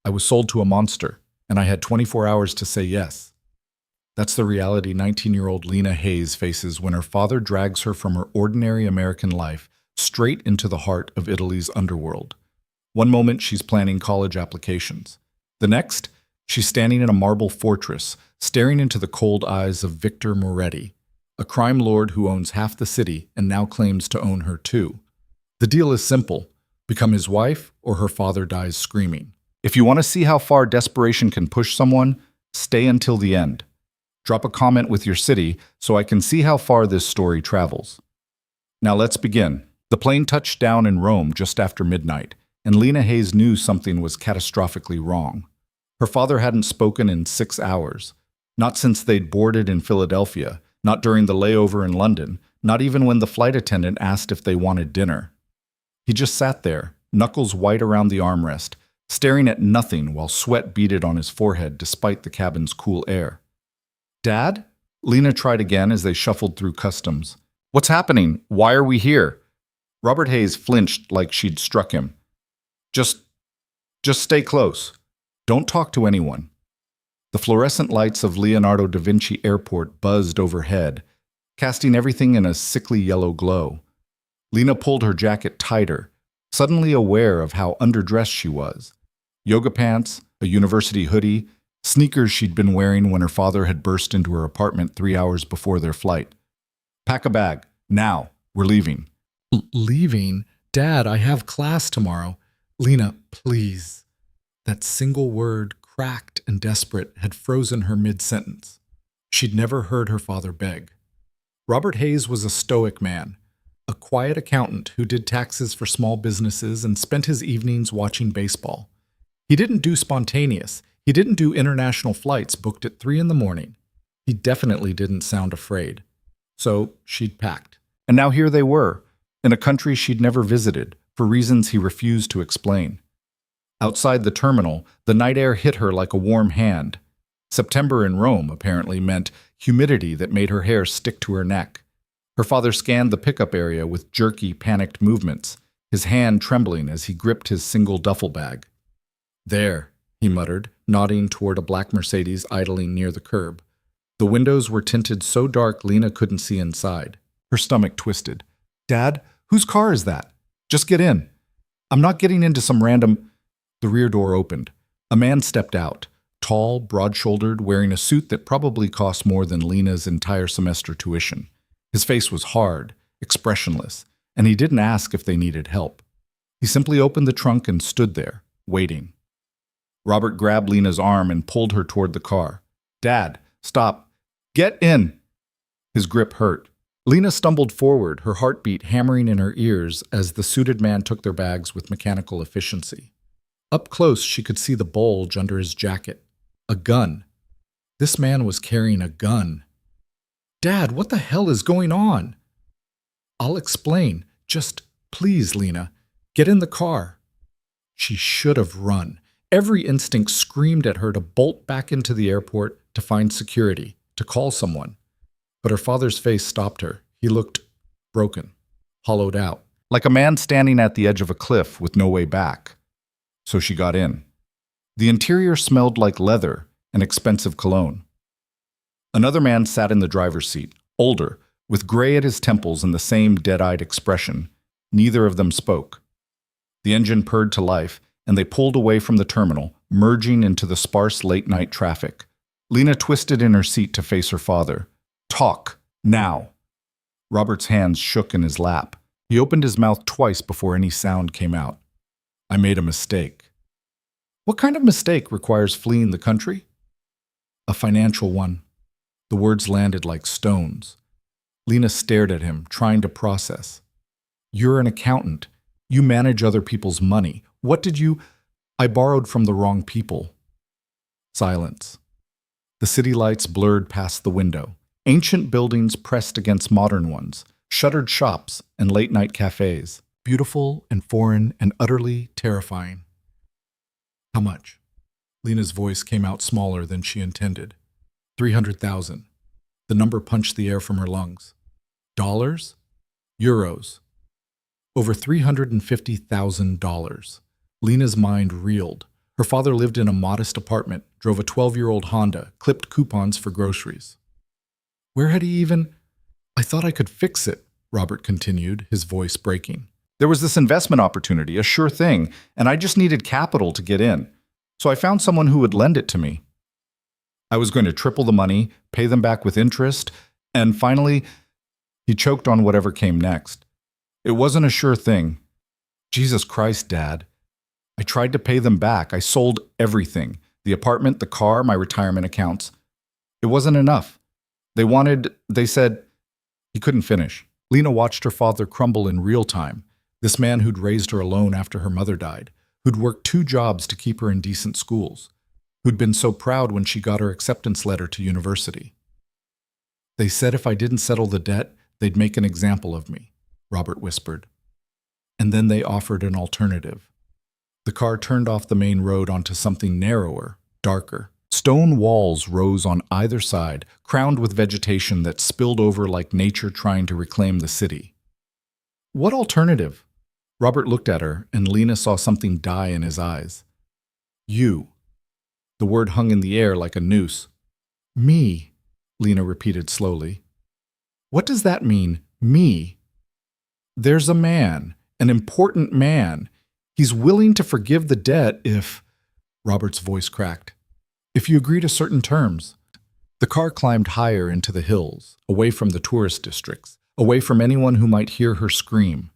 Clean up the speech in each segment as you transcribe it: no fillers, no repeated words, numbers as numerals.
I was sold to a monster, and I had 24 hours to say yes. That's the reality 19-year-old Lena Hayes faces when her father drags her from her ordinary American life straight into the heart of Italy's underworld. One moment she's planning college applications. The next, she's standing in a marble fortress, staring into the cold eyes of Victor Moretti, a crime lord who owns half the city and now claims to own her too. The deal is simple: become his wife or her father dies screaming. If you want to see how far desperation can push someone, stay until the end. Drop a comment with your city so I can see how far this story travels. Now let's begin. The plane touched down in Rome just after midnight, and Lena Hayes knew something was catastrophically wrong. Her father hadn't spoken in 6 hours. Not since they'd boarded in Philadelphia, not during the layover in London, not even when the flight attendant asked if they wanted dinner. He just sat there, knuckles white around the armrest, staring at nothing while sweat beaded on his forehead despite the cabin's cool air. "Dad?" Lena tried again as they shuffled through customs. "What's happening? Why are we here?" Robert Hayes flinched like she'd struck him. Just stay close. Don't talk to anyone." The fluorescent lights of Leonardo da Vinci Airport buzzed overhead, casting everything in a sickly yellow glow. Lena pulled her jacket tighter, suddenly aware of how underdressed she was. Yoga pants, a university hoodie, sneakers she'd been wearing when her father had burst into her apartment 3 hours before their flight. "Pack a bag. Now. We're leaving." "Leaving? Dad, I have class tomorrow." "Lena, please." That single word, cracked and desperate, had frozen her mid-sentence. She'd never heard her father beg. Robert Hayes was a stoic man, a quiet accountant who did taxes for small businesses and spent his evenings watching baseball. He didn't do spontaneous. He didn't do international flights booked at 3 a.m. He definitely didn't sound afraid. So she'd packed. And now here they were, in a country she'd never visited, for reasons he refused to explain. Outside the terminal, the night air hit her like a warm hand. September in Rome apparently meant humidity that made her hair stick to her neck. Her father scanned the pickup area with jerky, panicked movements, his hand trembling as he gripped his single duffel bag. "There," he muttered, nodding toward a black Mercedes idling near the curb. The windows were tinted so dark Lena couldn't see inside. Her stomach twisted. "Dad, whose car is that? Just get in. I'm not getting into some random—" The rear door opened. A man stepped out, tall, broad-shouldered, wearing a suit that probably cost more than Lena's entire semester tuition. His face was hard, expressionless, and he didn't ask if they needed help. He simply opened the trunk and stood there, waiting. Robert grabbed Lena's arm and pulled her toward the car. "Dad, stop. Get in!" His grip hurt. Lena stumbled forward, her heartbeat hammering in her ears as the suited man took their bags with mechanical efficiency. Up close, she could see the bulge under his jacket. A gun. This man was carrying a gun. "Dad, what the hell is going on?" "I'll explain. Just, please, Lena, get in the car." She should have run. Every instinct screamed at her to bolt back into the airport, to find security, to call someone. But her father's face stopped her. He looked broken, hollowed out, like a man standing at the edge of a cliff with no way back. So she got in. The interior smelled like leather and expensive cologne. Another man sat in the driver's seat, older, with gray at his temples and the same dead-eyed expression. Neither of them spoke. The engine purred to life, and they pulled away from the terminal, merging into the sparse late-night traffic. Lena twisted in her seat to face her father. "Talk, now." Robert's hands shook in his lap. He opened his mouth twice before any sound came out. "I made a mistake." "What kind of mistake requires fleeing the country?" "A financial one." The words landed like stones. Lena stared at him, trying to process. "You're an accountant. You manage other people's money. What did you—" "I borrowed from the wrong people." Silence. The city lights blurred past the window. Ancient buildings pressed against modern ones, shuttered shops and late-night cafes, beautiful and foreign and utterly terrifying. "How much?" Lena's voice came out smaller than she intended. 300,000. The number punched the air from her lungs. Dollars? Euros. Over $350,000. Lena's mind reeled. Her father lived in a modest apartment, drove a 12-year-old Honda, clipped coupons for groceries. Where had he even... I thought I could fix it, Robert continued, his voice breaking. There was this investment opportunity, a sure thing, and I just needed capital to get in. So I found someone who would lend it to me. I was going to triple the money, pay them back with interest, and finally, he choked on whatever came next. It wasn't a sure thing. Jesus Christ, Dad. I tried to pay them back. I sold everything. The apartment, the car, my retirement accounts. It wasn't enough. They said, he couldn't finish. Lena watched her father crumble in real time. This man who'd raised her alone after her mother died, who'd worked 2 jobs to keep her in decent schools, who'd been so proud when she got her acceptance letter to university. They said if I didn't settle the debt, they'd make an example of me, Robert whispered. And then they offered an alternative. The car turned off the main road onto something narrower, darker. Stone walls rose on either side, crowned with vegetation that spilled over like nature trying to reclaim the city. What alternative? Robert looked at her, and Lena saw something die in his eyes. You. The word hung in the air like a noose. Me, Lena repeated slowly. What does that mean, me? There's a man, an important man. He's willing to forgive the debt if... Robert's voice cracked. If you agree to certain terms. The car climbed higher into the hills, away from the tourist districts, away from anyone who might hear her scream.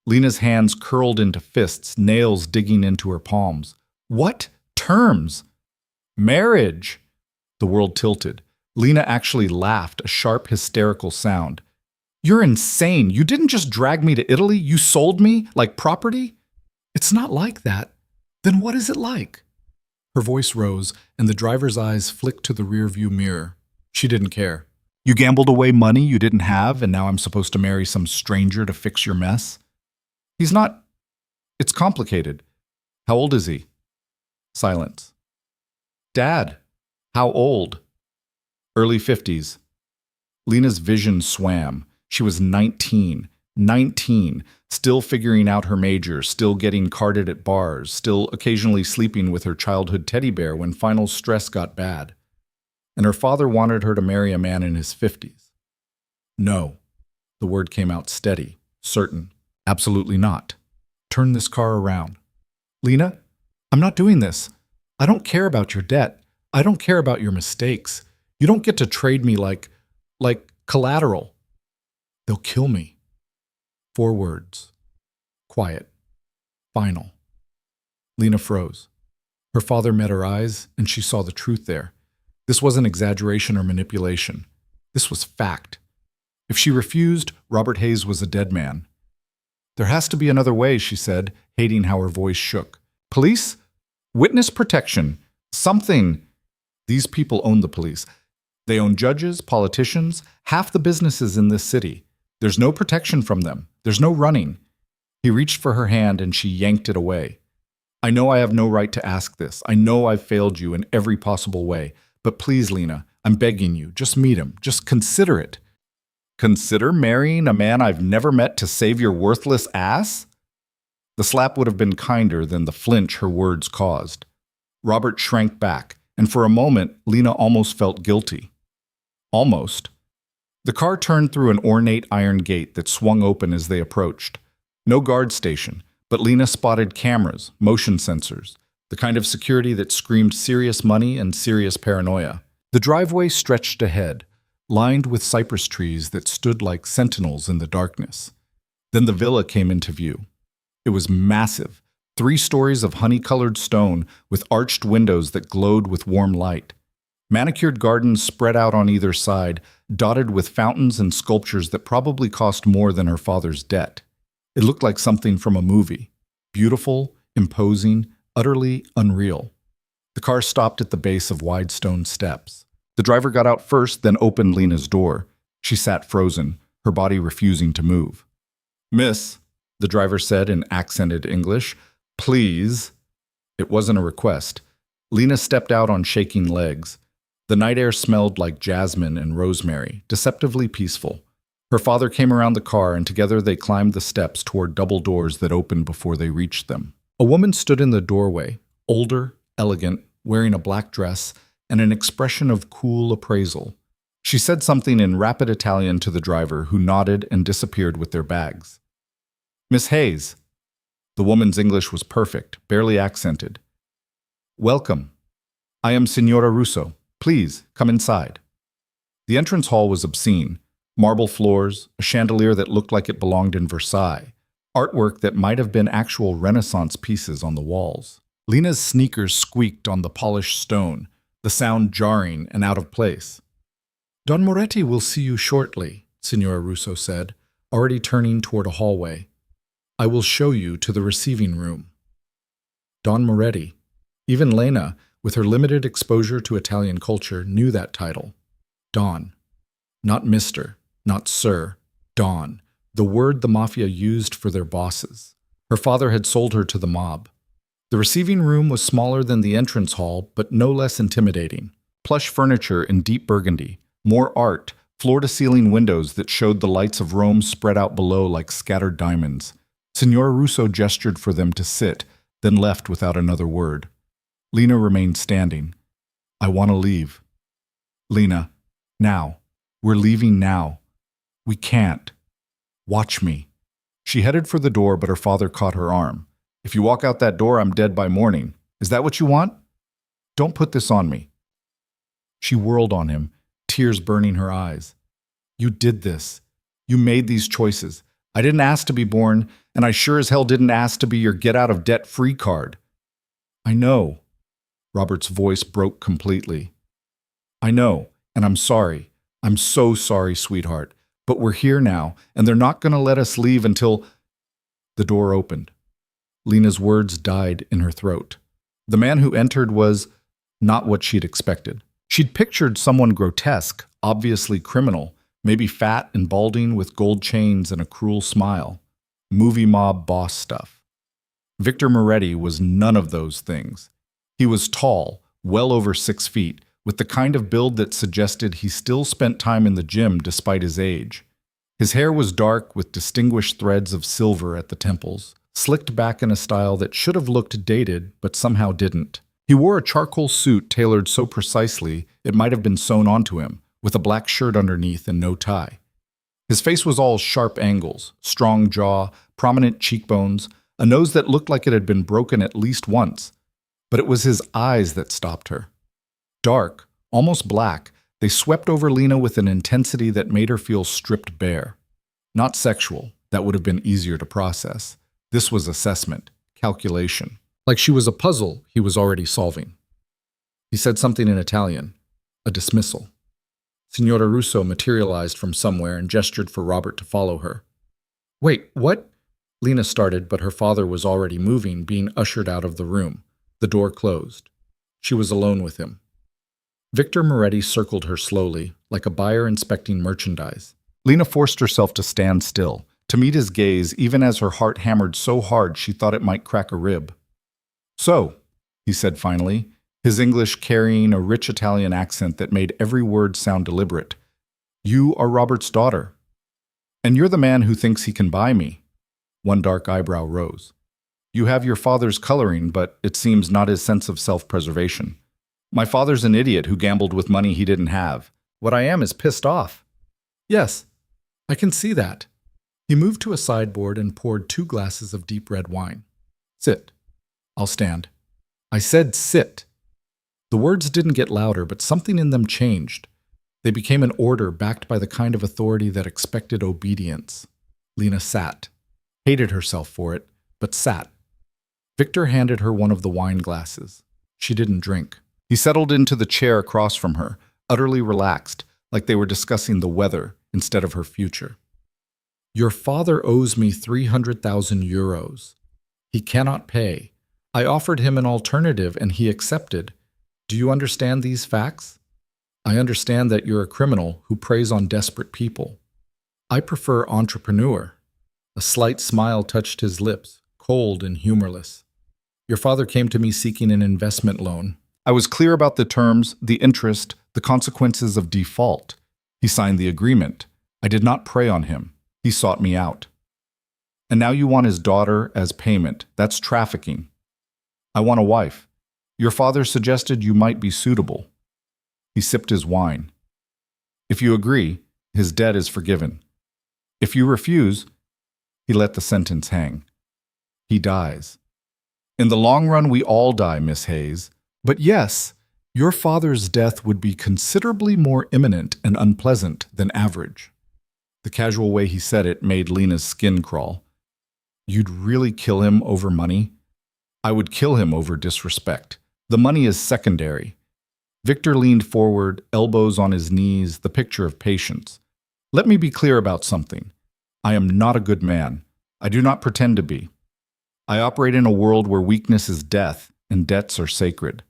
Lena's hands curled into fists, nails digging into her palms. What terms? Marriage! The world tilted. Lena actually laughed, a sharp, hysterical sound. You're insane. You didn't just drag me to Italy. You sold me like property? It's not like that. Then what is it like? Her voice rose, and the driver's eyes flicked to the rearview mirror. She didn't care. You gambled away money you didn't have, and now I'm supposed to marry some stranger to fix your mess? He's not... It's complicated. How old is he? Silence. Dad, how old? Early 50s. Lena's vision swam. She was 19. 19, still figuring out her major, still getting carded at bars, still occasionally sleeping with her childhood teddy bear when final stress got bad. And her father wanted her to marry a man in his 50s. No. The word came out steady, certain. Absolutely not. Turn this car around. Lena, I'm not doing this. I don't care about your debt. I don't care about your mistakes. You don't get to trade me like collateral. They'll kill me. 4 words. Quiet. Final. Lena froze. Her father met her eyes, and she saw the truth there. This wasn't exaggeration or manipulation. This was fact. If she refused, Robert Hayes was a dead man. There has to be another way, she said, hating how her voice shook. Police? Witness protection. Something. These people own the police. They own judges, politicians, half the businesses in this city. There's no protection from them. There's no running. He reached for her hand and she yanked it away. I know I have no right to ask this. I know I've failed you in every possible way. But please, Lena, I'm begging you, just meet him. Just consider it. Consider marrying a man I've never met to save your worthless ass? The slap would have been kinder than the flinch her words caused. Robert shrank back, and for a moment, Lena almost felt guilty. Almost. The car turned through an ornate iron gate that swung open as they approached. No guard station, but Lena spotted cameras, motion sensors, the kind of security that screamed serious money and serious paranoia. The driveway stretched ahead, lined with cypress trees that stood like sentinels in the darkness. Then the villa came into view. It was massive, 3 stories of honey-colored stone with arched windows that glowed with warm light. Manicured gardens spread out on either side, dotted with fountains and sculptures that probably cost more than her father's debt. It looked like something from a movie. Beautiful, imposing, utterly unreal. The car stopped at the base of wide stone steps. The driver got out first, then opened Lena's door. She sat frozen, her body refusing to move. Miss, the driver said in accented English, please. It wasn't a request. Lena stepped out on shaking legs. The night air smelled like jasmine and rosemary, deceptively peaceful. Her father came around the car, and together they climbed the steps toward double doors that opened before they reached them. A woman stood in the doorway, older, elegant, wearing a black dress, and an expression of cool appraisal. She said something in rapid Italian to the driver, who nodded and disappeared with their bags. "Miss Hayes." The woman's English was perfect, barely accented. "Welcome. I am Signora Russo. Please, come inside." The entrance hall was obscene. Marble floors, a chandelier that looked like it belonged in Versailles, artwork that might have been actual Renaissance pieces on the walls. Lena's sneakers squeaked on the polished stone, the sound jarring and out of place. "Don Moretti will see you shortly," Signora Russo said, already turning toward a hallway. "I will show you to the receiving room." Don Moretti. Even Lena, with her limited exposure to Italian culture, knew that title. Don. Not Mr., not Sir. Don, the word the Mafia used for their bosses. Her father had sold her to the mob. The receiving room was smaller than the entrance hall, but no less intimidating. Plush furniture in deep burgundy, more art, floor-to-ceiling windows that showed the lights of Rome spread out below like scattered diamonds. Signora Russo gestured for them to sit, then left without another word. Lena remained standing. "I want to leave." "Lena, now. We're leaving now. We can't. Watch me." She headed for the door, but her father caught her arm. "If you walk out that door, I'm dead by morning. Is that what you want? Don't put this on me." She whirled on him, tears burning her eyes. "You did this. You made these choices. I didn't ask to be born, and I sure as hell didn't ask to be your get-out-of-debt-free card." "I know." Robert's voice broke completely. "I know, and I'm sorry. I'm so sorry, sweetheart. But we're here now, and they're not going to let us leave until—" The door opened. Lena's words died in her throat. The man who entered was not what she'd expected. She'd pictured someone grotesque, obviously criminal, maybe fat and balding with gold chains and a cruel smile. Movie mob boss stuff. Victor Moretti was none of those things. He was tall, well over 6 feet, with the kind of build that suggested he still spent time in the gym despite his age. His hair was dark with distinguished threads of silver at the temples, slicked back in a style that should have looked dated but somehow didn't. He wore a charcoal suit tailored so precisely it might have been sewn onto him, with a black shirt underneath and no tie. His face was all sharp angles, strong jaw, prominent cheekbones, a nose that looked like it had been broken at least once. But it was his eyes that stopped her. Dark, almost black, they swept over Lena with an intensity that made her feel stripped bare. Not sexual, that would have been easier to process. This was assessment, calculation. Like she was a puzzle he was already solving. He said something in Italian, a dismissal. Signora Russo materialized from somewhere and gestured for Robert to follow her. "Wait, what?" Lena started, but her father was already moving, being ushered out of the room. The door closed. She was alone with him. Victor Moretti circled her slowly, like a buyer inspecting merchandise. Lena forced herself to stand still, to meet his gaze even as her heart hammered so hard she thought it might crack a rib. "So," he said finally, his English carrying a rich Italian accent that made every word sound deliberate. "You are Robert's daughter. And you're the man who thinks he can buy me." One dark eyebrow rose. "You have your father's coloring, but it seems not his sense of self-preservation. My father's an idiot who gambled with money he didn't have. What I am is pissed off." "Yes, I can see that." He moved to a sideboard and poured 2 glasses of deep red wine. "Sit." "I'll stand." "I said sit." The words didn't get louder, but something in them changed. They became an order backed by the kind of authority that expected obedience. Lena sat. Hated herself for it, but sat. Victor handed her one of the wine glasses. She didn't drink. He settled into the chair across from her, utterly relaxed, like they were discussing the weather instead of her future. "Your father owes me 300,000 euros. He cannot pay. I offered him an alternative and he accepted. Do you understand these facts? I understand that you're a criminal who preys on desperate people. I prefer entrepreneur." A slight smile touched his lips, cold and humorless. "Your father came to me seeking an investment loan. I was clear about the terms, the interest, the consequences of default. He signed the agreement. I did not prey on him. He sought me out. And now you want his daughter as payment. That's trafficking. I want a wife. Your father suggested you might be suitable. He sipped his wine. If you agree, his debt is forgiven. If you refuse, he let the sentence hang. He dies. In the long run, we all die, Miss Hayes. But yes, your father's death would be considerably more imminent and unpleasant than average. The casual way he said it made Lena's skin crawl. You'd really kill him over money? I would kill him over disrespect. The money is secondary. Victor leaned forward, elbows on his knees, the picture of patience. Let me be clear about something. I am not a good man. I do not pretend to be. I operate in a world where weakness is death and debts are sacred.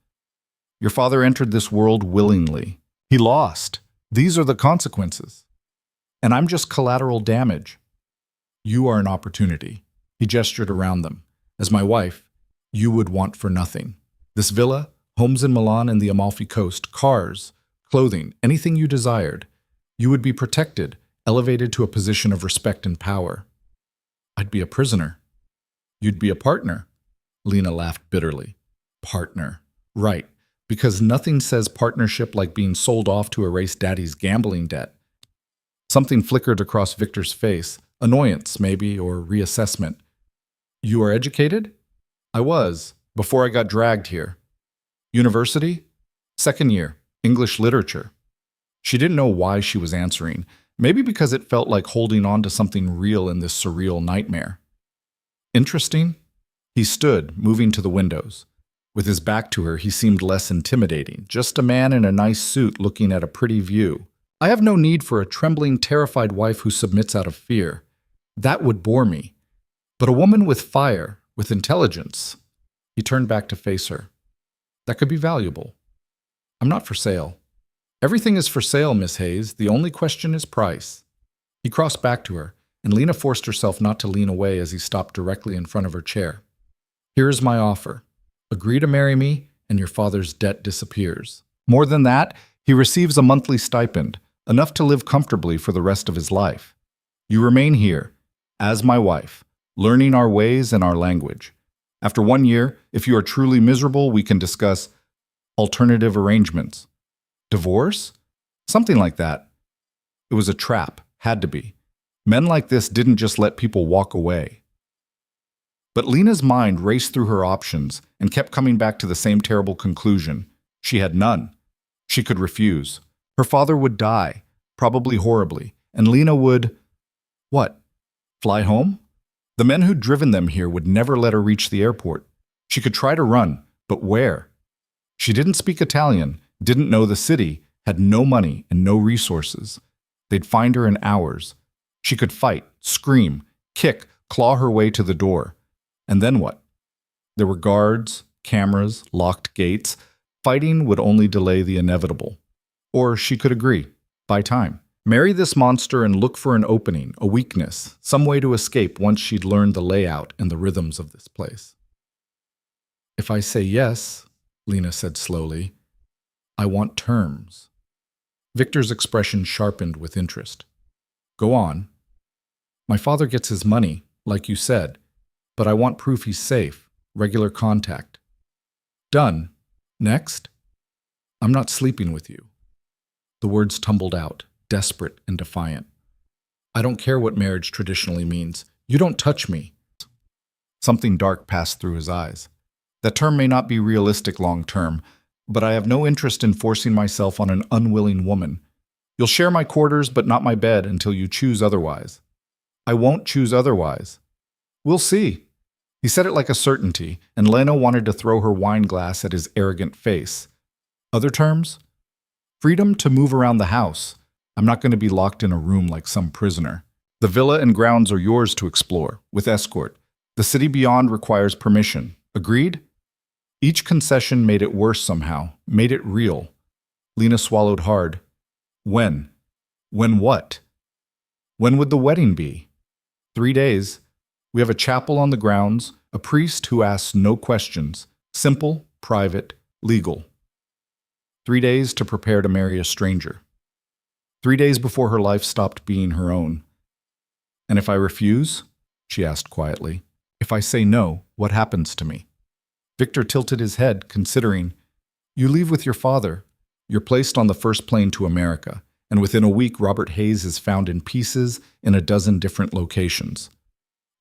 Your father entered this world willingly. He lost. These are the consequences. And I'm just collateral damage. You are an opportunity. He gestured around them. As my wife, you would want for nothing. This villa, homes in Milan and the Amalfi Coast, cars, clothing, anything you desired. You would be protected, elevated to a position of respect and power. I'd be a prisoner. You'd be a partner. Lena laughed bitterly. Partner. Right, because nothing says partnership like being sold off to erase Daddy's gambling debt. Something flickered across Victor's face, annoyance maybe, or reassessment. You are educated? I was, before I got dragged here. University? Second year, English literature. She didn't know why she was answering, maybe because it felt like holding on to something real in this surreal nightmare. Interesting? He stood, moving to the windows. With his back to her, he seemed less intimidating, just a man in a nice suit looking at a pretty view. I have no need for a trembling, terrified wife who submits out of fear. That would bore me. But a woman with fire, with intelligence. He turned back to face her. That could be valuable. I'm not for sale. Everything is for sale, Miss Hayes. The only question is price. He crossed back to her, and Lena forced herself not to lean away as he stopped directly in front of her chair. Here is my offer. Agree to marry me, and your father's debt disappears. More than that, he receives a monthly stipend, enough to live comfortably for the rest of his life. You remain here, as my wife, learning our ways and our language. After 1 year, if you are truly miserable, we can discuss alternative arrangements. Divorce? Something like that. It was a trap, had to be. Men like this didn't just let people walk away. But Lena's mind raced through her options and kept coming back to the same terrible conclusion. She had none. She could refuse. Her father would die, probably horribly, and Lena would… what? Fly home? The men who'd driven them here would never let her reach the airport. She could try to run, but where? She didn't speak Italian, didn't know the city, had no money and no resources. They'd find her in hours. She could fight, scream, kick, claw her way to the door. And then what? There were guards, cameras, locked gates. Fighting would only delay the inevitable. Or she could agree, buy time. Marry this monster and look for an opening, a weakness, some way to escape once she'd learned the layout and the rhythms of this place. If I say yes, Lena said slowly, I want terms. Victor's expression sharpened with interest. Go on. My father gets his money, like you said, but I want proof he's safe, regular contact. Done. Next? I'm not sleeping with you. The words tumbled out, desperate and defiant. I don't care what marriage traditionally means. You don't touch me. Something dark passed through his eyes. That term may not be realistic long term, but I have no interest in forcing myself on an unwilling woman. You'll share my quarters, but not my bed until you choose otherwise. I won't choose otherwise. We'll see. He said it like a certainty, and Lena wanted to throw her wine glass at his arrogant face. Other terms? Freedom to move around the house. I'm not going to be locked in a room like some prisoner. The villa and grounds are yours to explore, with escort. The city beyond requires permission. Agreed? Each concession made it worse somehow, made it real. Lena swallowed hard. When? When what? When would the wedding be? 3 days. We have a chapel on the grounds, a priest who asks no questions, simple, private, legal. 3 days to prepare to marry a stranger. 3 days before her life stopped being her own. And if I refuse? She asked quietly. If I say no, what happens to me? Victor tilted his head, considering. You leave with your father. You're placed on the first plane to America, and within a week Robert Hayes is found in pieces in a dozen different locations.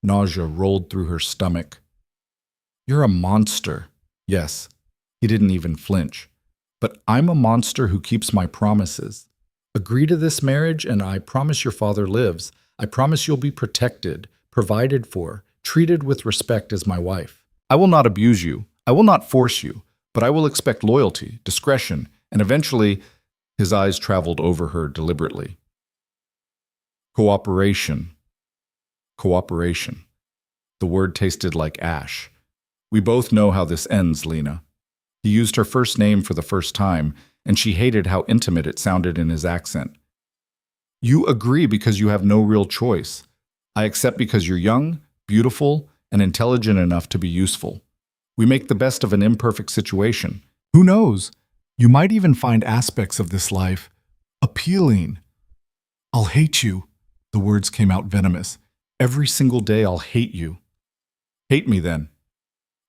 Nausea rolled through her stomach. You're a monster. Yes, he didn't even flinch. But I'm a monster who keeps my promises. Agree to this marriage, and I promise your father lives. I promise you'll be protected, provided for, treated with respect as my wife. I will not abuse you. I will not force you, but I will expect loyalty, discretion, and eventually, his eyes traveled over her deliberately. Cooperation. Cooperation. The word tasted like ash. We both know how this ends, Lena. He used her first name for the first time, and she hated how intimate it sounded in his accent. You agree because you have no real choice. I accept because you're young, beautiful, and intelligent enough to be useful. We make the best of an imperfect situation. Who knows? You might even find aspects of this life appealing. I'll hate you. The words came out venomous. Every single day I'll hate you. Hate me then.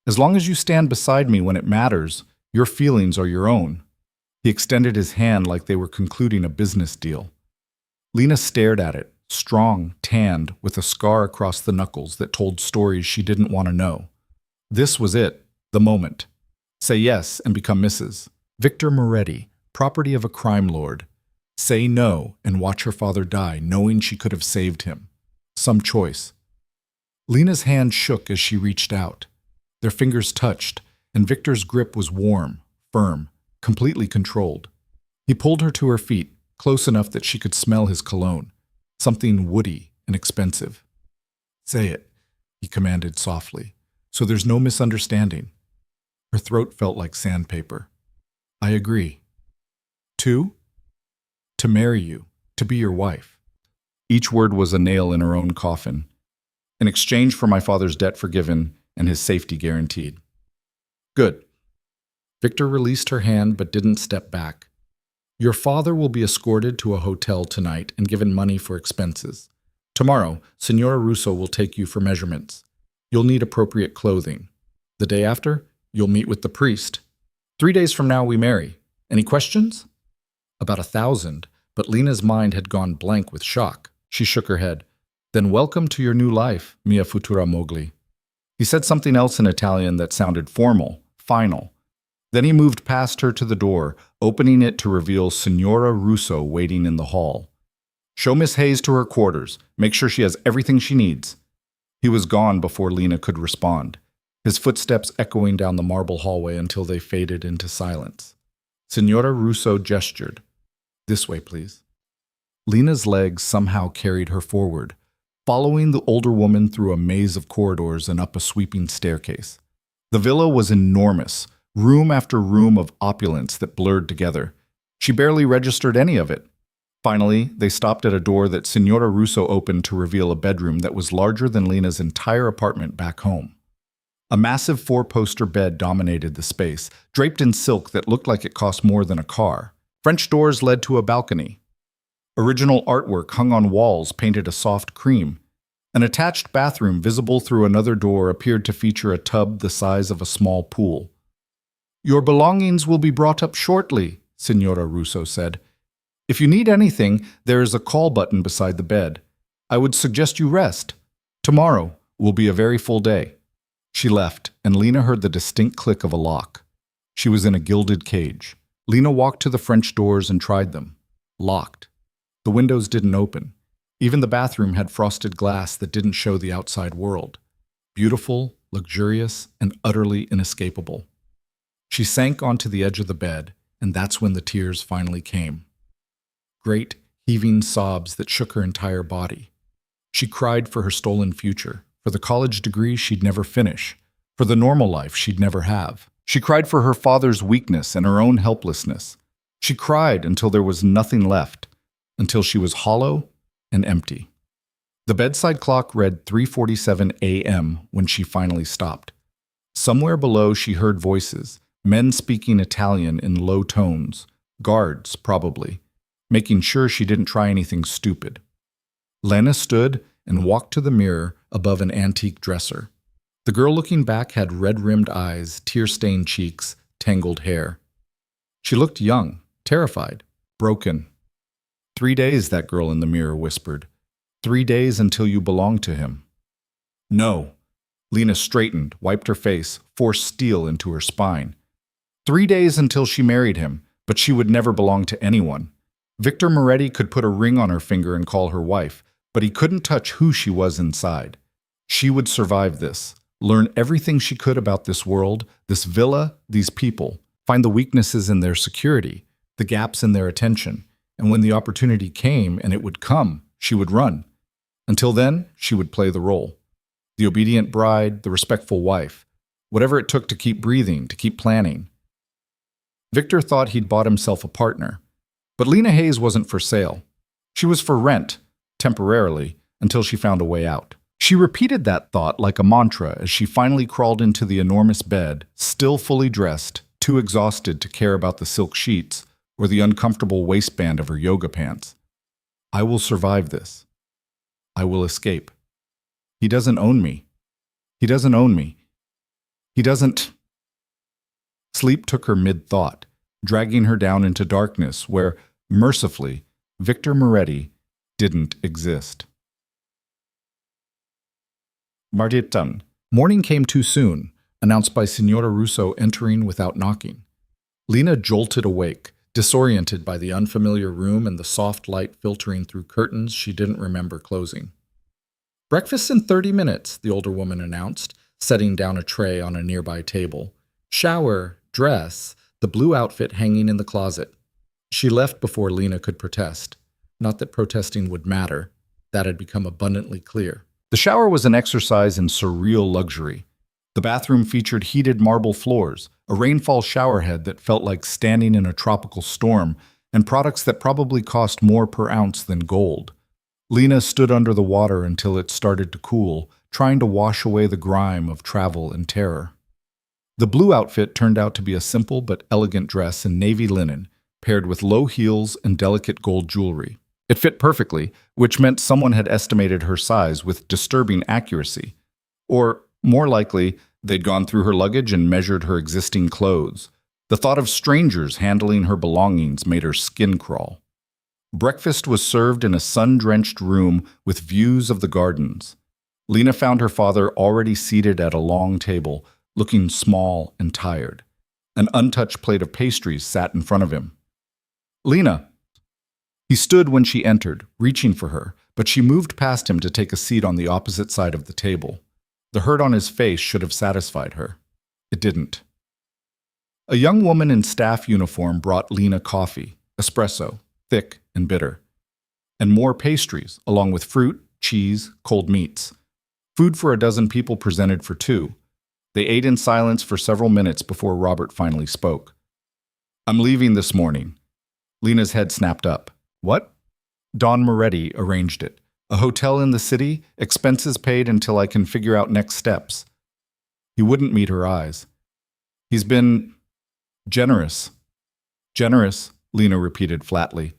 As long as you stand beside me when it matters, your feelings are your own. He extended his hand like they were concluding a business deal. Lena stared at it, strong, tanned, with a scar across the knuckles that told stories she didn't want to know. This was it, the moment. Say yes and become Mrs. Victor Moretti, property of a crime lord. Say no and watch her father die, knowing she could have saved him. Some choice. Lena's hand shook as she reached out. Their fingers touched, and Victor's grip was warm, firm, completely controlled. He pulled her to her feet, close enough that she could smell his cologne, something woody and expensive. Say it, he commanded softly, so there's no misunderstanding. Her throat felt like sandpaper. I agree. To marry you, to be your wife. Each word was a nail in her own coffin. In exchange for my father's debt forgiven and his safety guaranteed. Good. Victor released her hand but didn't step back. Your father will be escorted to a hotel tonight and given money for expenses. Tomorrow, Signora Russo will take you for measurements. You'll need appropriate clothing. The day after, you'll meet with the priest. 3 days from now, we marry. Any questions? About 1,000, but Lena's mind had gone blank with shock. She shook her head. Then welcome to your new life, mia futura moglie. He said something else in Italian that sounded formal, final. Then he moved past her to the door, opening it to reveal Signora Russo waiting in the hall. Show Miss Hayes to her quarters. Make sure she has everything she needs. He was gone before Lena could respond, his footsteps echoing down the marble hallway until they faded into silence. Signora Russo gestured. This way, please. Lena's legs somehow carried her forward, following the older woman through a maze of corridors and up a sweeping staircase. The villa was enormous, room after room of opulence that blurred together. She barely registered any of it. Finally, they stopped at a door that Signora Russo opened to reveal a bedroom that was larger than Lena's entire apartment back home. A massive 4-poster bed dominated the space, draped in silk that looked like it cost more than a car. French doors led to a balcony. Original artwork hung on walls painted a soft cream. An attached bathroom visible through another door appeared to feature a tub the size of a small pool. Your belongings will be brought up shortly, Signora Russo said. If you need anything, there is a call button beside the bed. I would suggest you rest. Tomorrow will be a very full day. She left, and Lena heard the distinct click of a lock. She was in a gilded cage. Lena walked to the French doors and tried them. Locked. The windows didn't open. Even the bathroom had frosted glass that didn't show the outside world. Beautiful, luxurious, and utterly inescapable. She sank onto the edge of the bed, and that's when the tears finally came. Great, heaving sobs that shook her entire body. She cried for her stolen future, for the college degree she'd never finish, for the normal life she'd never have. She cried for her father's weakness and her own helplessness. She cried until there was nothing left, until she was hollow and empty. The bedside clock read 3:47 a.m. when she finally stopped. Somewhere below she heard voices, men speaking Italian in low tones, guards probably, making sure she didn't try anything stupid. Lena stood and walked to the mirror above an antique dresser. The girl looking back had red-rimmed eyes, tear-stained cheeks, tangled hair. She looked young, terrified, broken. 3 days, that girl in the mirror whispered. 3 days until you belong to him. No. Lena straightened, wiped her face, forced steel into her spine. 3 days until she married him, but she would never belong to anyone. Victor Moretti could put a ring on her finger and call her wife, but he couldn't touch who she was inside. She would survive this, learn everything she could about this world, this villa, these people, find the weaknesses in their security, the gaps in their attention, and when the opportunity came, and it would come, she would run. Until then, she would play the role. The obedient bride, the respectful wife, whatever it took to keep breathing, to keep planning. Victor thought he'd bought himself a partner, but Lena Hayes wasn't for sale. She was for rent, temporarily, until she found a way out. She repeated that thought like a mantra as she finally crawled into the enormous bed, still fully dressed, too exhausted to care about the silk sheets or the uncomfortable waistband of her yoga pants. I will survive this. I will escape. He doesn't own me. He doesn't own me. He doesn't... Sleep took her mid-thought, dragging her down into darkness where, mercifully, Victor Moretti didn't exist. Martitan. Morning came too soon, announced by Signora Russo entering without knocking. Lena jolted awake, disoriented by the unfamiliar room and the soft light filtering through curtains she didn't remember closing. Breakfast in 30 minutes, the older woman announced, setting down a tray on a nearby table. Shower, dress, the blue outfit hanging in the closet. She left before Lena could protest. Not that protesting would matter. That had become abundantly clear. The shower was an exercise in surreal luxury. The bathroom featured heated marble floors, a rainfall showerhead that felt like standing in a tropical storm, and products that probably cost more per ounce than gold. Lena stood under the water until it started to cool, trying to wash away the grime of travel and terror. The blue outfit turned out to be a simple but elegant dress in navy linen, paired with low heels and delicate gold jewelry. It fit perfectly, which meant someone had estimated her size with disturbing accuracy. Or, more likely, they'd gone through her luggage and measured her existing clothes. The thought of strangers handling her belongings made her skin crawl. Breakfast was served in a sun-drenched room with views of the gardens. Lena found her father already seated at a long table, looking small and tired. An untouched plate of pastries sat in front of him. "Lena!" He stood when she entered, reaching for her, but she moved past him to take a seat on the opposite side of the table. The hurt on his face should have satisfied her. It didn't. A young woman in staff uniform brought Lena coffee, espresso, thick and bitter, and more pastries, along with fruit, cheese, cold meats. Food for a dozen people presented for two. They ate in silence for several minutes before Robert finally spoke. "I'm leaving this morning." Lena's head snapped up. "What?" Don Moretti arranged it. "A hotel in the city, expenses paid until I can figure out next steps." He wouldn't meet her eyes. "He's been generous." "Generous," Lena repeated flatly.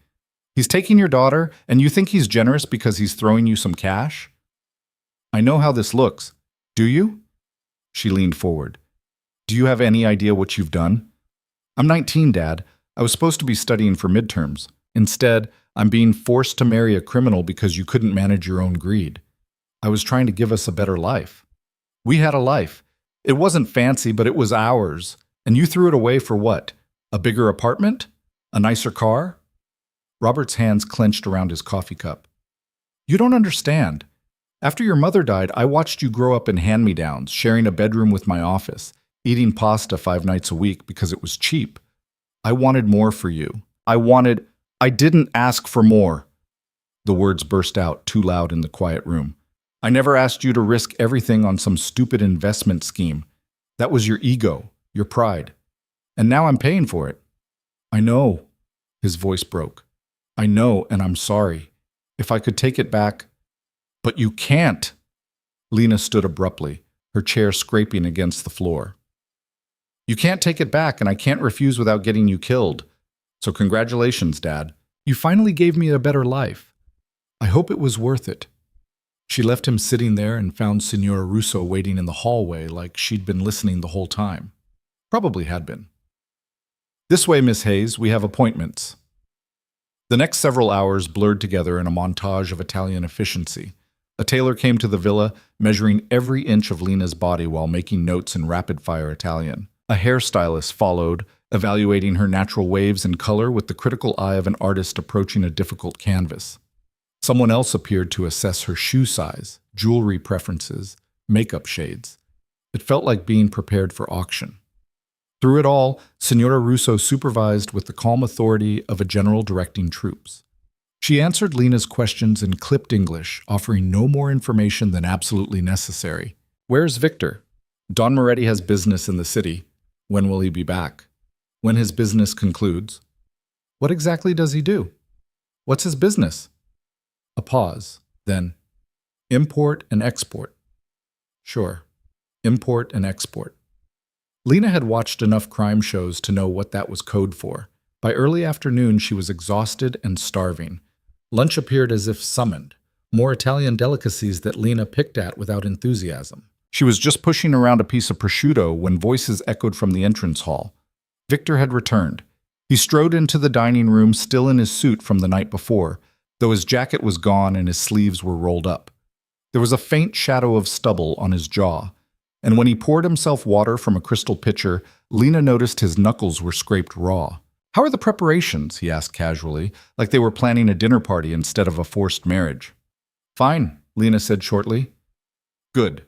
"He's taking your daughter, and you think he's generous because he's throwing you some cash?" "I know how this looks. Do you?" She leaned forward. "Do you have any idea what you've done?" "I'm 19, Dad. I was supposed to be studying for midterms. Instead, I'm being forced to marry a criminal because you couldn't manage your own greed. I was trying to give us a better life. We had a life. It wasn't fancy, but it was ours. And you threw it away for what? A bigger apartment? A nicer car?" Robert's hands clenched around his coffee cup. "You don't understand. After your mother died, I watched you grow up in hand-me-downs, sharing a bedroom with my office, eating pasta 5 nights a week because it was cheap. I wanted more for you. I didn't ask for more." The words burst out too loud in the quiet room. "I never asked you to risk everything on some stupid investment scheme. That was your ego, your pride. And now I'm paying for it." "I know." His voice broke. "I know, and I'm sorry. If I could take it back..." "But you can't." Lena stood abruptly, her chair scraping against the floor. "You can't take it back, and I can't refuse without getting you killed. So congratulations, Dad. You finally gave me a better life. I hope it was worth it." She left him sitting there and found Signora Russo waiting in the hallway like she'd been listening the whole time. Probably had been. "This way, Miss Hayes, we have appointments." The next several hours blurred together in a montage of Italian efficiency. A tailor came to the villa, measuring every inch of Lena's body while making notes in rapid-fire Italian. A hairstylist followed, evaluating her natural waves and color with the critical eye of an artist approaching a difficult canvas. Someone else appeared to assess her shoe size, jewelry preferences, makeup shades. It felt like being prepared for auction. Through it all, Signora Russo supervised with the calm authority of a general directing troops. She answered Lena's questions in clipped English, offering no more information than absolutely necessary. "Where's Victor? Don Moretti has business in the city. When will he be back? When his business concludes." "What exactly does he do? What's his business?" A pause, then, "Import and export." "Sure, import and export." Lena had watched enough crime shows to know what that was code for. By early afternoon, she was exhausted and starving. Lunch appeared as if summoned, more Italian delicacies that Lena picked at without enthusiasm. She was just pushing around a piece of prosciutto when voices echoed from the entrance hall. Victor had returned. He strode into the dining room still in his suit from the night before, though his jacket was gone and his sleeves were rolled up. There was a faint shadow of stubble on his jaw, and when he poured himself water from a crystal pitcher, Lena noticed his knuckles were scraped raw. "How are the preparations?" he asked casually, like they were planning a dinner party instead of a forced marriage. "Fine," Lena said shortly. "Good.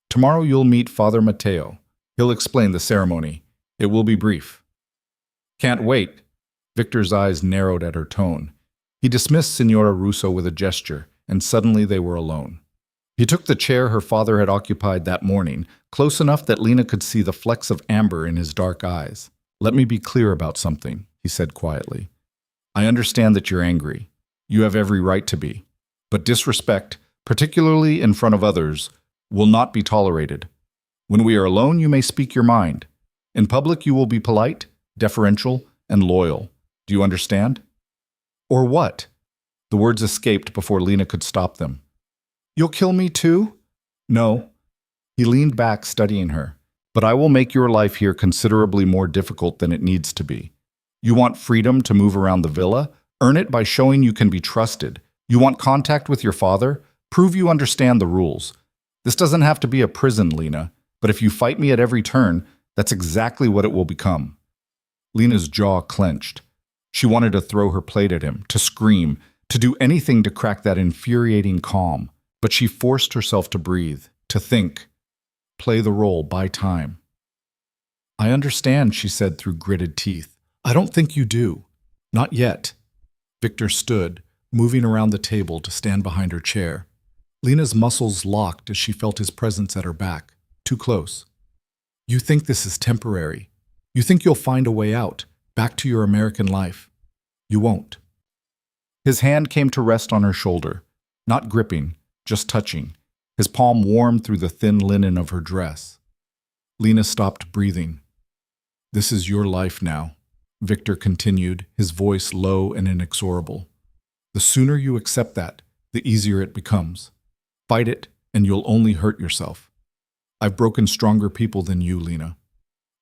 Tomorrow you'll meet Father Matteo. He'll explain the ceremony. It will be brief." "Can't wait." Victor's eyes narrowed at her tone. He dismissed Signora Russo with a gesture, and suddenly they were alone. He took the chair her father had occupied that morning, close enough that Lena could see the flecks of amber in his dark eyes. "Let me be clear about something," he said quietly. "I understand that you're angry. You have every right to be. But disrespect, particularly in front of others, will not be tolerated. When we are alone, you may speak your mind. In public, you will be polite, deferential, and loyal. Do you understand?" "Or what?" The words escaped before Lena could stop them. "You'll kill me too?" "No." He leaned back, studying her. "But I will make your life here considerably more difficult than it needs to be. You want freedom to move around the villa? Earn it by showing you can be trusted. You want contact with your father? Prove you understand the rules. This doesn't have to be a prison, Lena, but if you fight me at every turn, that's exactly what it will become." Lena's jaw clenched. She wanted to throw her plate at him, to scream, to do anything to crack that infuriating calm. But she forced herself to breathe, to think, play the role, buy time. "I understand," she said through gritted teeth. "I don't think you do. Not yet." Victor stood, moving around the table to stand behind her chair. Lena's muscles locked as she felt his presence at her back, too close. "You think this is temporary. You think you'll find a way out, back to your American life. You won't." His hand came to rest on her shoulder, not gripping, just touching, his palm warm through the thin linen of her dress. Lena stopped breathing. "This is your life now," Victor continued, his voice low and inexorable. "The sooner you accept that, the easier it becomes. Fight it, and you'll only hurt yourself. I've broken stronger people than you, Lena.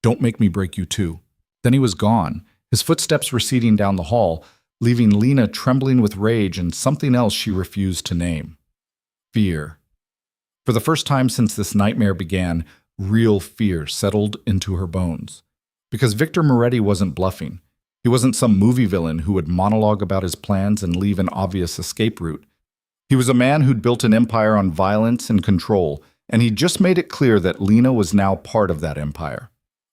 Don't make me break you too." Then he was gone, his footsteps receding down the hall, leaving Lena trembling with rage and something else she refused to name. Fear. For the first time since this nightmare began, real fear settled into her bones. Because Victor Moretti wasn't bluffing. He wasn't some movie villain who would monologue about his plans and leave an obvious escape route. He was a man who'd built an empire on violence and control, and he'd just made it clear that Lena was now part of that empire.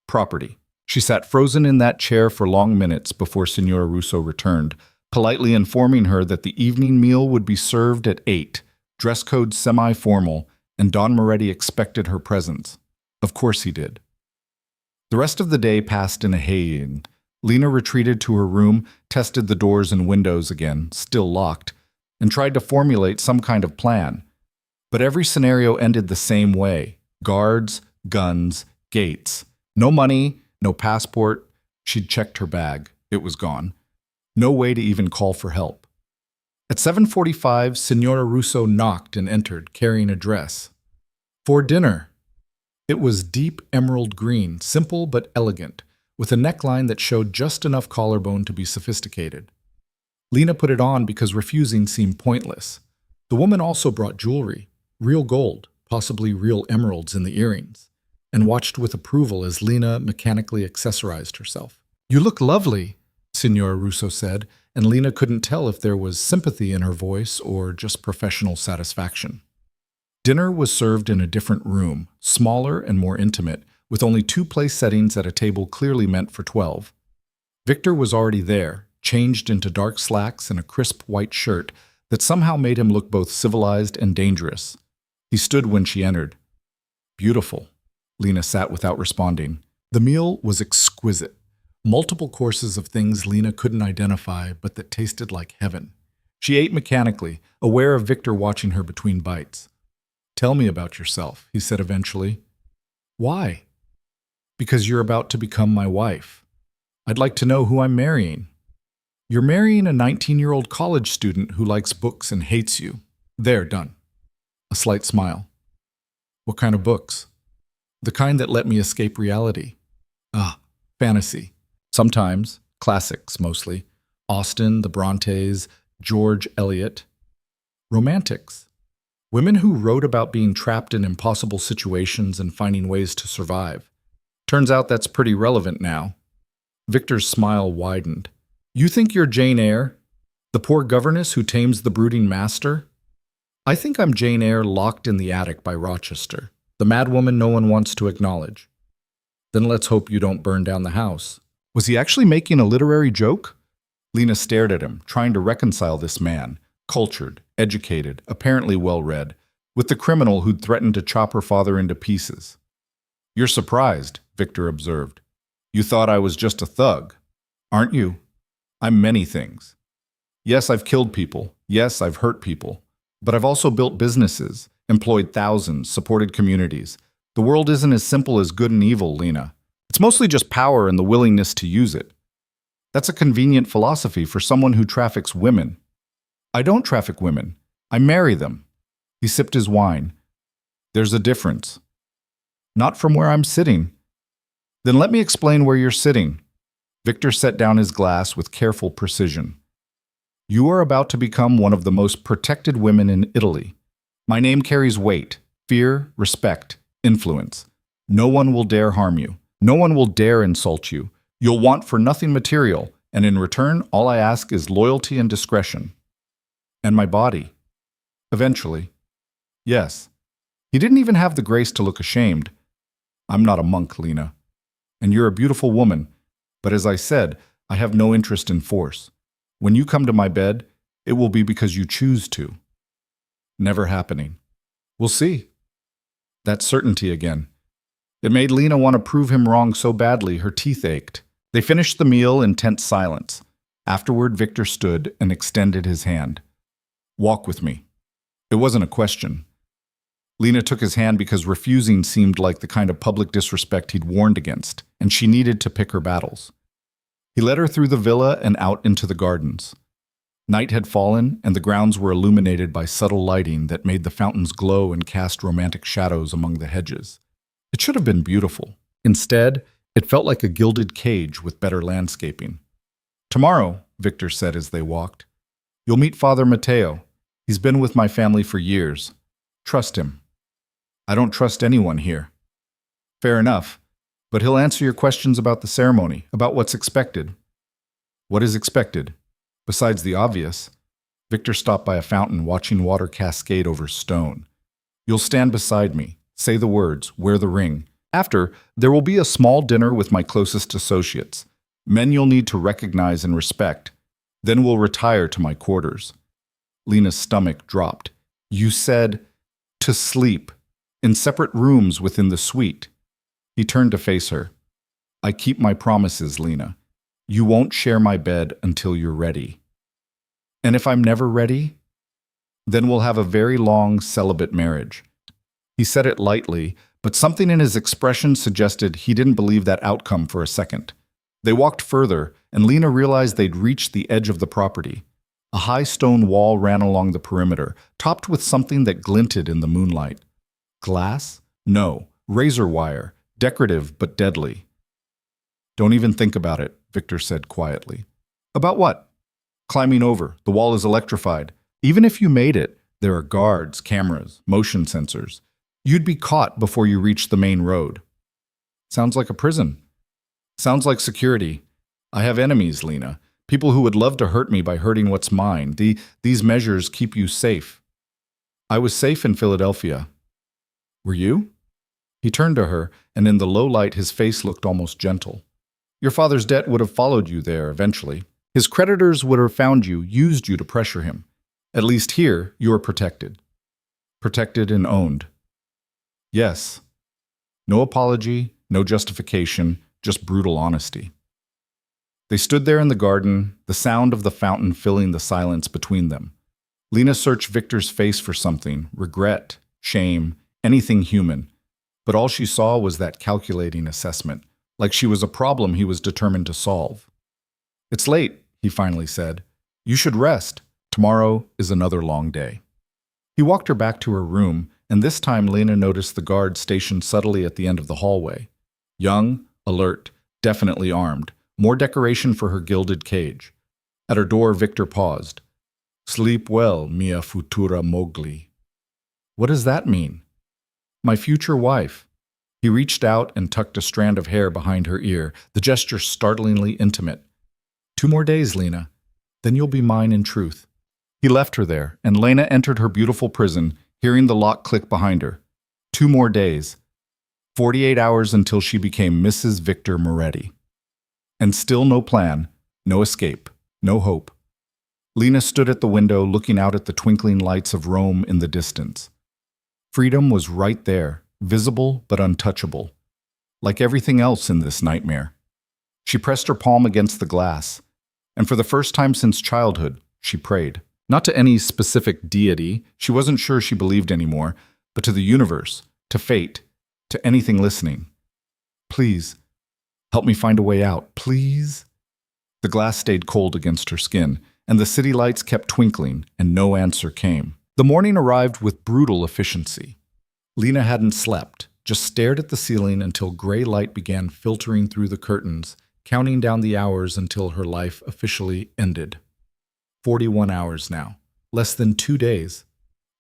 Property. She sat frozen in that chair for long minutes before Signora Russo returned, politely informing her that the evening meal would be served at 8, dress code semi-formal, and Don Moretti expected her presence. Of course he did. The rest of the day passed in a haying. Lena retreated to her room, tested the doors and windows again, still locked, and tried to formulate some kind of plan. But every scenario ended the same way. Guards, guns, gates. No money, no passport. She'd checked her bag. It was gone. No way to even call for help. At 7:45, Signora Russo knocked and entered, carrying a dress. For dinner. It was deep emerald green, simple but elegant, with a neckline that showed just enough collarbone to be sophisticated. Lena put it on because refusing seemed pointless. The woman also brought jewelry, real gold, possibly real emeralds in the earrings, and watched with approval as Lena mechanically accessorized herself. "You look lovely," Signora Russo said, and Lena couldn't tell if there was sympathy in her voice or just professional satisfaction. Dinner was served in a different room, smaller and more intimate, with only 2 place settings at a table clearly meant for 12. Victor was already there, changed into dark slacks and a crisp white shirt that somehow made him look both civilized and dangerous. He stood when she entered. Beautiful. Lena sat without responding. The meal was exquisite. Multiple courses of things Lena couldn't identify, but that tasted like heaven. She ate mechanically, aware of Victor watching her between bites. "Tell me about yourself," he said eventually. "Why?" "Because you're about to become my wife. I'd like to know who I'm marrying." "You're marrying a 19-year-old college student who likes books and hates you. There, done." A slight smile. "What kind of books?" "The kind that let me escape reality." "Ah, fantasy. Sometimes, classics mostly. Austen, the Brontes, George Eliot. Romantics. Women who wrote about being trapped in impossible situations and finding ways to survive. Turns out that's pretty relevant now." Victor's smile widened. "You think you're Jane Eyre? The poor governess who tames the brooding master?" "I think I'm Jane Eyre locked in the attic by Rochester, the madwoman no one wants to acknowledge." "Then let's hope you don't burn down the house." Was he actually making a literary joke? Lena stared at him, trying to reconcile this man, cultured, educated, apparently well-read, with the criminal who'd threatened to chop her father into pieces. "You're surprised," Victor observed. "You thought I was just a thug. Aren't you? I'm many things. Yes, I've killed people. Yes, I've hurt people. But I've also built businesses, employed thousands, supported communities. The world isn't as simple as good and evil, Lena. It's mostly just power and the willingness to use it. That's a convenient philosophy for someone who traffics women." "I don't traffic women. I marry them." He sipped his wine. "There's a difference." "Not from where I'm sitting." "Then let me explain where you're sitting." Victor set down his glass with careful precision. "You are about to become one of the most protected women in Italy. My name carries weight, fear, respect, influence. No one will dare harm you. No one will dare insult you. You'll want for nothing material, and in return, all I ask is loyalty and discretion." "And my body?" "Eventually." "Yes." He didn't even have the grace to look ashamed. "I'm not a monk, Lena. And you're a beautiful woman. But as I said, I have no interest in force. When you come to my bed, it will be because you choose to." "Never happening." "We'll see." That certainty again. It made Lena want to prove him wrong so badly her teeth ached. They finished the meal in tense silence. Afterward, Victor stood and extended his hand. "Walk with me." It wasn't a question. Lena took his hand because refusing seemed like the kind of public disrespect he'd warned against, and she needed to pick her battles. He led her through the villa and out into the gardens. Night had fallen, and the grounds were illuminated by subtle lighting that made the fountains glow and cast romantic shadows among the hedges. It should have been beautiful. Instead, it felt like a gilded cage with better landscaping. "Tomorrow," Victor said as they walked, "you'll meet Father Matteo. He's been with my family for years. Trust him." "I don't trust anyone here." "Fair enough, but he'll answer your questions about the ceremony, about what's expected." "What is expected? Besides the obvious." Victor stopped by a fountain, watching water cascade over stone. "You'll stand beside me. Say the words, wear the ring. After, there will be a small dinner with my closest associates, men you'll need to recognize and respect. Then we'll retire to my quarters." Lena's stomach dropped. "You said to sleep, in separate rooms within the suite." He turned to face her. "I keep my promises, Lena. You won't share my bed until you're ready." "And if I'm never ready?" "Then we'll have a very long celibate marriage." He said it lightly, but something in his expression suggested he didn't believe that outcome for a second. They walked further, and Lena realized they'd reached the edge of the property. A high stone wall ran along the perimeter, topped with something that glinted in the moonlight. Glass? No, razor wire, decorative but deadly. Don't even think about it, Victor said quietly. About what? Climbing over. The wall is electrified. Even if you made it, there are guards, cameras, motion sensors. You'd be caught before you reach the main road. Sounds like a prison. Sounds like security. I have enemies, Lena. People who would love to hurt me by hurting what's mine. These measures keep you safe. I was safe in Philadelphia. Were you? He turned to her, and in the low light his face looked almost gentle. Your father's debt would have followed you there eventually. His creditors would have found you, used you to pressure him. At least here, you are protected. Protected and owned. Yes. No apology, no justification, just brutal honesty. They stood there in the garden, the sound of the fountain filling the silence between them. Lena searched Victor's face for something, regret, shame, anything human. But all she saw was that calculating assessment, like she was a problem he was determined to solve. It's late, he finally said. You should rest. Tomorrow is another long day. He walked her back to her room, and this time Lena noticed the guard stationed subtly at the end of the hallway. Young, alert, definitely armed. More decoration for her gilded cage. At her door, Victor paused. Sleep well, mia futura mogli. What does that mean? My future wife. He reached out and tucked a strand of hair behind her ear, the gesture startlingly intimate. 2 more days, Lena. Then you'll be mine in truth. He left her there, and Lena entered her beautiful prison, hearing the lock click behind her. 2 more days. 48 hours until she became Mrs. Victor Moretti. And still no plan, no escape, no hope. Lena stood at the window looking out at the twinkling lights of Rome in the distance. Freedom was right there, visible but untouchable. Like everything else in this nightmare. She pressed her palm against the glass, and for the first time since childhood, she prayed. Not to any specific deity, she wasn't sure she believed anymore, but to the universe, to fate, to anything listening. Please, help me find a way out, please. The glass stayed cold against her skin, and the city lights kept twinkling, and no answer came. The morning arrived with brutal efficiency. Lena hadn't slept, just stared at the ceiling until gray light began filtering through the curtains, counting down the hours until her life officially ended. 41 hours now. Less than 2 days.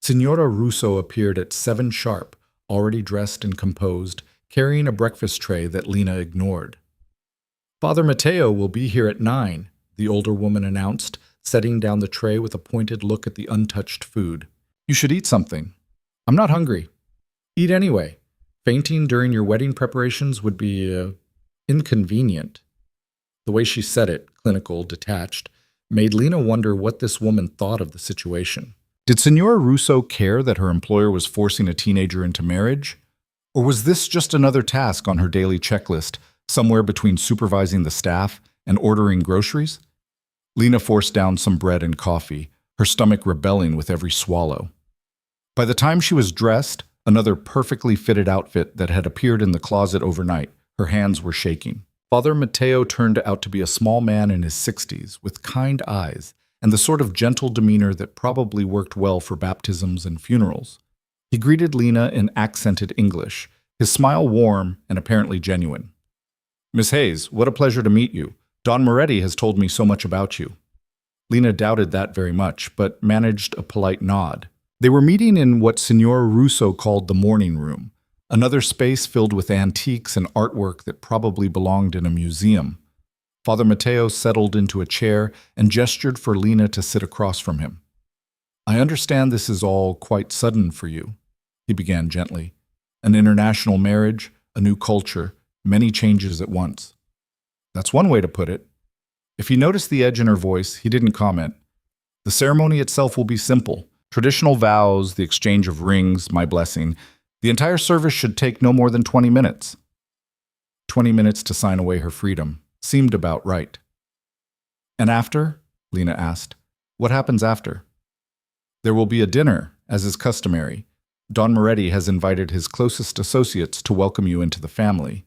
Signora Russo appeared at 7 sharp, already dressed and composed, carrying a breakfast tray that Lena ignored. Father Matteo will be here at 9, the older woman announced, setting down the tray with a pointed look at the untouched food. You should eat something. I'm not hungry. Eat anyway. Fainting during your wedding preparations would be, inconvenient. The way she said it, clinical, detached, made Lena wonder what this woman thought of the situation. Did Signora Russo care that her employer was forcing a teenager into marriage? Or was this just another task on her daily checklist, somewhere between supervising the staff and ordering groceries? Lena forced down some bread and coffee, her stomach rebelling with every swallow. By the time she was dressed, another perfectly fitted outfit that had appeared in the closet overnight, her hands were shaking. Father Matteo turned out to be a small man in his 60s, with kind eyes, and the sort of gentle demeanor that probably worked well for baptisms and funerals. He greeted Lena in accented English, his smile warm and apparently genuine. Miss Hayes, what a pleasure to meet you. Don Moretti has told me so much about you. Lena doubted that very much, but managed a polite nod. They were meeting in what Signora Russo called the morning room, another space filled with antiques and artwork that probably belonged in a museum. Father Matteo settled into a chair and gestured for Lena to sit across from him. I understand this is all quite sudden for you, he began gently. An international marriage, a new culture, many changes at once. That's one way to put it. If he noticed the edge in her voice, he didn't comment. The ceremony itself will be simple. Traditional vows, the exchange of rings, my blessing. The entire service should take no more than 20 minutes. 20 minutes to sign away her freedom. Seemed about right. And after? Lena asked. What happens after? There will be a dinner, as is customary. Don Moretti has invited his closest associates to welcome you into the family.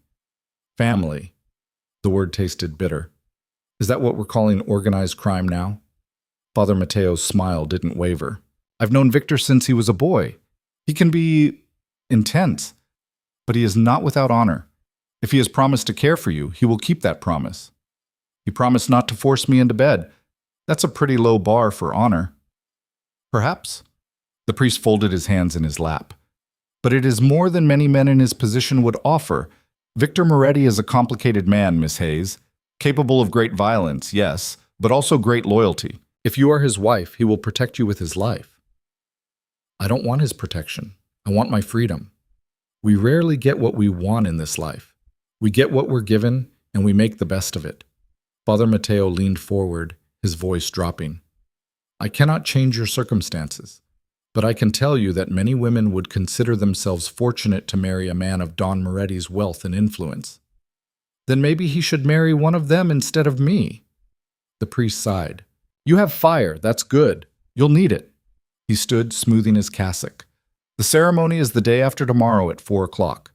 Family. The word tasted bitter. Is that what we're calling organized crime now? Father Mateo's smile didn't waver. I've known Victor since he was a boy. He can be intense, but he is not without honor. If he has promised to care for you, he will keep that promise. He promised not to force me into bed. That's a pretty low bar for honor. Perhaps. The priest folded his hands in his lap. But it is more than many men in his position would offer. Victor Moretti is a complicated man, Miss Hayes. Capable of great violence, yes, but also great loyalty. If you are his wife, he will protect you with his life. I don't want his protection. I want my freedom. We rarely get what we want in this life. We get what we're given, and we make the best of it. Father Mateo leaned forward, his voice dropping. I cannot change your circumstances, but I can tell you that many women would consider themselves fortunate to marry a man of Don Moretti's wealth and influence. Then maybe he should marry one of them instead of me. The priest sighed. You have fire, that's good. You'll need it. He stood, smoothing his cassock. The ceremony is the day after tomorrow at 4 o'clock.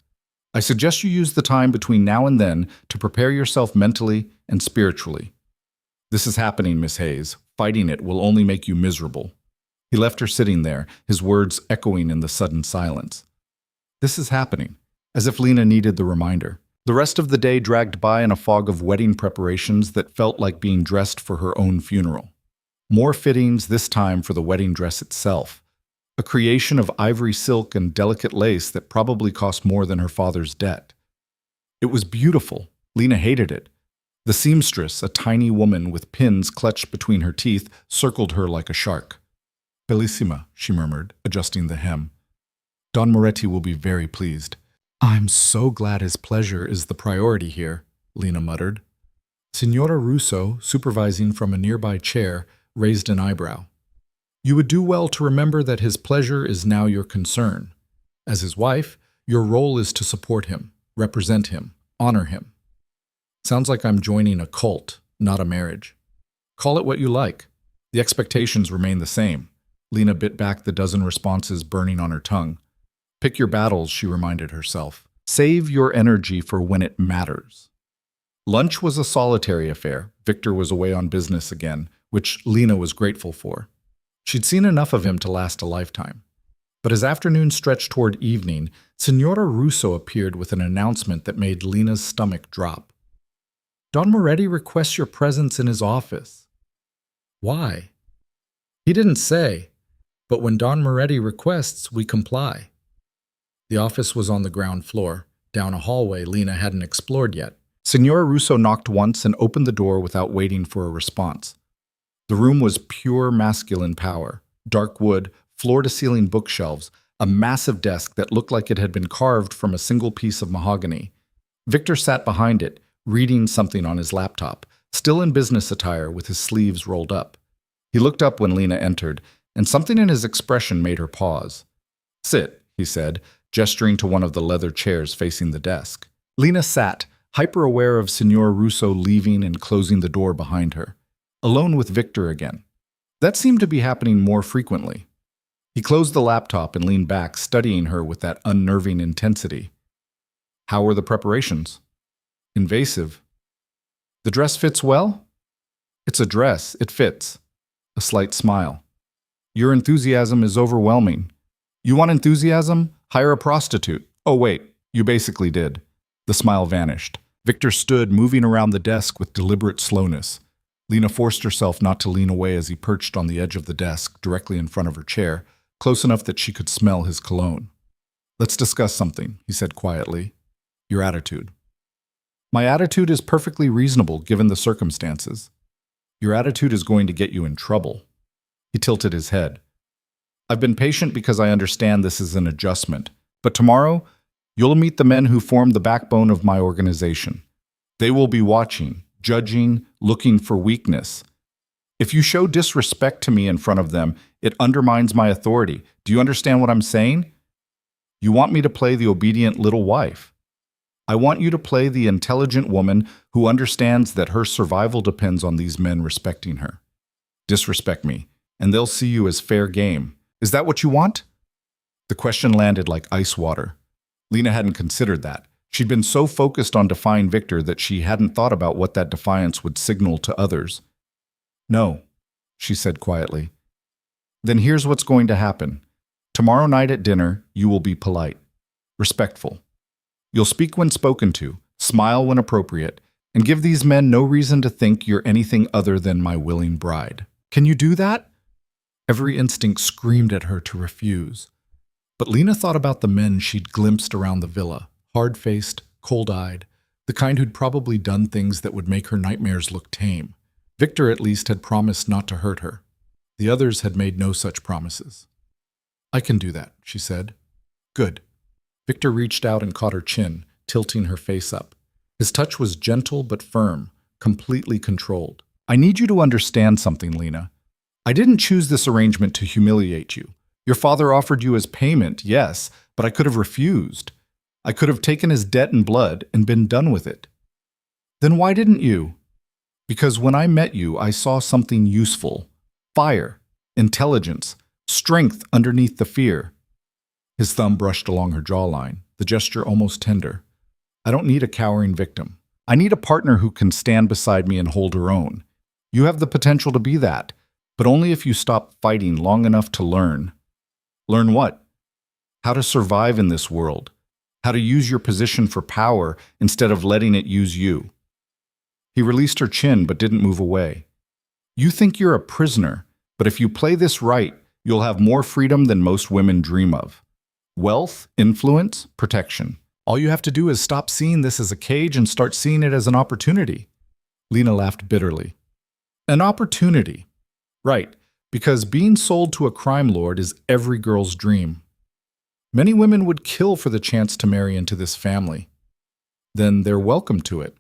I suggest you use the time between now and then to prepare yourself mentally and spiritually. This is happening, Miss Hayes. Fighting it will only make you miserable. He left her sitting there, his words echoing in the sudden silence. This is happening, as if Lena needed the reminder. The rest of the day dragged by in a fog of wedding preparations that felt like being dressed for her own funeral. More fittings this time for the wedding dress itself, a creation of ivory silk and delicate lace that probably cost more than her father's debt. It was beautiful. Lena hated it. The seamstress, a tiny woman with pins clutched between her teeth, circled her like a shark. Bellissima, she murmured, adjusting the hem. Don Moretti will be very pleased. I'm so glad his pleasure is the priority here, Lena muttered. Signora Russo, supervising from a nearby chair, raised an eyebrow. You would do well to remember that his pleasure is now your concern. As his wife, your role is to support him, represent him, honor him. Sounds like I'm joining a cult, not a marriage. Call it what you like. The expectations remain the same. Lena bit back the dozen responses burning on her tongue. Pick your battles, she reminded herself. Save your energy for when it matters. Lunch was a solitary affair. Victor was away on business again, which Lena was grateful for. She'd seen enough of him to last a lifetime. But as afternoon stretched toward evening, Signora Russo appeared with an announcement that made Lena's stomach drop. Don Moretti requests your presence in his office. Why? He didn't say, but when Don Moretti requests, we comply. The office was on the ground floor, down a hallway Lena hadn't explored yet. Signora Russo knocked once and opened the door without waiting for a response. The room was pure masculine power. Dark wood, floor-to-ceiling bookshelves, a massive desk that looked like it had been carved from a single piece of mahogany. Victor sat behind it, reading something on his laptop, still in business attire with his sleeves rolled up. He looked up when Lena entered, and something in his expression made her pause. Sit, he said, gesturing to one of the leather chairs facing the desk. Lena sat, hyper-aware of Signor Russo leaving and closing the door behind her. Alone with Victor again. That seemed to be happening more frequently. He closed the laptop and leaned back, studying her with that unnerving intensity. How were the preparations? Invasive. The dress fits well? It's a dress. It fits. A slight smile. Your enthusiasm is overwhelming. You want enthusiasm? Hire a prostitute. Oh, wait. You basically did. The smile vanished. Victor stood, moving around the desk with deliberate slowness. Lena forced herself not to lean away as he perched on the edge of the desk, directly in front of her chair, close enough that she could smell his cologne. Let's discuss something, he said quietly. Your attitude. My attitude is perfectly reasonable given the circumstances. Your attitude is going to get you in trouble. He tilted his head. I've been patient because I understand this is an adjustment, but tomorrow, you'll meet the men who form the backbone of my organization. They will be watching, judging, looking for weakness. If you show disrespect to me in front of them, it undermines my authority. Do you understand what I'm saying? You want me to play the obedient little wife. I want you to play the intelligent woman who understands that her survival depends on these men respecting her. Disrespect me, and they'll see you as fair game. Is that what you want? The question landed like ice water. Lena hadn't considered that. She'd been so focused on defying Victor that she hadn't thought about what that defiance would signal to others. No, she said quietly. Then here's what's going to happen. Tomorrow night at dinner, you will be polite, respectful. You'll speak when spoken to, smile when appropriate, and give these men no reason to think you're anything other than my willing bride. Can you do that? Every instinct screamed at her to refuse. But Lena thought about the men she'd glimpsed around the villa, hard-faced, cold-eyed, the kind who'd probably done things that would make her nightmares look tame. Victor, at least, had promised not to hurt her. The others had made no such promises. I can do that, she said. Good. Victor reached out and caught her chin, tilting her face up. His touch was gentle but firm, completely controlled. I need you to understand something, Lena. I didn't choose this arrangement to humiliate you. Your father offered you as payment, yes, but I could have refused. I could have taken his debt in blood and been done with it. Then why didn't you? Because when I met you, I saw something useful. Fire, intelligence, strength underneath the fear. His thumb brushed along her jawline, the gesture almost tender. I don't need a cowering victim. I need a partner who can stand beside me and hold her own. You have the potential to be that, but only if you stop fighting long enough to learn. Learn what? How to survive in this world. How to use your position for power instead of letting it use you. He released her chin but didn't move away. You think you're a prisoner, but if you play this right, you'll have more freedom than most women dream of. Wealth, influence, protection. All you have to do is stop seeing this as a cage and start seeing it as an opportunity. Lena laughed bitterly. An opportunity. Right, because being sold to a crime lord is every girl's dream. Many women would kill for the chance to marry into this family. Then they're welcome to it.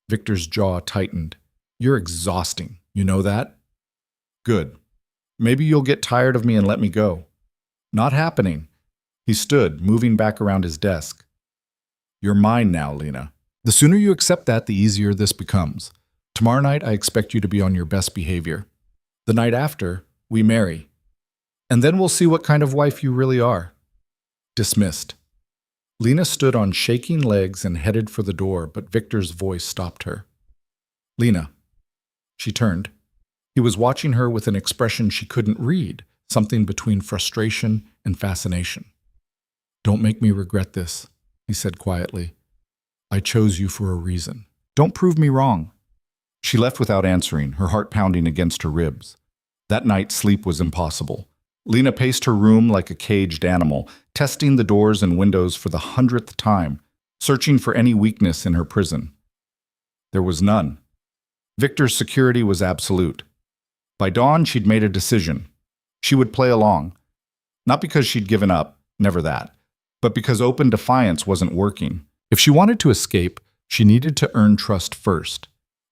Victor's jaw tightened. You're exhausting, you know that? Good. Maybe you'll get tired of me and let me go. Not happening. He stood, moving back around his desk. You're mine now, Lena. The sooner you accept that, the easier this becomes. Tomorrow night, I expect you to be on your best behavior. The night after, we marry. And then we'll see what kind of wife you really are. Dismissed. Lena stood on shaking legs and headed for the door, but Victor's voice stopped her. Lena. She turned. He was watching her with an expression she couldn't read, something between frustration and fascination. Don't make me regret this, he said quietly. I chose you for a reason. Don't prove me wrong. She left without answering, her heart pounding against her ribs. That night, sleep was impossible. Lena paced her room like a caged animal, testing the doors and windows for the 100th time, searching for any weakness in her prison. There was none. Victor's security was absolute. By dawn, she'd made a decision. She would play along. Not because she'd given up, never that, but because open defiance wasn't working. If she wanted to escape, she needed to earn trust first.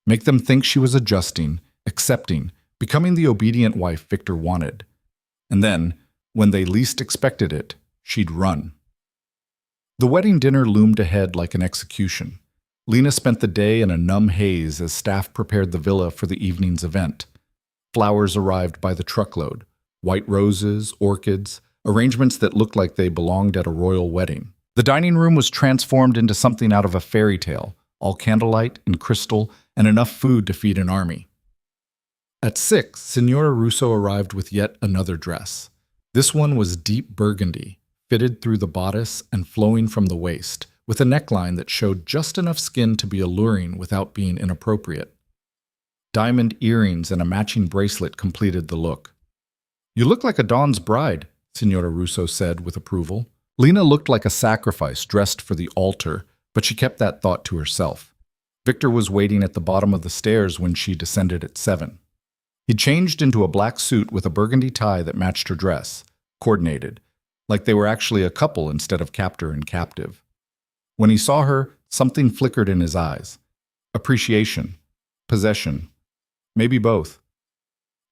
Make them think she was adjusting, accepting, becoming the obedient wife Victor wanted. And then, when they least expected it, she'd run. The wedding dinner loomed ahead like an execution. Lena spent the day in a numb haze as staff prepared the villa for the evening's event. Flowers arrived by the truckload, white roses, orchids, arrangements that looked like they belonged at a royal wedding. The dining room was transformed into something out of a fairy tale, all candlelight and crystal and enough food to feed an army. At 6, Signora Russo arrived with yet another dress. This one was deep burgundy, fitted through the bodice and flowing from the waist, with a neckline that showed just enough skin to be alluring without being inappropriate. Diamond earrings and a matching bracelet completed the look. You look like a Dawn's bride, Signora Russo said with approval. Lena looked like a sacrifice dressed for the altar, but she kept that thought to herself. Victor was waiting at the bottom of the stairs when she descended at 7. He changed into a black suit with a burgundy tie that matched her dress, coordinated, like they were actually a couple instead of captor and captive. When he saw her, something flickered in his eyes. Appreciation, possession, maybe both.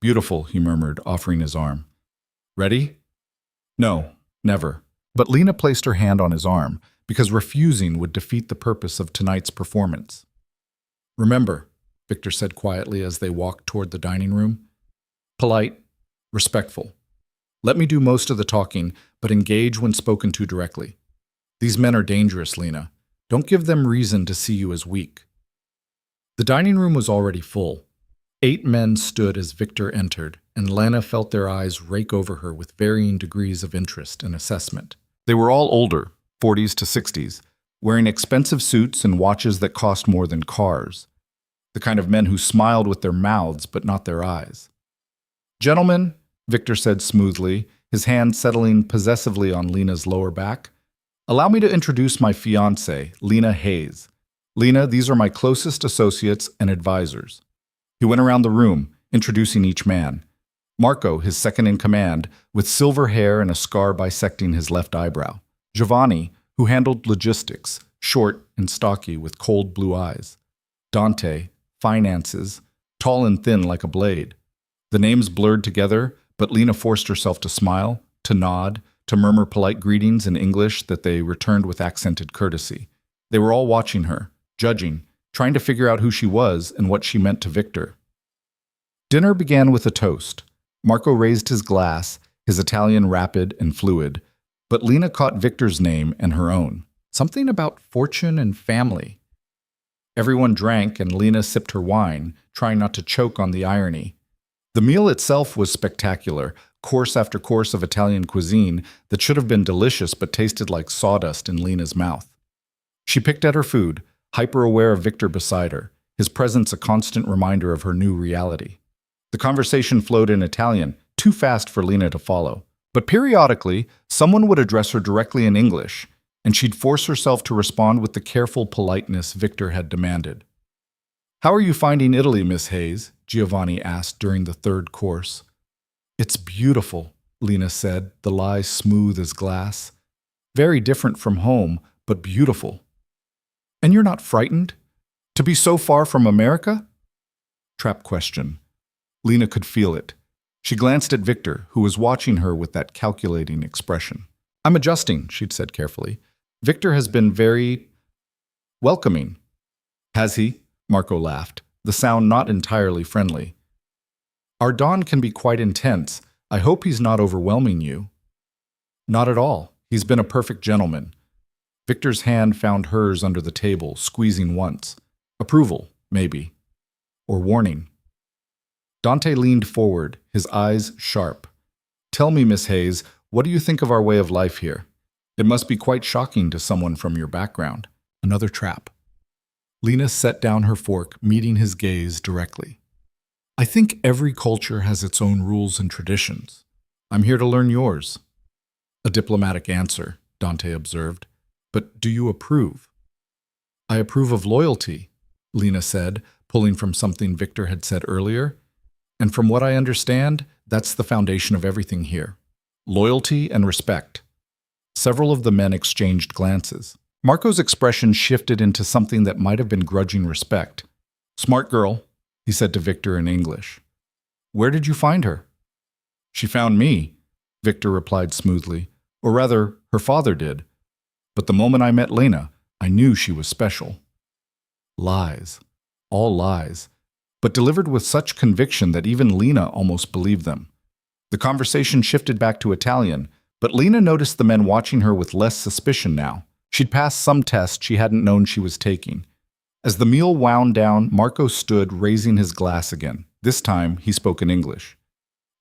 Beautiful, he murmured, offering his arm. Ready? No, never. But Lena placed her hand on his arm, because refusing would defeat the purpose of tonight's performance. Remember, Victor said quietly as they walked toward the dining room. Polite, respectful. Let me do most of the talking, but engage when spoken to directly. These men are dangerous, Lena. Don't give them reason to see you as weak. The dining room was already full. 8 men stood as Victor entered, and Lena felt their eyes rake over her with varying degrees of interest and assessment. They were all older, 40s to 60s, wearing expensive suits and watches that cost more than cars. The kind of men who smiled with their mouths but not their eyes. "Gentlemen," Victor said smoothly, his hand settling possessively on Lena's lower back, "allow me to introduce my fiancée, Lena Hayes. Lena, these are my closest associates and advisors." He went around the room, introducing each man. Marco, his second in command, with silver hair and a scar bisecting his left eyebrow. Giovanni, who handled logistics, short and stocky with cold blue eyes. Dante, finances, tall and thin like a blade. The names blurred together, but Lena forced herself to smile, to nod, to murmur polite greetings in English that they returned with accented courtesy. They were all watching her, judging, trying to figure out who she was and what she meant to Victor. Dinner began with a toast. Marco raised his glass, his Italian rapid and fluid, but Lena caught Victor's name and her own. Something about fortune and family. Everyone drank and Lena sipped her wine, trying not to choke on the irony. The meal itself was spectacular, course after course of Italian cuisine that should have been delicious but tasted like sawdust in Lena's mouth. She picked at her food, hyper-aware of Victor beside her, his presence a constant reminder of her new reality. The conversation flowed in Italian, too fast for Lena to follow. But periodically, someone would address her directly in English, and she'd force herself to respond with the careful politeness Victor had demanded. "How are you finding Italy, Miss Hayes?" Giovanni asked during the third course. "It's beautiful," Lena said, the lie smooth as glass. "Very different from home, but beautiful." "And you're not frightened? To be so far from America?" Trap question. Lena could feel it. She glanced at Victor, who was watching her with that calculating expression. "I'm adjusting," she'd said carefully. "Victor has been very welcoming." "Has he?" Marco laughed, the sound not entirely friendly. "Our Don can be quite intense. I hope he's not overwhelming you." "Not at all. He's been a perfect gentleman." Victor's hand found hers under the table, squeezing once. Approval, maybe. Or warning. Dante leaned forward, his eyes sharp. "Tell me, Miss Hayes, what do you think of our way of life here? It must be quite shocking to someone from your background." Another trap. Lena set down her fork, meeting his gaze directly. "I think every culture has its own rules and traditions. I'm here to learn yours." A diplomatic answer, Dante observed. "But do you approve?" "I approve of loyalty," Lena said, pulling from something Victor had said earlier. "And from what I understand, that's the foundation of everything here. Loyalty and respect." Several of the men exchanged glances. Marco's expression shifted into something that might have been grudging respect. "Smart girl," he said to Victor in English. "Where did you find her?" "She found me," Victor replied smoothly. "Or rather, her father did. But the moment I met Lena, I knew she was special." Lies. All lies. But delivered with such conviction that even Lena almost believed them. The conversation shifted back to Italian, but Lena noticed the men watching her with less suspicion now. She'd passed some test she hadn't known she was taking. As the meal wound down, Marco stood, raising his glass again. This time, he spoke in English.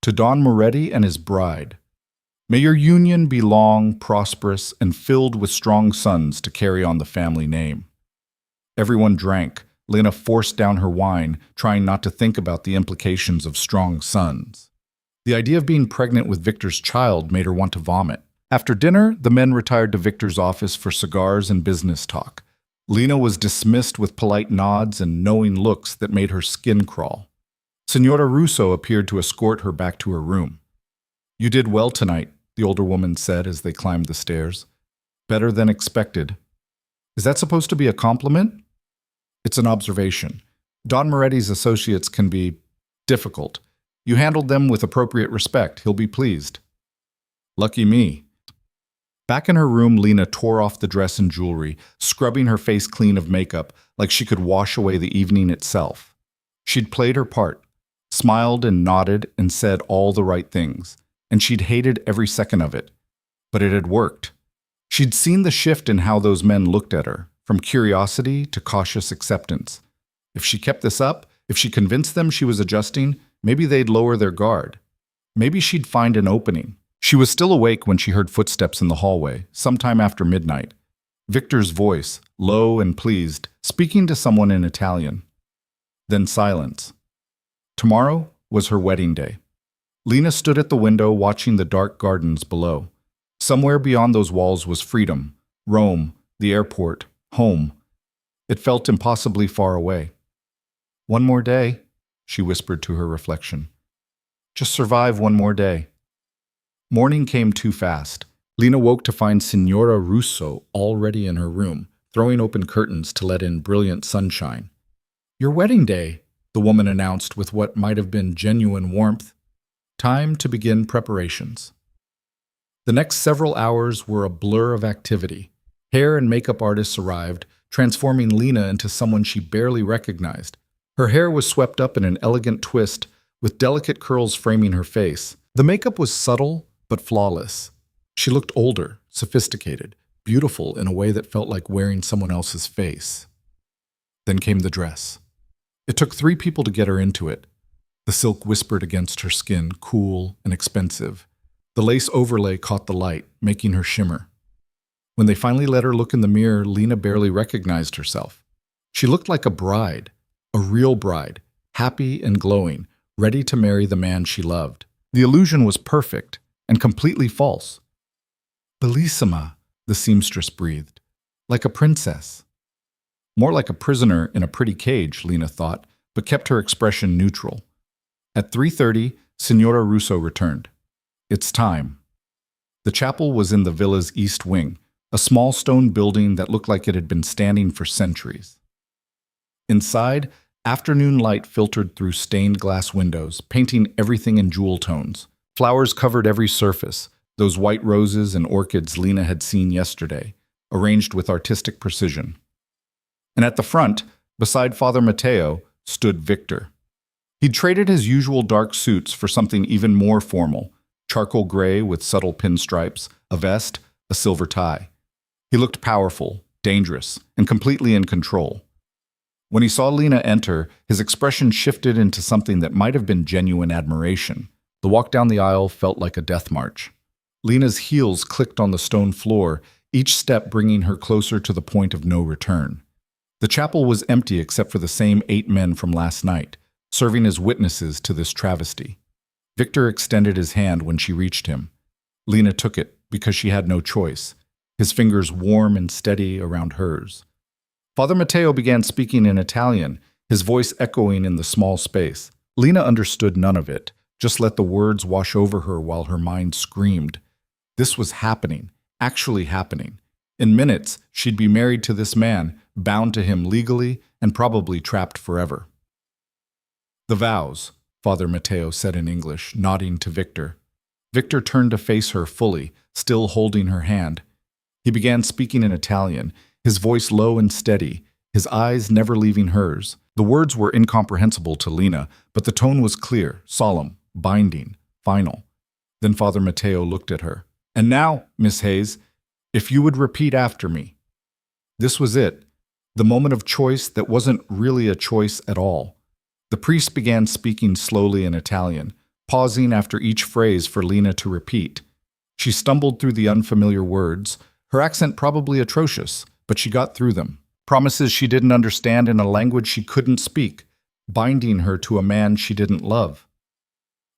"To Don Moretti and his bride. May your union be long, prosperous, and filled with strong sons to carry on the family name." Everyone drank. Lena forced down her wine, trying not to think about the implications of strong sons. The idea of being pregnant with Victor's child made her want to vomit. After dinner, the men retired to Victor's office for cigars and business talk. Lena was dismissed with polite nods and knowing looks that made her skin crawl. Signora Russo appeared to escort her back to her room. "You did well tonight," the older woman said as they climbed the stairs. "Better than expected." "Is that supposed to be a compliment?" "It's an observation. Don Moretti's associates can be difficult. You handled them with appropriate respect. He'll be pleased." "Lucky me." Back in her room, Lena tore off the dress and jewelry, scrubbing her face clean of makeup like she could wash away the evening itself. She'd played her part, smiled and nodded and said all the right things, and she'd hated every second of it. But it had worked. She'd seen the shift in how those men looked at her, from curiosity to cautious acceptance. If she kept this up, If she convinced them she was adjusting, maybe they'd lower their guard. Maybe she'd find an opening. She was still awake when she heard footsteps in the hallway, sometime after midnight. Victor's voice, low and pleased, speaking to someone in Italian. Then silence. Tomorrow was her wedding day. Lena stood at the window watching the dark gardens below. Somewhere beyond those walls was freedom, Rome, the airport, home. It felt impossibly far away. One more day, she whispered to her reflection. Just survive one more day. Morning came too fast. Lena woke to find Signora Russo already in her room, throwing open curtains to let in brilliant sunshine. Your wedding day, the woman announced with what might have been genuine warmth. Time to begin preparations. The next several hours were a blur of activity. Hair and makeup artists arrived, transforming Lena into someone she barely recognized. Her hair was swept up in an elegant twist, with delicate curls framing her face. The makeup was subtle but flawless. She looked older, sophisticated, beautiful in a way that felt like wearing someone else's face. Then came the dress. It took 3 people to get her into it. The silk whispered against her skin, cool and expensive. The lace overlay caught the light, making her shimmer. When they finally let her look in the mirror, Lena barely recognized herself. She looked like a bride, a real bride, happy and glowing, ready to marry the man she loved. The illusion was perfect and completely false. Bellissima, the seamstress breathed, like a princess. More like a prisoner in a pretty cage, Lena thought, but kept her expression neutral. At 3:30, Signora Russo returned. It's time. The chapel was in the villa's east wing, a small stone building that looked like it had been standing for centuries. Inside, afternoon light filtered through stained glass windows, painting everything in jewel tones. Flowers covered every surface, those white roses and orchids Lena had seen yesterday, arranged with artistic precision. And at the front, beside Father Matteo, stood Victor. He'd traded his usual dark suits for something even more formal, charcoal gray with subtle pinstripes, a vest, a silver tie. He looked powerful, dangerous, and completely in control. When he saw Lena enter, his expression shifted into something that might have been genuine admiration. The walk down the aisle felt like a death march. Lena's heels clicked on the stone floor, each step bringing her closer to the point of no return. The chapel was empty except for the same 8 men from last night, serving as witnesses to this travesty. Victor extended his hand when she reached him. Lena took it because she had no choice, his fingers warm and steady around hers. Father Matteo began speaking in Italian, his voice echoing in the small space. Lena understood none of it, just let the words wash over her while her mind screamed. This was happening, actually happening. In minutes, she'd be married to this man, bound to him legally and probably trapped forever. The vows, Father Matteo said in English, nodding to Victor. Victor turned to face her fully, still holding her hand. He began speaking in Italian, his voice low and steady, his eyes never leaving hers. The words were incomprehensible to Lena, but the tone was clear, solemn, binding, final. Then Father Matteo looked at her. And now, Miss Hayes, if you would repeat after me. This was it, the moment of choice that wasn't really a choice at all. The priest began speaking slowly in Italian, pausing after each phrase for Lena to repeat. She stumbled through the unfamiliar words, her accent probably atrocious, but she got through them. Promises she didn't understand in a language she couldn't speak, binding her to a man she didn't love.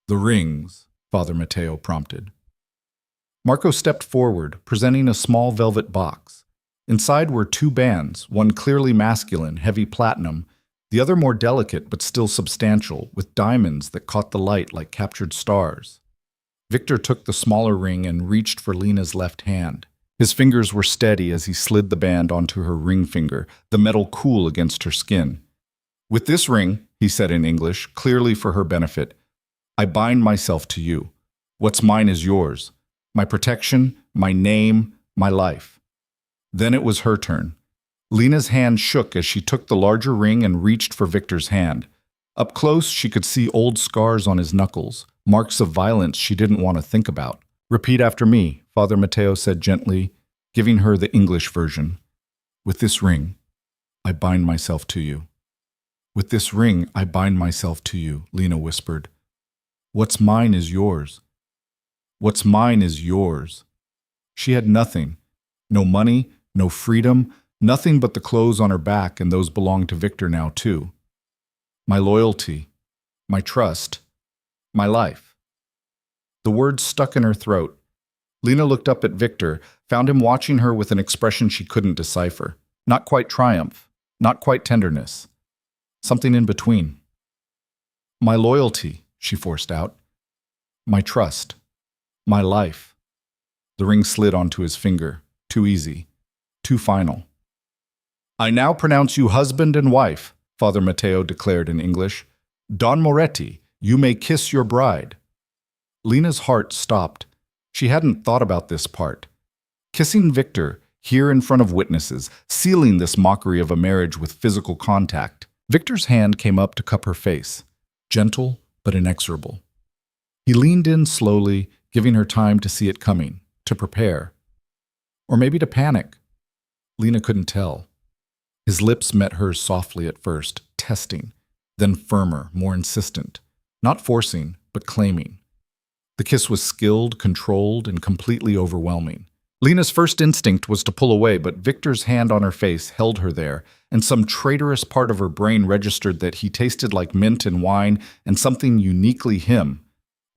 The rings, Father Matteo prompted. Marco stepped forward, presenting a small velvet box. Inside were 2 bands, one clearly masculine, heavy platinum, the other more delicate but still substantial, with diamonds that caught the light like captured stars. Victor took the smaller ring and reached for Lena's left hand. His fingers were steady as he slid the band onto her ring finger, the metal cool against her skin. With this ring, he said in English, clearly for her benefit, I bind myself to you. What's mine is yours. My protection, my name, my life. Then it was her turn. Lena's hand shook as she took the larger ring and reached for Victor's hand. Up close, she could see old scars on his knuckles, marks of violence she didn't want to think about. Repeat after me, Father Matteo said gently, giving her the English version. With this ring, I bind myself to you. With this ring, I bind myself to you, Lena whispered. What's mine is yours. What's mine is yours. She had nothing. No money, no freedom, nothing but the clothes on her back, and those belonged to Victor now, too. My loyalty, my trust, my life. The words stuck in her throat. Lena looked up at Victor, found him watching her with an expression she couldn't decipher. Not quite triumph, not quite tenderness. Something in between. My loyalty, she forced out. My trust. My life. The ring slid onto his finger. Too easy. Too final. I now pronounce you husband and wife, Father Matteo declared in English. Don Moretti, you may kiss your bride. Lena's heart stopped. She hadn't thought about this part. Kissing Victor, here in front of witnesses, sealing this mockery of a marriage with physical contact. Victor's hand came up to cup her face, gentle but inexorable. He leaned in slowly, giving her time to see it coming, to prepare. Or maybe to panic. Lena couldn't tell. His lips met hers softly at first, testing, then firmer, more insistent. Not forcing, but claiming. The kiss was skilled, controlled, and completely overwhelming. Lena's first instinct was to pull away, but Victor's hand on her face held her there, and some traitorous part of her brain registered that he tasted like mint and wine and something uniquely him.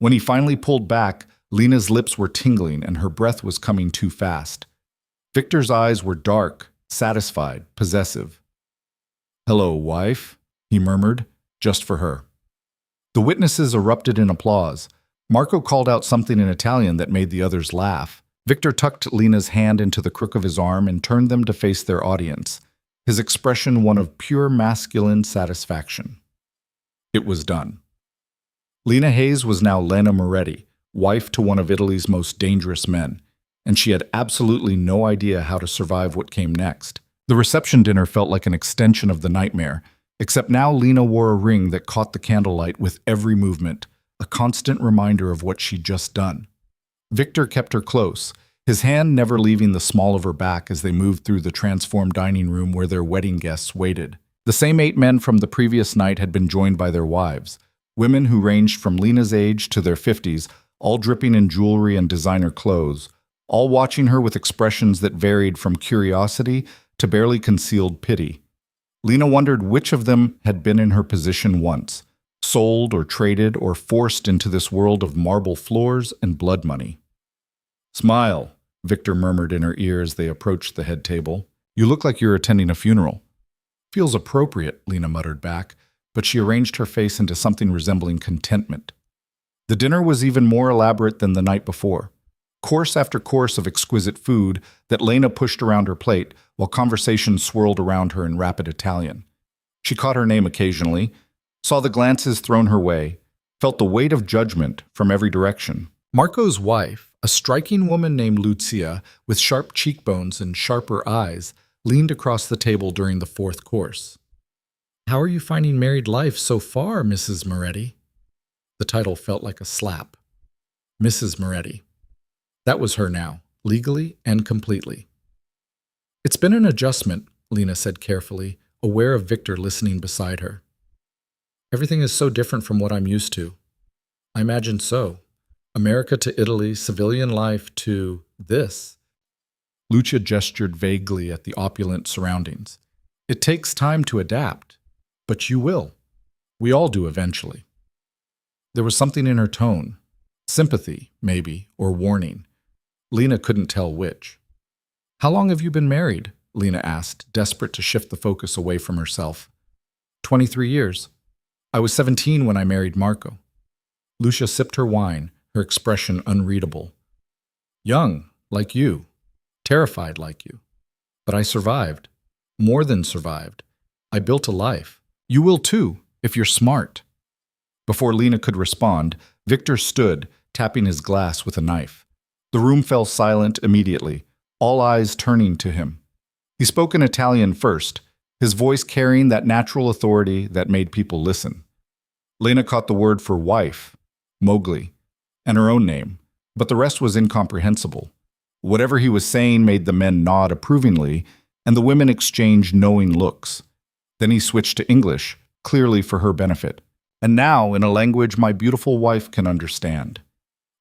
When he finally pulled back, Lena's lips were tingling and her breath was coming too fast. Victor's eyes were dark, satisfied, possessive. Hello, wife, he murmured, just for her. The witnesses erupted in applause. Marco called out something in Italian that made the others laugh. Victor tucked Lena's hand into the crook of his arm and turned them to face their audience, his expression one of pure masculine satisfaction. It was done. Lena Hayes was now Lena Moretti, wife to one of Italy's most dangerous men, and she had absolutely no idea how to survive what came next. The reception dinner felt like an extension of the nightmare, except now Lena wore a ring that caught the candlelight with every movement, a constant reminder of what she'd just done. Victor kept her close, his hand never leaving the small of her back as they moved through the transformed dining room where their wedding guests waited. The same 8 men from the previous night had been joined by their wives, women who ranged from Lena's age to their 50s, all dripping in jewelry and designer clothes, all watching her with expressions that varied from curiosity to barely concealed pity. Lena wondered which of them had been in her position once, sold or traded or forced into this world of marble floors and blood money. Smile, Victor murmured in her ear as they approached the head table. You look like you're attending a funeral. Feels appropriate, Lena muttered back, but she arranged her face into something resembling contentment. The dinner was even more elaborate than the night before. Course after course of exquisite food that Lena pushed around her plate while conversation swirled around her in rapid Italian. She caught her name occasionally, saw the glances thrown her way, felt the weight of judgment from every direction. Marco's wife, a striking woman named Lucia, with sharp cheekbones and sharper eyes, leaned across the table during the 4th course. How are you finding married life so far, Mrs. Moretti? The title felt like a slap. Mrs. Moretti. That was her now, legally and completely. It's been an adjustment, Lena said carefully, aware of Victor listening beside her. Everything is so different from what I'm used to. I imagine so. America to Italy, civilian life to this. Lucia gestured vaguely at the opulent surroundings. It takes time to adapt, but you will. We all do eventually. There was something in her tone, sympathy, maybe, or warning. Lena couldn't tell which. How long have you been married? Lena asked, desperate to shift the focus away from herself. 23 years. I was 17 when I married Marco. Lucia sipped her wine, her expression unreadable. Young, like you. Terrified like you. But I survived. More than survived. I built a life. You will too, if you're smart. Before Lena could respond, Victor stood, tapping his glass with a knife. The room fell silent immediately, all eyes turning to him. He spoke in Italian first, his voice carrying that natural authority that made people listen. Lena caught the word for wife, Mowgli, and her own name, but the rest was incomprehensible. Whatever he was saying made the men nod approvingly, and the women exchanged knowing looks. Then he switched to English, clearly for her benefit. And now, in a language my beautiful wife can understand.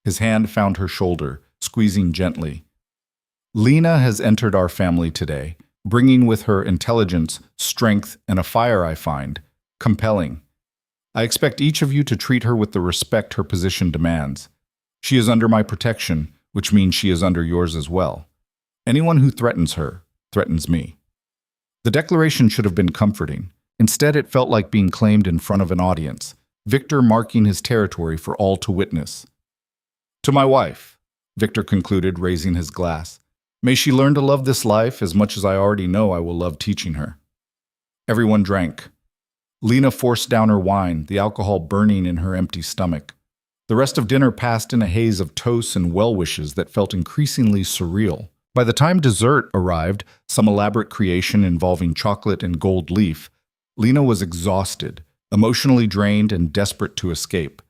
His hand found her shoulder, squeezing gently. Lena has entered our family today, bringing with her intelligence, strength, and a fire I find compelling. I expect each of you to treat her with the respect her position demands. She is under my protection, which means she is under yours as well. Anyone who threatens her, threatens me. The declaration should have been comforting. Instead, it felt like being claimed in front of an audience, Victor marking his territory for all to witness. To my wife, Victor concluded, raising his glass. May she learn to love this life as much as I already know I will love teaching her. Everyone drank. Lena forced down her wine, the alcohol burning in her empty stomach. The rest of dinner passed in a haze of toasts and well-wishes that felt increasingly surreal. By the time dessert arrived, some elaborate creation involving chocolate and gold leaf, Lena was exhausted, emotionally drained, and desperate to escape.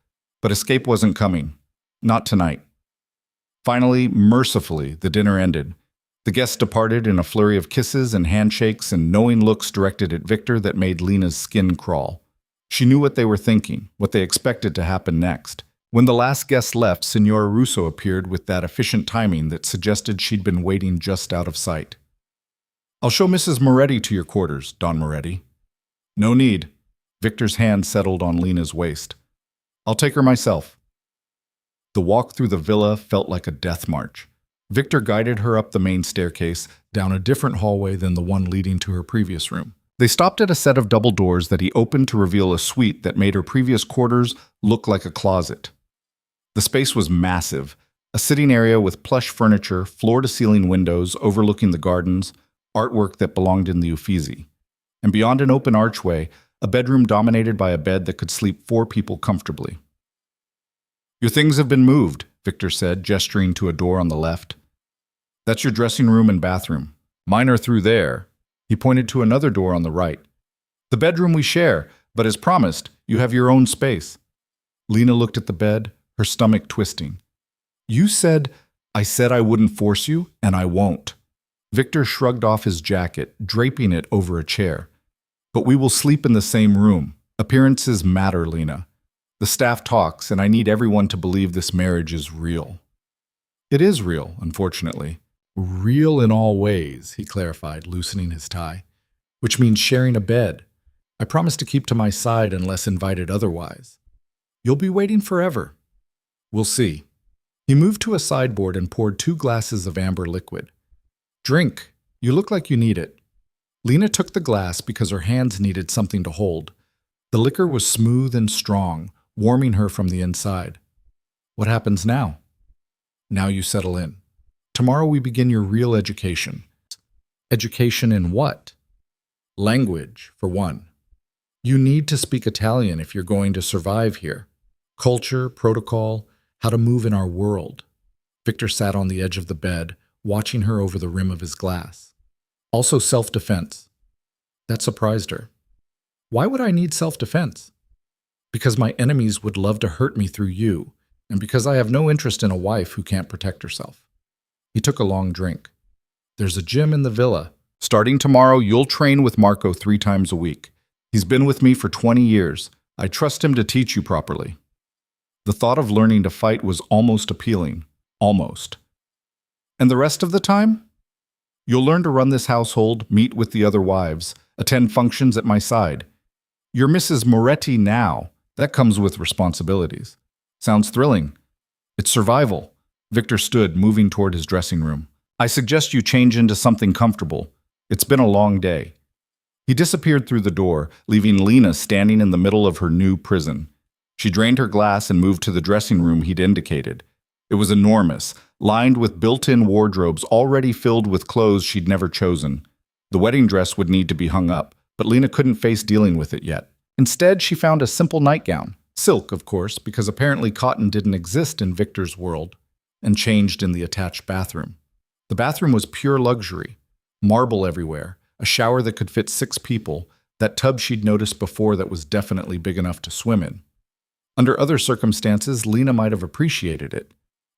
But escape wasn't coming. Not tonight. Finally, mercifully, the dinner ended. The guests departed in a flurry of kisses and handshakes and knowing looks directed at Victor that made Lena's skin crawl. She knew what they were thinking, what they expected to happen next. When the last guest left, Signora Russo appeared with that efficient timing that suggested she'd been waiting just out of sight. I'll show Mrs. Moretti to your quarters, Don Moretti. No need. Victor's hand settled on Lena's waist. I'll take her myself. The walk through the villa felt like a death march. Victor guided her up the main staircase, down a different hallway than the one leading to her previous room. They stopped at a set of double doors that he opened to reveal a suite that made her previous quarters look like a closet. The space was massive, a sitting area with plush furniture, floor-to-ceiling windows overlooking the gardens, artwork that belonged in the Uffizi. And beyond an open archway, a bedroom dominated by a bed that could sleep 4 people comfortably. Your things have been moved, Victor said, gesturing to a door on the left. That's your dressing room and bathroom. Mine are through there. He pointed to another door on the right. The bedroom we share, but as promised, you have your own space. Lena looked at the bed, her stomach twisting. You said, I said I wouldn't force you, and I won't. Victor shrugged off his jacket, draping it over a chair. But we will sleep in the same room. Appearances matter, Lena. The staff talks, and I need everyone to believe this marriage is real. It is real, unfortunately. Real in all ways, he clarified, loosening his tie. Which means sharing a bed. I promise to keep to my side unless invited otherwise. You'll be waiting forever. We'll see. He moved to a sideboard and poured 2 glasses of amber liquid. Drink. You look like you need it. Lena took the glass because her hands needed something to hold. The liquor was smooth and strong, warming her from the inside. What happens now? Now you settle in. Tomorrow we begin your real education. Education in what? Language, for one. You need to speak Italian if you're going to survive here. Culture, protocol, how to move in our world. Victor sat on the edge of the bed, watching her over the rim of his glass. Also self-defense. That surprised her. Why would I need self-defense? Because my enemies would love to hurt me through you, and because I have no interest in a wife who can't protect herself. He took a long drink. There's a gym in the villa. Starting tomorrow, you'll train with Marco 3 times a week. He's been with me for 20 years. I trust him to teach you properly. The thought of learning to fight was almost appealing. Almost. And the rest of the time? You'll learn to run this household, meet with the other wives, attend functions at my side. You're Mrs. Moretti now. That comes with responsibilities. Sounds thrilling. It's survival. Victor stood, moving toward his dressing room. I suggest you change into something comfortable. It's been a long day. He disappeared through the door, leaving Lena standing in the middle of her new prison. She drained her glass and moved to the dressing room he'd indicated. It was enormous, lined with built-in wardrobes already filled with clothes she'd never chosen. The wedding dress would need to be hung up, but Lena couldn't face dealing with it yet. Instead, she found a simple nightgown. Silk, of course, because apparently cotton didn't exist in Victor's world, and changed in the attached bathroom. The bathroom was pure luxury. Marble everywhere, a shower that could fit 6 people, that tub she'd noticed before that was definitely big enough to swim in. Under other circumstances, Lena might have appreciated it.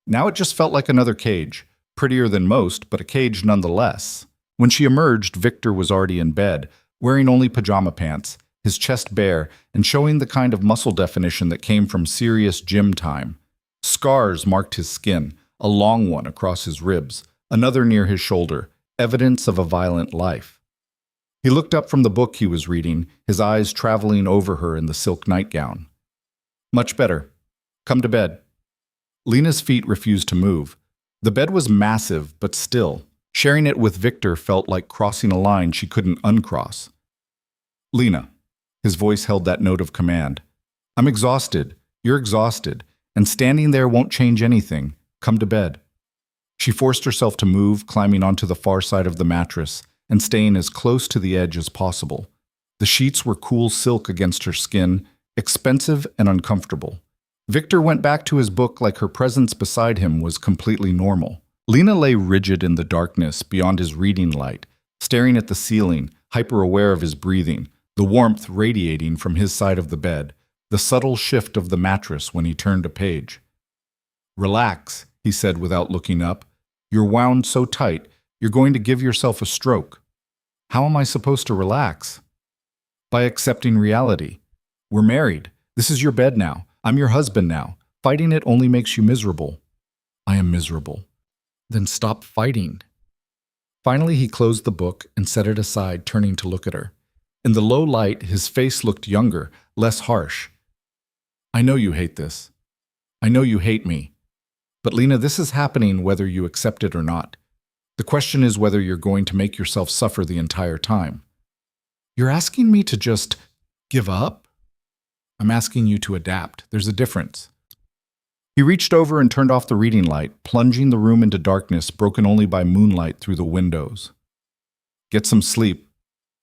Now it just felt like another cage, prettier than most, but a cage nonetheless. When she emerged, Victor was already in bed, wearing only pajama pants, his chest bare and showing the kind of muscle definition that came from serious gym time. Scars marked his skin, a long one across his ribs, another near his shoulder, evidence of a violent life. He looked up from the book he was reading, his eyes traveling over her in the silk nightgown. "Much better. Come to bed." Lena's feet refused to move. The bed was massive, but still. Sharing it with Victor felt like crossing a line she couldn't uncross. "Lena." His voice held that note of command. "I'm exhausted. You're exhausted. And standing there won't change anything. Come to bed." She forced herself to move, climbing onto the far side of the mattress and staying as close to the edge as possible. The sheets were cool silk against her skin, expensive and uncomfortable. Victor went back to his book like her presence beside him was completely normal. Lena lay rigid in the darkness beyond his reading light, staring at the ceiling, hyper-aware of his breathing, the warmth radiating from his side of the bed, the subtle shift of the mattress when he turned a page. "Relax," he said without looking up. "You're wound so tight, you're going to give yourself a stroke." "How am I supposed to relax?" "By accepting reality. We're married. This is your bed now. I'm your husband now. Fighting it only makes you miserable." "I am miserable." "Then stop fighting." Finally, he closed the book and set it aside, turning to look at her. In the low light, his face looked younger, less harsh. "I know you hate this. I know you hate me. But Lena, this is happening whether you accept it or not. The question is whether you're going to make yourself suffer the entire time." "You're asking me to just give up?" "I'm asking you to adapt. There's a difference." He reached over and turned off the reading light, plunging the room into darkness broken only by moonlight through the windows. "Get some sleep.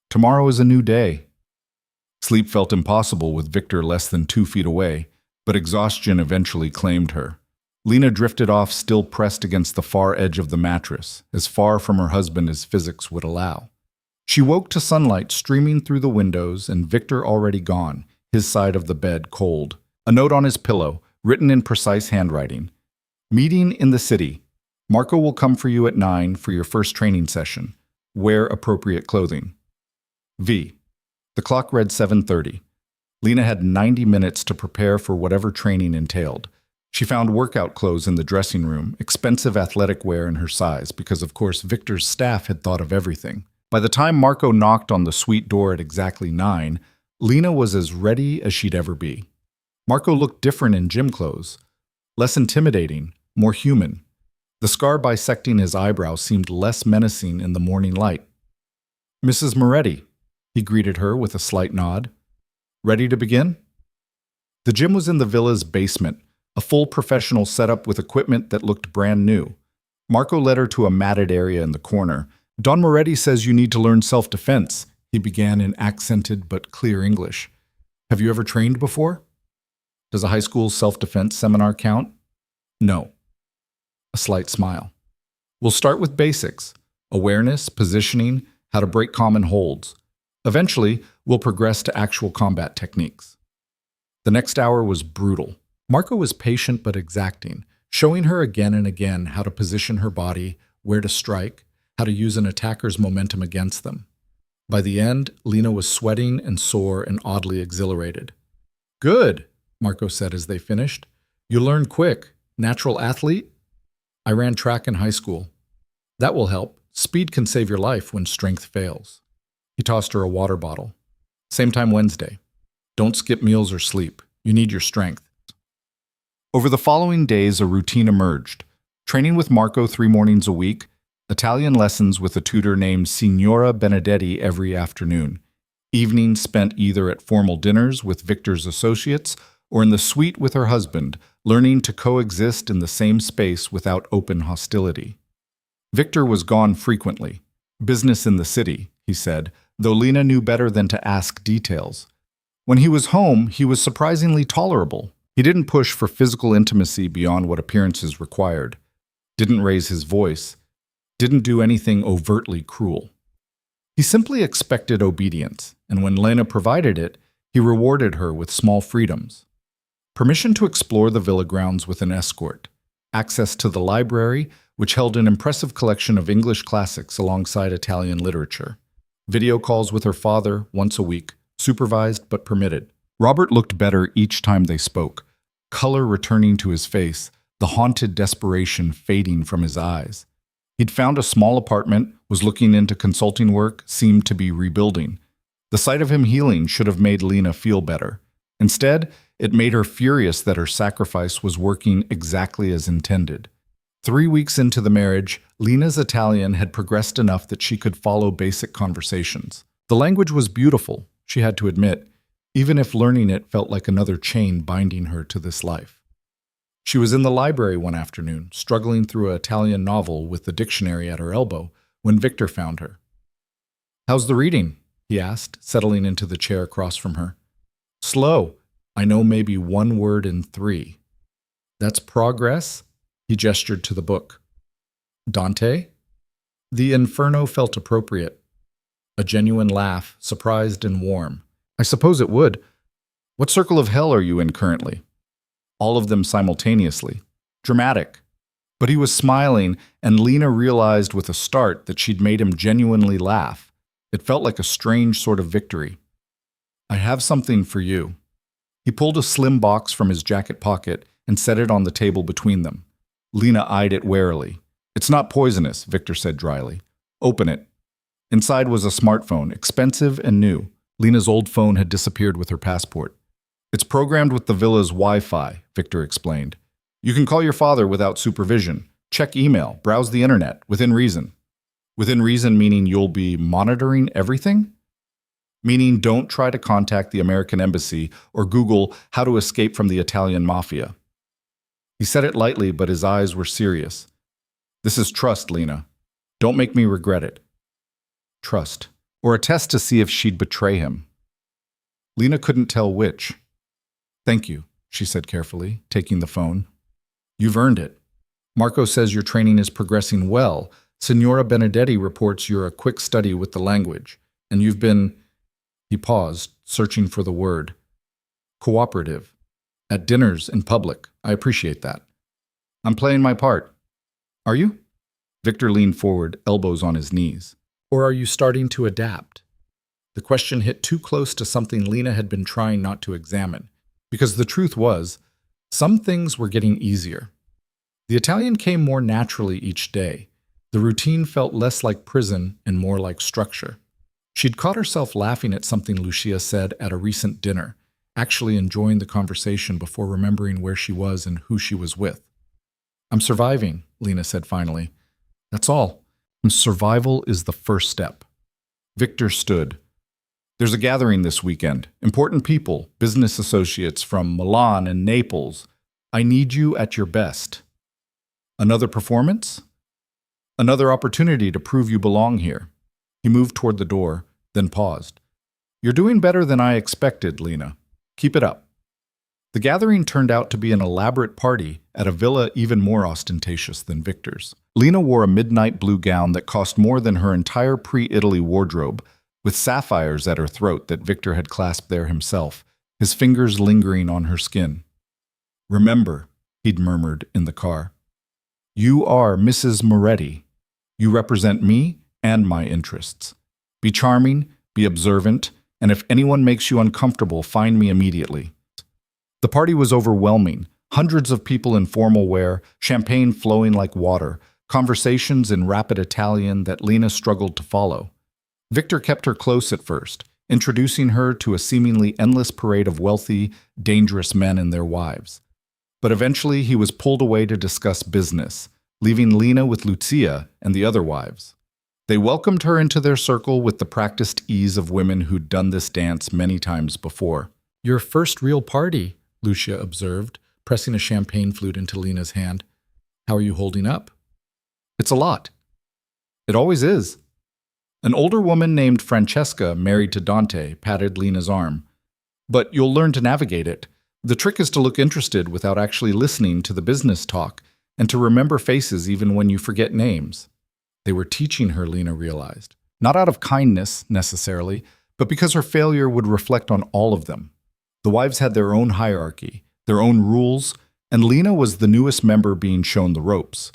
Tomorrow is a new day." Sleep felt impossible with Victor less than 2 feet away, but exhaustion eventually claimed her. Lena drifted off, still pressed against the far edge of the mattress, as far from her husband as physics would allow. She woke to sunlight streaming through the windows and Victor already gone, his side of the bed cold. A note on his pillow, written in precise handwriting. "Meeting in the city. Marco will come for you at 9 for your first training session. Wear appropriate clothing. V." The clock read 7:30. Lena had 90 minutes to prepare for whatever training entailed. She found workout clothes in the dressing room, expensive athletic wear in her size, because of course Victor's staff had thought of everything. By the time Marco knocked on the suite door at exactly 9, Lena was as ready as she'd ever be. Marco looked different in gym clothes, less intimidating, more human. The scar bisecting his eyebrow seemed less menacing in the morning light. "Mrs. Moretti," he greeted her with a slight nod. "Ready to begin?" The gym was in the villa's basement, a full professional setup with equipment that looked brand new. Marco led her to a matted area in the corner. "Don Moretti says you need to learn self-defense," he began in accented but clear English. "Have you ever trained before?" "Does a high school self-defense seminar count?" "No." A slight smile. "We'll start with basics: awareness, positioning, how to break common holds. Eventually, we'll progress to actual combat techniques." The next hour was brutal. Marco was patient but exacting, showing her again and again how to position her body, where to strike, how to use an attacker's momentum against them. By the end, Lena was sweating and sore and oddly exhilarated. "Good," Marco said as they finished. "You learn quick. Natural athlete?" "I ran track in high school." "That will help. Speed can save your life when strength fails." He tossed her a water bottle. "Same time Wednesday. Don't skip meals or sleep. You need your strength." Over the following days, a routine emerged. Training with Marco 3 mornings a week, Italian lessons with a tutor named Signora Benedetti every afternoon, evenings spent either at formal dinners with Victor's associates or in the suite with her husband, learning to coexist in the same space without open hostility. Victor was gone frequently. "Business in the city," he said, though Lena knew better than to ask details. When he was home, he was surprisingly tolerable. He didn't push for physical intimacy beyond what appearances required, didn't raise his voice, didn't do anything overtly cruel. He simply expected obedience, and when Lena provided it, he rewarded her with small freedoms. Permission to explore the villa grounds with an escort, access to the library, which held an impressive collection of English classics alongside Italian literature, video calls with her father once a week, supervised but permitted. Robert looked better each time they spoke, color returning to his face, the haunted desperation fading from his eyes. He'd found a small apartment, was looking into consulting work, seemed to be rebuilding. The sight of him healing should have made Lena feel better. Instead, it made her furious that her sacrifice was working exactly as intended. 3 weeks into the marriage, Lena's Italian had progressed enough that she could follow basic conversations. The language was beautiful, she had to admit, even if learning it felt like another chain binding her to this life. She was in the library one afternoon, struggling through an Italian novel with the dictionary at her elbow, when Victor found her. "How's the reading?" he asked, settling into the chair across from her. "Slow. I know maybe 1 word in 3. "That's progress?" He gestured to the book. "Dante?" The Inferno felt appropriate. A genuine laugh, surprised and warm. "I suppose it would. What circle of hell are you in currently?" All of them simultaneously. Dramatic. But he was smiling, and Lena realized with a start that she'd made him genuinely laugh. It felt like a strange sort of victory. "I have something for you." He pulled a slim box from his jacket pocket and set it on the table between them. Lena eyed it warily. "It's not poisonous," Victor said dryly. "Open it." Inside was a smartphone, expensive and new. Lena's old phone had disappeared with her passport. "It's programmed with the villa's Wi-Fi," Victor explained. "You can call your father without supervision, check email, browse the internet, within reason." Within reason meaning you'll be monitoring everything? Meaning don't try to contact the American embassy or Google how to escape from the Italian mafia. He said it lightly, but his eyes were serious. "This is trust, Lena. Don't make me regret it." Trust. Or a test to see if she'd betray him. Lena couldn't tell which. "Thank you," she said carefully, taking the phone. "You've earned it. Marco says your training is progressing well. Signora Benedetti reports you're a quick study with the language, and you've been..." He paused, searching for the word. "Cooperative. At dinners, in public. I appreciate that. I'm playing my part." "Are you?" Victor leaned forward, elbows on his knees. "Or are you starting to adapt?" The question hit too close to something Lena had been trying not to examine, because the truth was, some things were getting easier. The Italian came more naturally each day. The routine felt less like prison and more like structure. She'd caught herself laughing at something Lucia said at a recent dinner, actually enjoying the conversation before remembering where she was and who she was with. "I'm surviving," Lena said finally. "That's all. And survival is the first step." Victor stood. "There's a gathering this weekend. Important people, business associates from Milan and Naples. I need you at your best." "Another performance?" "Another opportunity to prove you belong here." He moved toward the door, then paused. "You're doing better than I expected, Lena. Keep it up." The gathering turned out to be an elaborate party at a villa even more ostentatious than Victor's. Lena wore a midnight blue gown that cost more than her entire pre-Italy wardrobe, with sapphires at her throat that Victor had clasped there himself, his fingers lingering on her skin. "Remember," he'd murmured in the car, "you are Mrs. Moretti. You represent me and my interests. Be charming, be observant, and if anyone makes you uncomfortable, find me immediately." The party was overwhelming. Hundreds of people in formal wear, champagne flowing like water, conversations in rapid Italian that Lena struggled to follow. Victor kept her close at first, introducing her to a seemingly endless parade of wealthy, dangerous men and their wives. But eventually he was pulled away to discuss business, leaving Lena with Lucia and the other wives. They welcomed her into their circle with the practiced ease of women who'd done this dance many times before. "Your first real party," Lucia observed, pressing a champagne flute into Lena's hand. "How are you holding up?" "It's a lot." "It always is." An older woman named Francesca, married to Dante, patted Lena's arm. "But you'll learn to navigate it. The trick is to look interested without actually listening to the business talk, and to remember faces even when you forget names." They were teaching her, Lena realized. Not out of kindness, necessarily, but because her failure would reflect on all of them. The wives had their own hierarchy, their own rules, and Lena was the newest member being shown the ropes.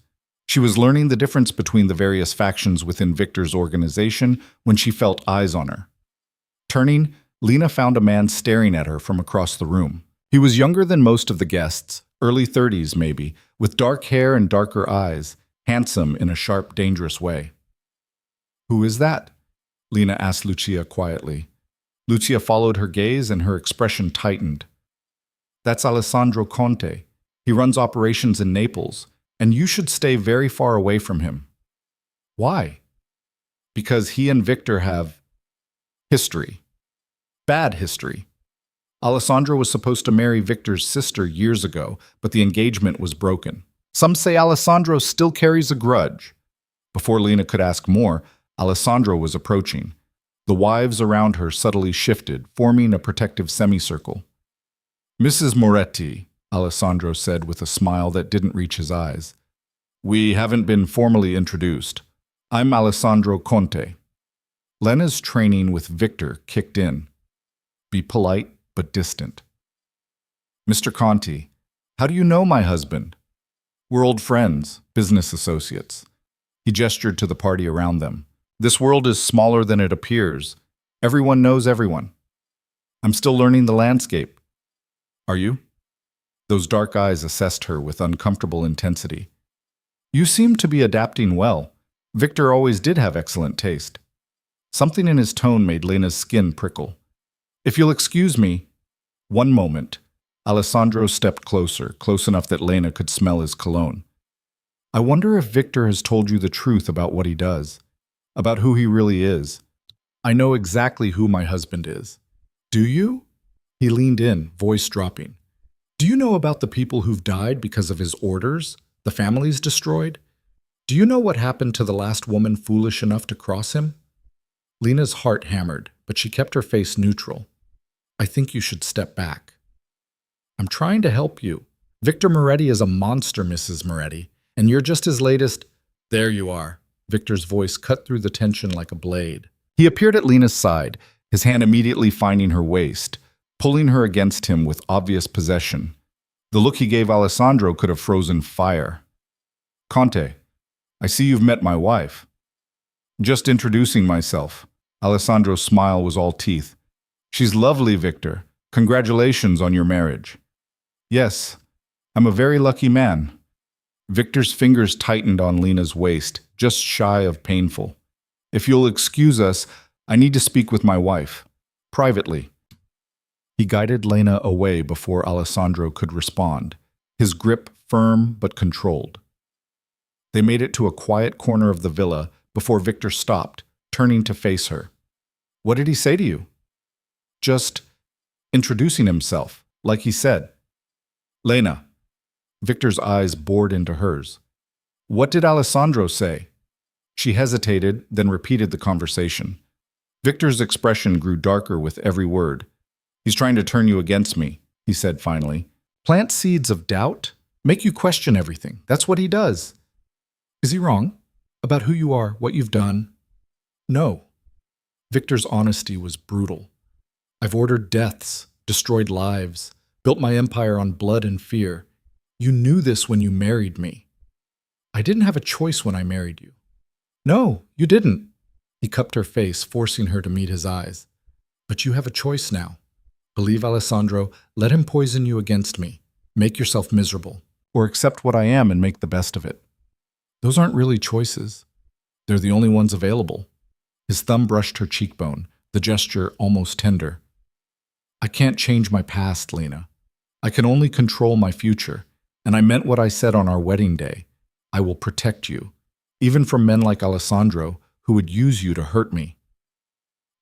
She was learning the difference between the various factions within Victor's organization when she felt eyes on her. Turning, Lena found a man staring at her from across the room. He was younger than most of the guests, early 30s maybe, with dark hair and darker eyes, handsome in a sharp, dangerous way. "Who is that?" Lena asked Lucia quietly. Lucia followed her gaze and her expression tightened. "That's Alessandro Conte. He runs operations in Naples, and you should stay very far away from him." "Why?" "Because he and Victor have history. Bad history. Alessandro was supposed to marry Victor's sister years ago, but the engagement was broken. Some say Alessandro still carries a grudge." Before Lena could ask more, Alessandro was approaching. The wives around her subtly shifted, forming a protective semicircle. "Mrs. Moretti," Alessandro said with a smile that didn't reach his eyes. "We haven't been formally introduced. I'm Alessandro Conte." Lena's training with Victor kicked in. Be polite, but distant. "Mr. Conte, how do you know my husband?" "We're old friends, business associates." He gestured to the party around them. "This world is smaller than it appears. Everyone knows everyone. I'm still learning the landscape." "Are you?" Those dark eyes assessed her with uncomfortable intensity. "You seem to be adapting well. Victor always did have excellent taste." Something in his tone made Lena's skin prickle. "If you'll excuse me." "One moment." Alessandro stepped closer, close enough that Lena could smell his cologne. "I wonder if Victor has told you the truth about what he does, about who he really is." "I know exactly who my husband is." "Do you?" He leaned in, voice dropping. "Do you know about the people who've died because of his orders, the families destroyed? Do you know what happened to the last woman foolish enough to cross him?" Lena's heart hammered, but she kept her face neutral. "I think you should step back." "I'm trying to help you. Victor Moretti is a monster, Mrs. Moretti, and you're just his latest—" "There you are." Victor's voice cut through the tension like a blade. He appeared at Lena's side, his hand immediately finding her waist, pulling her against him with obvious possession. The look he gave Alessandro could have frozen fire. "Conte, I see you've met my wife." "Just introducing myself." Alessandro's smile was all teeth. "She's lovely, Victor. Congratulations on your marriage." "Yes, I'm a very lucky man." Victor's fingers tightened on Lena's waist, just shy of painful. "If you'll excuse us, I need to speak with my wife. Privately." He guided Lena away before Alessandro could respond, his grip firm but controlled. They made it to a quiet corner of the villa before Victor stopped, turning to face her. "What did he say to you?" "Just introducing himself, like he said." "Lena." Victor's eyes bored into hers. "What did Alessandro say?" She hesitated, then repeated the conversation. Victor's expression grew darker with every word. "He's trying to turn you against me," he said finally. "Plant seeds of doubt? Make you question everything. That's what he does." "Is he wrong? About who you are, what you've done?" "No." Victor's honesty was brutal. "I've ordered deaths, destroyed lives, built my empire on blood and fear. You knew this when you married me." "I didn't have a choice when I married you." "No, you didn't." He cupped her face, forcing her to meet his eyes. "But you have a choice now. Believe Alessandro, let him poison you against me. Make yourself miserable. Or accept what I am and make the best of it. Those aren't really choices. They're the only ones available." His thumb brushed her cheekbone, the gesture almost tender. "I can't change my past, Lena. I can only control my future, and I meant what I said on our wedding day. I will protect you, even from men like Alessandro, who would use you to hurt me."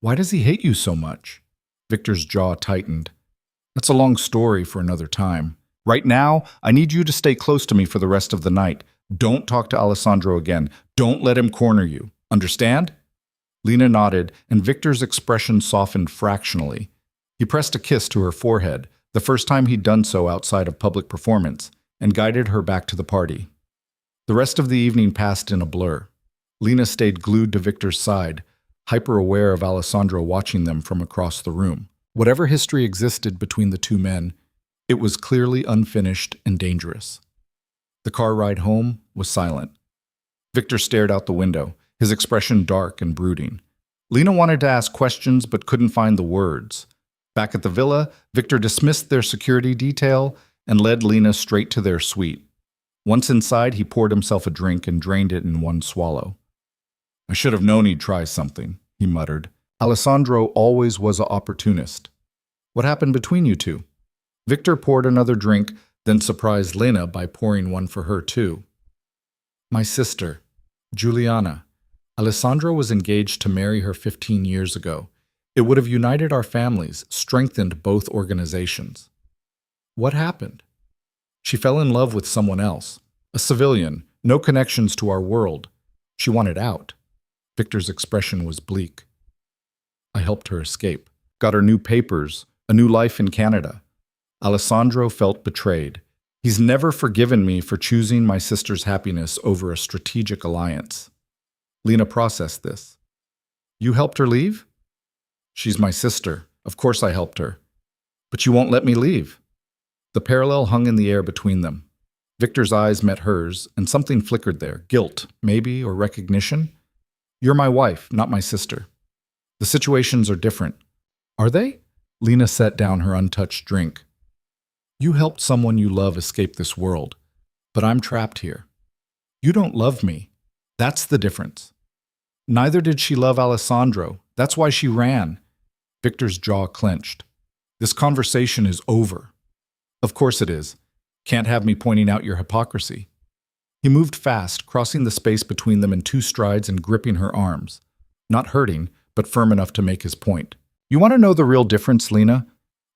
"Why does he hate you so much?" Victor's jaw tightened. "That's a long story for another time. Right now, I need you to stay close to me for the rest of the night. Don't talk to Alessandro again. Don't let him corner you. Understand?" Lena nodded, and Victor's expression softened fractionally. He pressed a kiss to her forehead, the first time he'd done so outside of public performance, and guided her back to the party. The rest of the evening passed in a blur. Lena stayed glued to Victor's side, hyper-aware of Alessandro watching them from across the room. Whatever history existed between the two men, it was clearly unfinished and dangerous. The car ride home was silent. Victor stared out the window, his expression dark and brooding. Lena wanted to ask questions but couldn't find the words. Back at the villa, Victor dismissed their security detail and led Lena straight to their suite. Once inside, he poured himself a drink and drained it in one swallow. "I should have known he'd try something," he muttered. "Alessandro always was an opportunist." "What happened between you two?" Victor poured another drink, then surprised Lena by pouring one for her too. "My sister, Juliana. Alessandro was engaged to marry her 15 years ago. It would have united our families, strengthened both organizations." "What happened?" "She fell in love with someone else, a civilian, no connections to our world. She wanted out." Victor's expression was bleak. "I helped her escape, got her new papers, a new life in Canada. Alessandro felt betrayed. He's never forgiven me for choosing my sister's happiness over a strategic alliance." Lena processed this. "You helped her leave?" "She's my sister. Of course I helped her. But you won't let me leave." The parallel hung in the air between them. Victor's eyes met hers, and something flickered there. Guilt, maybe, or recognition. "You're my wife, not my sister. The situations are different." "Are they?" Lena set down her untouched drink. "You helped someone you love escape this world, but I'm trapped here. You don't love me. That's the difference. Neither did she love Alessandro. That's why she ran." Victor's jaw clenched. "This conversation is over." "Of course it is. Can't have me pointing out your hypocrisy." He moved fast, crossing the space between them in 2 strides and gripping her arms. Not hurting, but firm enough to make his point. "You want to know the real difference, Lena?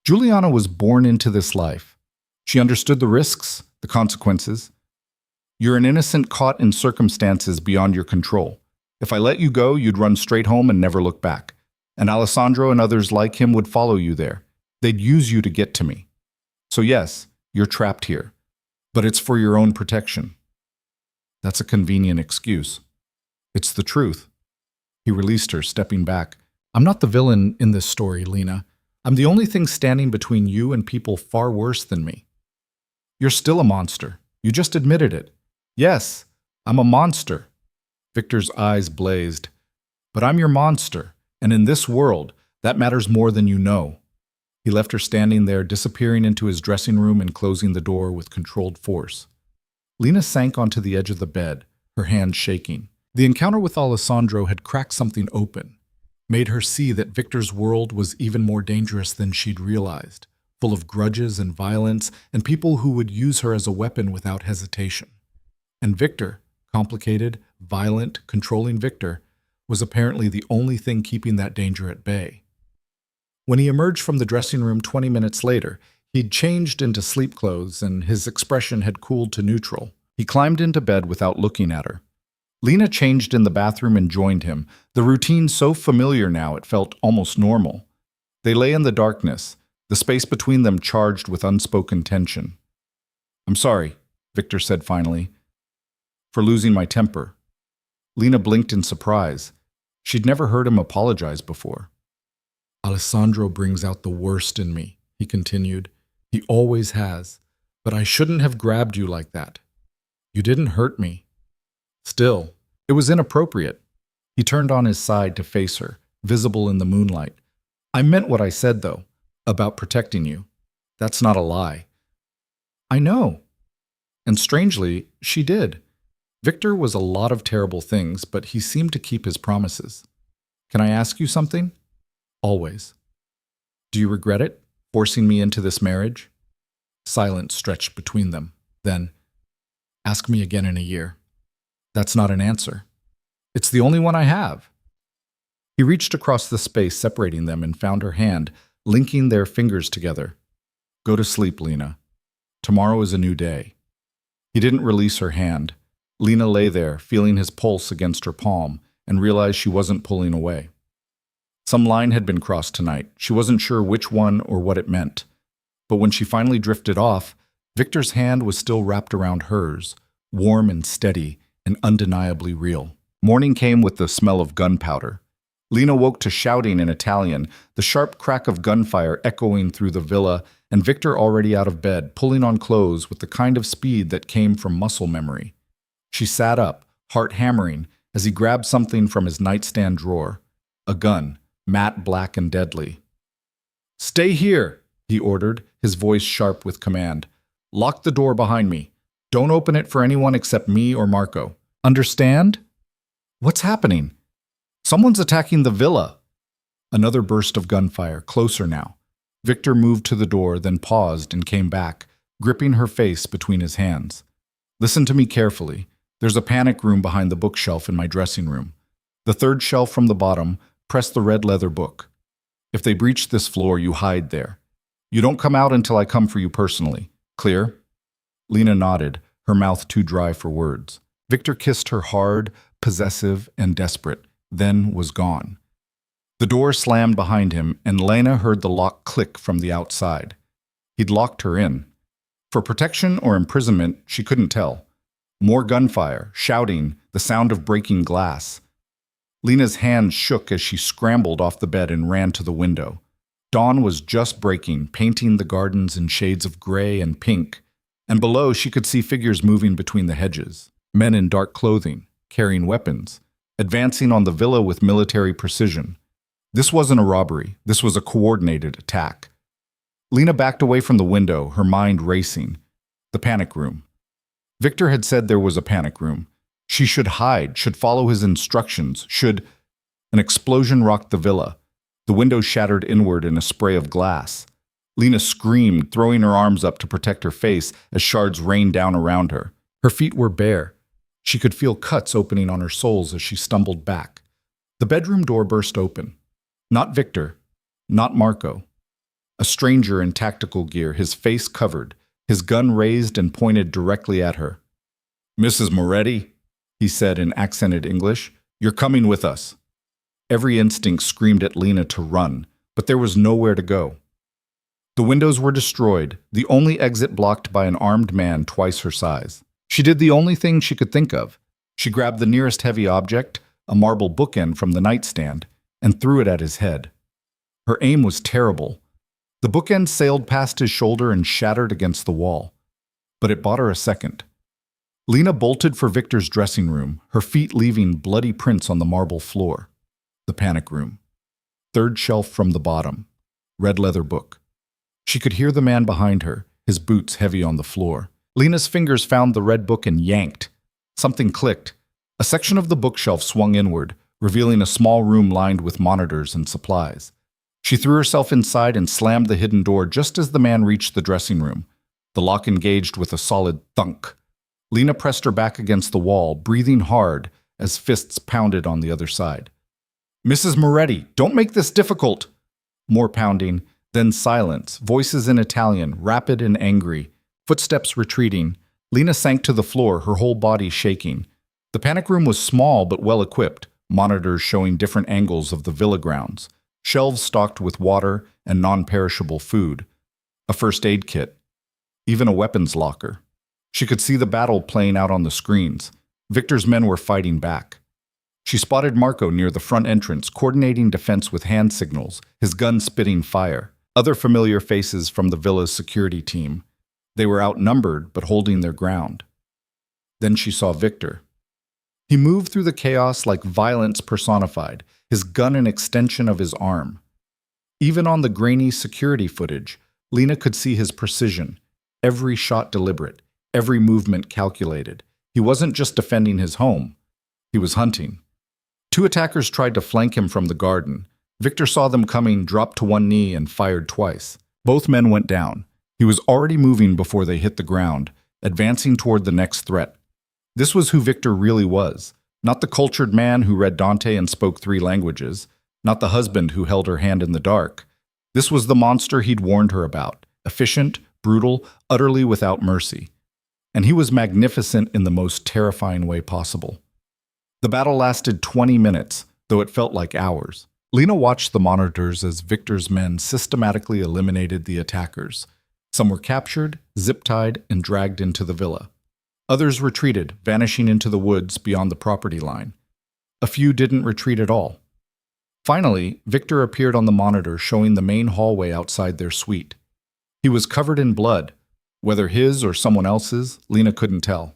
Juliana was born into this life. She understood the risks, the consequences. You're an innocent caught in circumstances beyond your control. If I let you go, you'd run straight home and never look back. And Alessandro and others like him would follow you there. They'd use you to get to me. So yes, you're trapped here. But it's for your own protection." "That's a convenient excuse." "It's the truth." He released her, stepping back. "I'm not the villain in this story, Lena. I'm the only thing standing between you and people far worse than me." "You're still a monster. You just admitted it." "Yes, I'm a monster." Victor's eyes blazed. "But I'm your monster, and in this world, that matters more than you know." He left her standing there, disappearing into his dressing room and closing the door with controlled force. Lena sank onto the edge of the bed, her hands shaking. The encounter with Alessandro had cracked something open, made her see that Victor's world was even more dangerous than she'd realized, full of grudges and violence and people who would use her as a weapon without hesitation. And Victor, complicated, violent, controlling Victor, was apparently the only thing keeping that danger at bay. When he emerged from the dressing room 20 minutes later, he'd changed into sleep clothes and his expression had cooled to neutral. He climbed into bed without looking at her. Lena changed in the bathroom and joined him, the routine so familiar now it felt almost normal. They lay in the darkness, the space between them charged with unspoken tension. "I'm sorry," Victor said finally, "for losing my temper." Lena blinked in surprise. She'd never heard him apologize before. "Alessandro brings out the worst in me," he continued. "He always has. But I shouldn't have grabbed you like that. You didn't hurt me. Still, it was inappropriate." He turned on his side to face her, visible in the moonlight. "I meant what I said, though, about protecting you. That's not a lie." "I know." And strangely, she did. Victor was a lot of terrible things, but he seemed to keep his promises. "Can I ask you something?" "Always." "Do you regret it, forcing me into this marriage?" Silence stretched between them. Then, "Ask me again in a year." "That's not an answer." "It's the only one I have." He reached across the space separating them and found her hand, linking their fingers together. "Go to sleep, Lena. Tomorrow is a new day." He didn't release her hand. Lena lay there, feeling his pulse against her palm, and realized she wasn't pulling away. Some line had been crossed tonight. She wasn't sure which one or what it meant. But when she finally drifted off, Victor's hand was still wrapped around hers, warm and steady and undeniably real. Morning came with the smell of gunpowder. Lena woke to shouting in Italian, the sharp crack of gunfire echoing through the villa, and Victor already out of bed, pulling on clothes with the kind of speed that came from muscle memory. She sat up, heart hammering, as he grabbed something from his nightstand drawer. a gun, matte black and deadly. "Stay here," he ordered, his voice sharp with command. "Lock the door behind me. Don't open it for anyone except me or Marco. Understand?" "What's happening?" "Someone's attacking the villa." Another burst of gunfire, closer now. Victor moved to the door, then paused and came back, gripping her face between his hands. "Listen to me carefully. There's a panic room behind the bookshelf in my dressing room. The third shelf from the bottom, press the red leather book. If they breach this floor, you hide there. You don't come out until I come for you personally. Clear?" Lena nodded, her mouth too dry for words. Victor kissed her hard, possessive, and desperate, then was gone. The door slammed behind him, and Lena heard the lock click from the outside. He'd locked her in. For protection or imprisonment, she couldn't tell. More gunfire, shouting, the sound of breaking glass. Lena's hands shook as she scrambled off the bed and ran to the window. Dawn was just breaking, painting the gardens in shades of gray and pink, and below she could see figures moving between the hedges. Men in dark clothing, carrying weapons, advancing on the villa with military precision. This wasn't a robbery, this was a coordinated attack. Lena backed away from the window, her mind racing. The panic room. Victor had said there was a panic room. She should hide, should follow his instructions, should... An explosion rocked the villa. The window shattered inward in a spray of glass. Lena screamed, throwing her arms up to protect her face as shards rained down around her. Her feet were bare. She could feel cuts opening on her soles as she stumbled back. The bedroom door burst open. Not Victor, not Marco. A stranger in tactical gear, his face covered, his gun raised and pointed directly at her. "Mrs. Moretti," he said in accented English, "you're coming with us." Every instinct screamed at Lena to run, but there was nowhere to go. The windows were destroyed, the only exit blocked by an armed man twice her size. She did the only thing she could think of. She grabbed the nearest heavy object, a marble bookend from the nightstand, and threw it at his head. Her aim was terrible. The bookend sailed past his shoulder and shattered against the wall. But it bought her a second. Lena bolted for Victor's dressing room, her feet leaving bloody prints on the marble floor. The panic room. Third shelf from the bottom. Red leather book. She could hear the man behind her, his boots heavy on the floor. Lena's fingers found the red book and yanked. Something clicked. A section of the bookshelf swung inward, revealing a small room lined with monitors and supplies. She threw herself inside and slammed the hidden door just as the man reached the dressing room. The lock engaged with a solid thunk. Lena pressed her back against the wall, breathing hard as fists pounded on the other side. "Mrs. Moretti, don't make this difficult!" More pounding, then silence, voices in Italian, rapid and angry, footsteps retreating. Lena sank to the floor, her whole body shaking. The panic room was small but well equipped, monitors showing different angles of the villa grounds, shelves stocked with water and non-perishable food, a first aid kit, even a weapons locker. She could see the battle playing out on the screens. Victor's men were fighting back. She spotted Marco near the front entrance, coordinating defense with hand signals, his gun spitting fire. Other familiar faces from the villa's security team. They were outnumbered, but holding their ground. Then she saw Victor. He moved through the chaos like violence personified, his gun an extension of his arm. Even on the grainy security footage, Lena could see his precision, every shot deliberate, every movement calculated. He wasn't just defending his home. He was hunting. Two attackers tried to flank him from the garden. Victor saw them coming, dropped to one knee, and fired twice. Both men went down. He was already moving before they hit the ground, advancing toward the next threat. This was who Victor really was. Not the cultured man who read Dante and spoke 3 languages. Not the husband who held her hand in the dark. This was the monster he'd warned her about. Efficient, brutal, utterly without mercy. And he was magnificent in the most terrifying way possible. The battle lasted 20 minutes, though it felt like hours. Lena watched the monitors as Victor's men systematically eliminated the attackers. Some were captured, zip-tied, and dragged into the villa. Others retreated, vanishing into the woods beyond the property line. A few didn't retreat at all. Finally, Victor appeared on the monitor showing the main hallway outside their suite. He was covered in blood. Whether his or someone else's, Lena couldn't tell.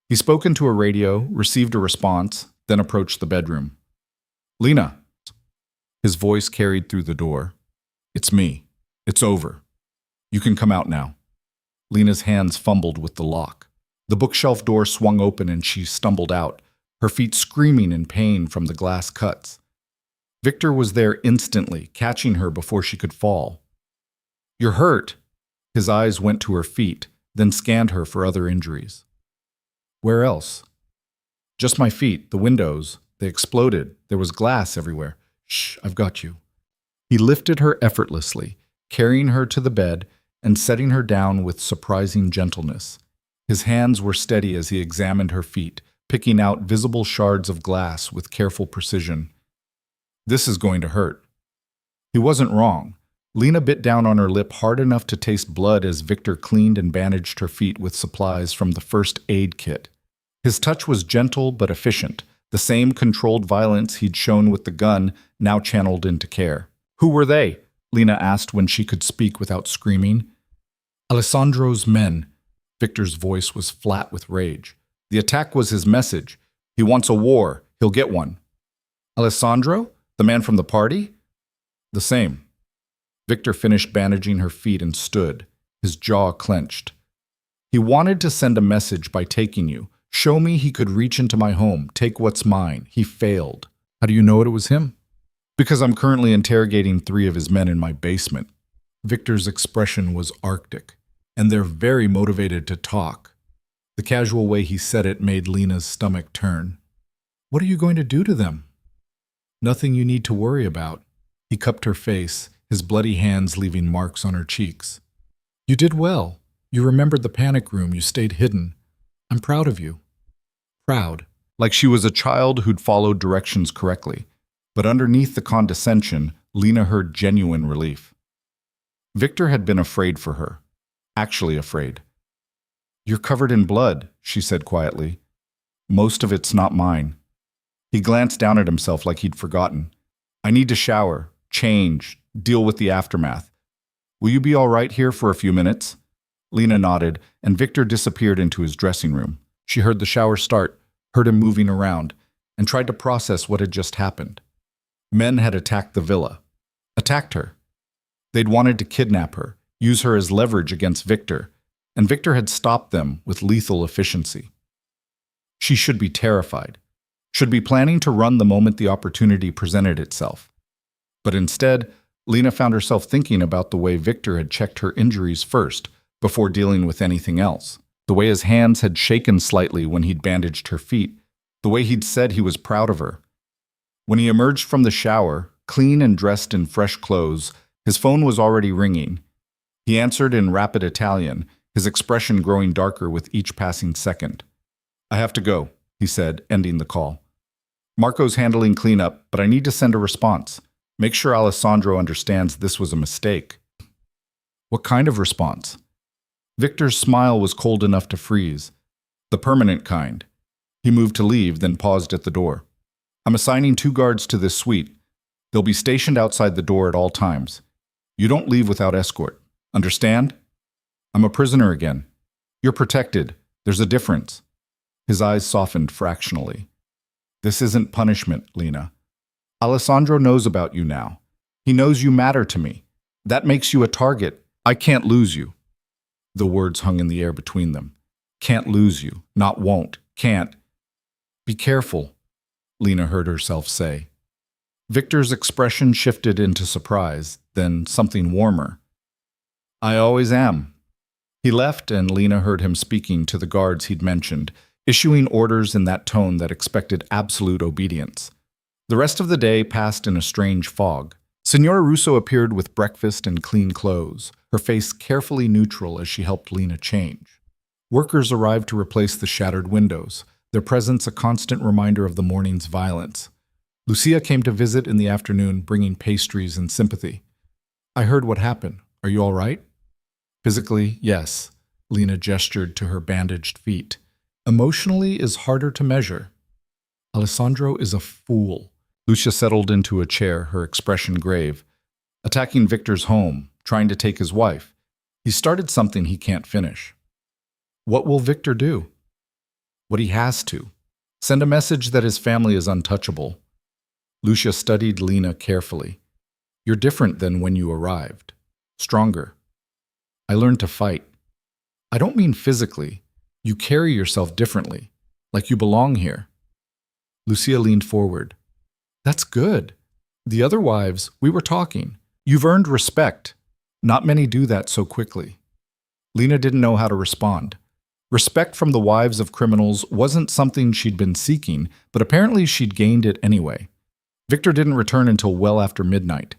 He spoke into a radio, received a response, then approached the bedroom. "Lena." His voice carried through the door. It's me. It's over. You can come out now. Lena's hands fumbled with the lock. The bookshelf door swung open and she stumbled out, her feet screaming in pain from the glass cuts. Victor was there instantly, catching her before she could fall. You're hurt. His eyes went to her feet, then scanned her for other injuries. Where else? Just my feet, the windows. They exploded. There was glass everywhere. Shh, I've got you. He lifted her effortlessly, carrying her to the bed and setting her down with surprising gentleness. His hands were steady as he examined her feet, picking out visible shards of glass with careful precision. This is going to hurt. He wasn't wrong. Lena bit down on her lip hard enough to taste blood as Victor cleaned and bandaged her feet with supplies from the first aid kit. His touch was gentle but efficient, the same controlled violence he'd shown with the gun now channeled into care. Who were they? Lena asked when she could speak without screaming. Alessandro's men. Victor's voice was flat with rage. The attack was his message. He wants a war. He'll get one. Alessandro? The man from the party? The same. Victor finished bandaging her feet and stood, his jaw clenched. He wanted to send a message by taking you. Show me he could reach into my home, take what's mine. He failed. How do you know it was him? Because I'm currently interrogating 3 of his men in my basement. Victor's expression was arctic, and they're very motivated to talk. The casual way he said it made Lena's stomach turn. What are you going to do to them? Nothing you need to worry about. He cupped her face, his bloody hands leaving marks on her cheeks. You did well. You remembered the panic room. You stayed hidden. I'm proud of you. Proud. Like she was a child who'd followed directions correctly. But underneath the condescension, Lena heard genuine relief. Victor had been afraid for her. Actually afraid. You're covered in blood, she said quietly. Most of it's not mine. He glanced down at himself like he'd forgotten. I need to shower, change, deal with the aftermath. Will you be all right here for a few minutes? Lena nodded, and Victor disappeared into his dressing room. She heard the shower start, heard him moving around, and tried to process what had just happened. Men had attacked the villa. Attacked her. They'd wanted to kidnap her, use her as leverage against Victor, and Victor had stopped them with lethal efficiency. She should be terrified, should be planning to run the moment the opportunity presented itself. But instead, Lena found herself thinking about the way Victor had checked her injuries first, before dealing with anything else. The way his hands had shaken slightly when he'd bandaged her feet, the way he'd said he was proud of her. When he emerged from the shower, clean and dressed in fresh clothes, his phone was already ringing. He answered in rapid Italian, his expression growing darker with each passing second. I have to go, he said, ending the call. Marco's handling cleanup, but I need to send a response. Make sure Alessandro understands this was a mistake. What kind of response? Victor's smile was cold enough to freeze. The permanent kind. He moved to leave, then paused at the door. I'm assigning 2 guards to this suite. They'll be stationed outside the door at all times. You don't leave without escort. Understand? I'm a prisoner again. You're protected. There's a difference. His eyes softened fractionally. This isn't punishment, Lena. Alessandro knows about you now. He knows you matter to me. That makes you a target. I can't lose you. The words hung in the air between them. Can't lose you. Not won't. Can't. Be careful, Lena heard herself say. Victor's expression shifted into surprise, then something warmer. I always am. He left, and Lena heard him speaking to the guards he'd mentioned, issuing orders in that tone that expected absolute obedience. The rest of the day passed in a strange fog. Signora Russo appeared with breakfast and clean clothes, her face carefully neutral as she helped Lena change. Workers arrived to replace the shattered windows, their presence a constant reminder of the morning's violence. Lucia came to visit in the afternoon, bringing pastries and sympathy. I heard what happened. Are you all right? Physically, yes. Lena gestured to her bandaged feet. Emotionally is harder to measure. Alessandro is a fool. Lucia settled into a chair, her expression grave. Attacking Victor's home, trying to take his wife. He started something he can't finish. What will Victor do? What he has to. Send a message that his family is untouchable. Lucia studied Lena carefully. You're different than when you arrived. Stronger. I learned to fight. I don't mean physically. You carry yourself differently, like you belong here. Lucia leaned forward. That's good. The other wives, we were talking. You've earned respect. Not many do that so quickly. Lena didn't know how to respond. Respect from the wives of criminals wasn't something she'd been seeking, but apparently she'd gained it anyway. Victor didn't return until well after midnight.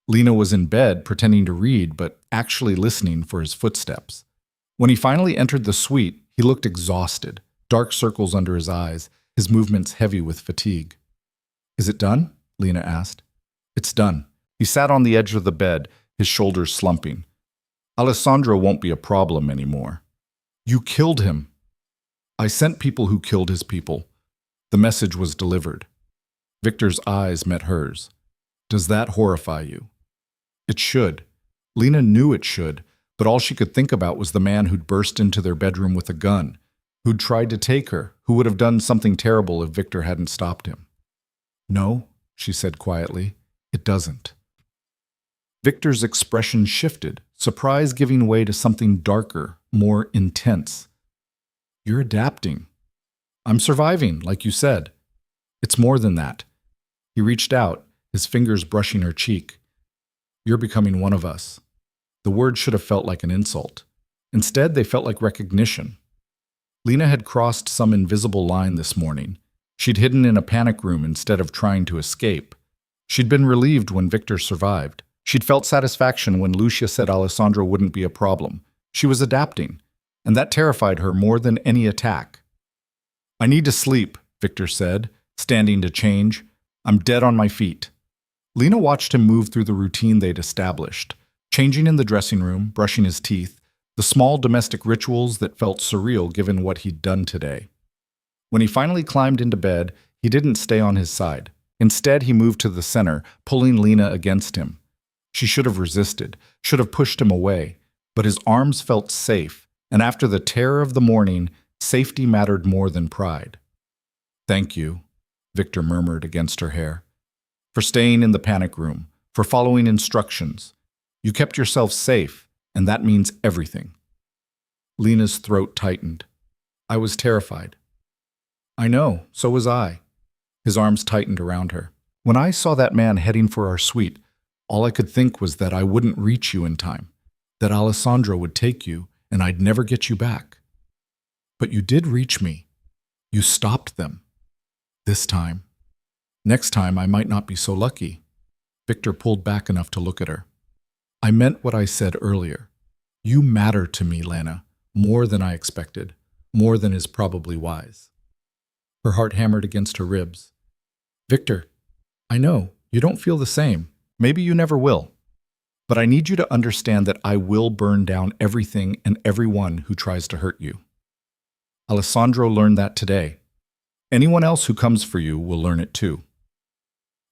Lena was in bed pretending to read, but actually listening for his footsteps. When he finally entered the suite, he looked exhausted, dark circles under his eyes, his movements heavy with fatigue. Is it done? Lena asked. It's done. He sat on the edge of the bed, his shoulders slumping. Alessandro won't be a problem anymore. You killed him. I sent people who killed his people. The message was delivered. Victor's eyes met hers. Does that horrify you? It should. Lena knew it should, but all she could think about was the man who'd burst into their bedroom with a gun, who'd tried to take her, who would have done something terrible if Victor hadn't stopped him. No, she said quietly, it doesn't. Victor's expression shifted, surprise giving way to something darker, more intense. You're adapting. I'm surviving, like you said. It's more than that. He reached out, his fingers brushing her cheek. You're becoming one of us. The words should have felt like an insult. Instead, they felt like recognition. Lena had crossed some invisible line this morning. She'd hidden in a panic room instead of trying to escape. She'd been relieved when Victor survived. She'd felt satisfaction when Lucia said Alessandro wouldn't be a problem. She was adapting, and that terrified her more than any attack. I need to sleep, Victor said, standing to change. I'm dead on my feet. Lena watched him move through the routine they'd established, changing in the dressing room, brushing his teeth, the small domestic rituals that felt surreal given what he'd done today. When he finally climbed into bed, he didn't stay on his side. Instead, he moved to the center, pulling Lena against him. She should have resisted, should have pushed him away, but his arms felt safe, and after the terror of the morning, safety mattered more than pride. Thank you, Victor murmured against her hair, for staying in the panic room, for following instructions. You kept yourself safe, and that means everything. Lena's throat tightened. I was terrified. I know, so was I. His arms tightened around her. When I saw that man heading for our suite, all I could think was that I wouldn't reach you in time, that Alessandro would take you, and I'd never get you back. But you did reach me. You stopped them. This time. Next time I might not be so lucky. Victor pulled back enough to look at her. I meant what I said earlier. You matter to me, Lena, more than I expected, more than is probably wise. Her heart hammered against her ribs. Victor, I know, you don't feel the same. Maybe you never will. But I need you to understand that I will burn down everything and everyone who tries to hurt you. Alessandro learned that today. Anyone else who comes for you will learn it too.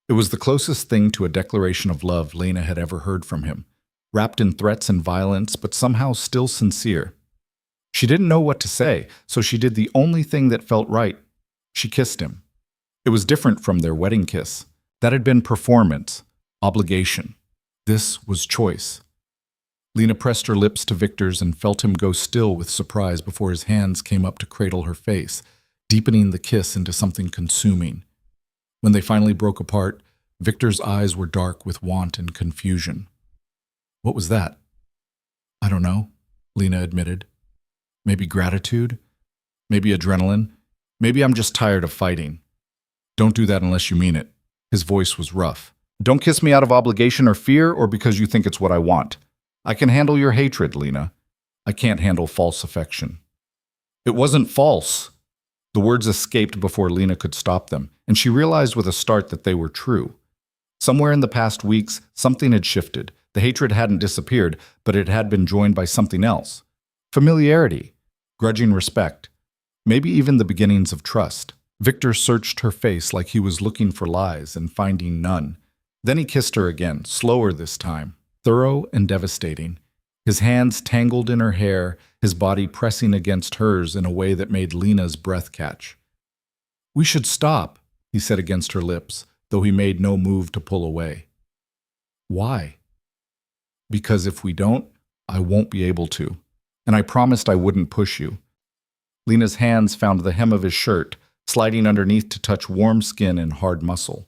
It was the closest thing to a declaration of love Lena had ever heard from him, wrapped in threats and violence, but somehow still sincere. She didn't know what to say, so she did the only thing that felt right. She kissed him. It was different from their wedding kiss. That had been performance, obligation. This was choice. Lena pressed her lips to Victor's and felt him go still with surprise before his hands came up to cradle her face, deepening the kiss into something consuming. When they finally broke apart, Victor's eyes were dark with want and confusion. What was that? I don't know, Lena admitted. Maybe gratitude? Maybe adrenaline? Maybe I'm just tired of fighting. Don't do that unless you mean it. His voice was rough. Don't kiss me out of obligation or fear or because you think it's what I want. I can handle your hatred, Lena. I can't handle false affection. It wasn't false. The words escaped before Lena could stop them, and she realized with a start that they were true. Somewhere in the past weeks, something had shifted. The hatred hadn't disappeared, but it had been joined by something else. Familiarity, grudging respect, maybe even the beginnings of trust. Victor searched her face like he was looking for lies and finding none. Then he kissed her again, slower this time, thorough and devastating. His hands tangled in her hair, his body pressing against hers in a way that made Lena's breath catch. We should stop, he said against her lips, though he made no move to pull away. Why? Because if we don't, I won't be able to. And I promised I wouldn't push you. Lena's hands found the hem of his shirt, sliding underneath to touch warm skin and hard muscle.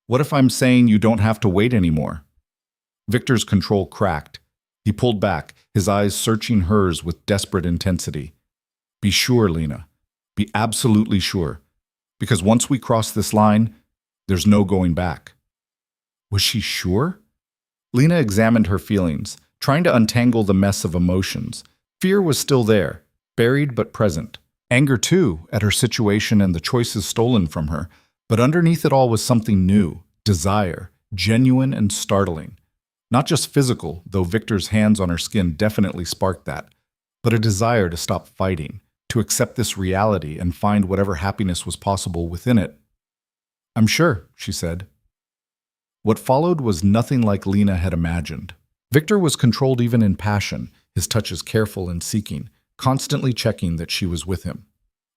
What if I'm saying you don't have to wait anymore? Victor's control cracked. He pulled back, his eyes searching hers with desperate intensity. Be sure, Lena. Be absolutely sure. Because once we cross this line, there's no going back. Was she sure? Lena examined her feelings, trying to untangle the mess of emotions. Fear was still there, buried but present. Anger, too, at her situation and the choices stolen from her. But underneath it all was something new, desire, genuine and startling. Not just physical, though Victor's hands on her skin definitely sparked that, but a desire to stop fighting, to accept this reality and find whatever happiness was possible within it. I'm sure, she said. What followed was nothing like Lena had imagined. Victor was controlled even in passion, his touches careful and seeking, constantly checking that she was with him.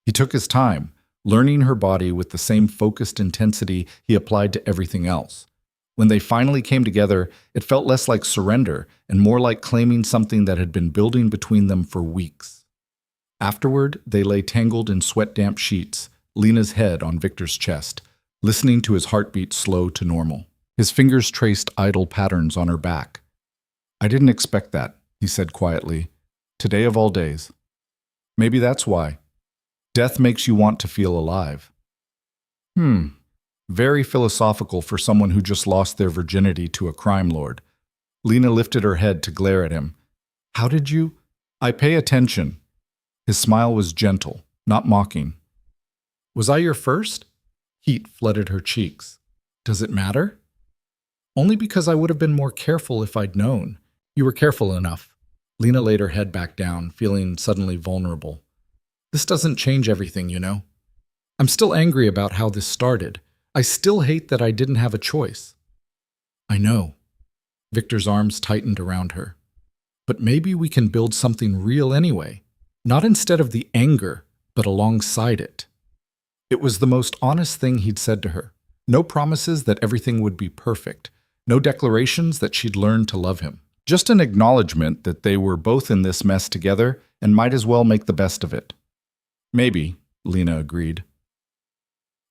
He took his time, learning her body with the same focused intensity he applied to everything else. When they finally came together, it felt less like surrender and more like claiming something that had been building between them for weeks. Afterward, they lay tangled in sweat-damp sheets, Lena's head on Victor's chest, listening to his heartbeat slow to normal. His fingers traced idle patterns on her back. I didn't expect that, he said quietly. Today of all days. Maybe that's why. Death makes you want to feel alive. Very philosophical for someone who just lost their virginity to a crime lord. Lena lifted her head to glare at him. How did you? I pay attention. His smile was gentle, not mocking. Was I your first? Heat flooded her cheeks. Does it matter? Only because I would have been more careful if I'd known. You were careful enough. Lena laid her head back down, feeling suddenly vulnerable. This doesn't change everything, you know. I'm still angry about how this started. I still hate that I didn't have a choice. I know. Victor's arms tightened around her. But maybe we can build something real anyway. Not instead of the anger, but alongside it. It was the most honest thing he'd said to her. No promises that everything would be perfect. No declarations that she'd learn to love him. Just an acknowledgement that they were both in this mess together and might as well make the best of it. Maybe, Lena agreed.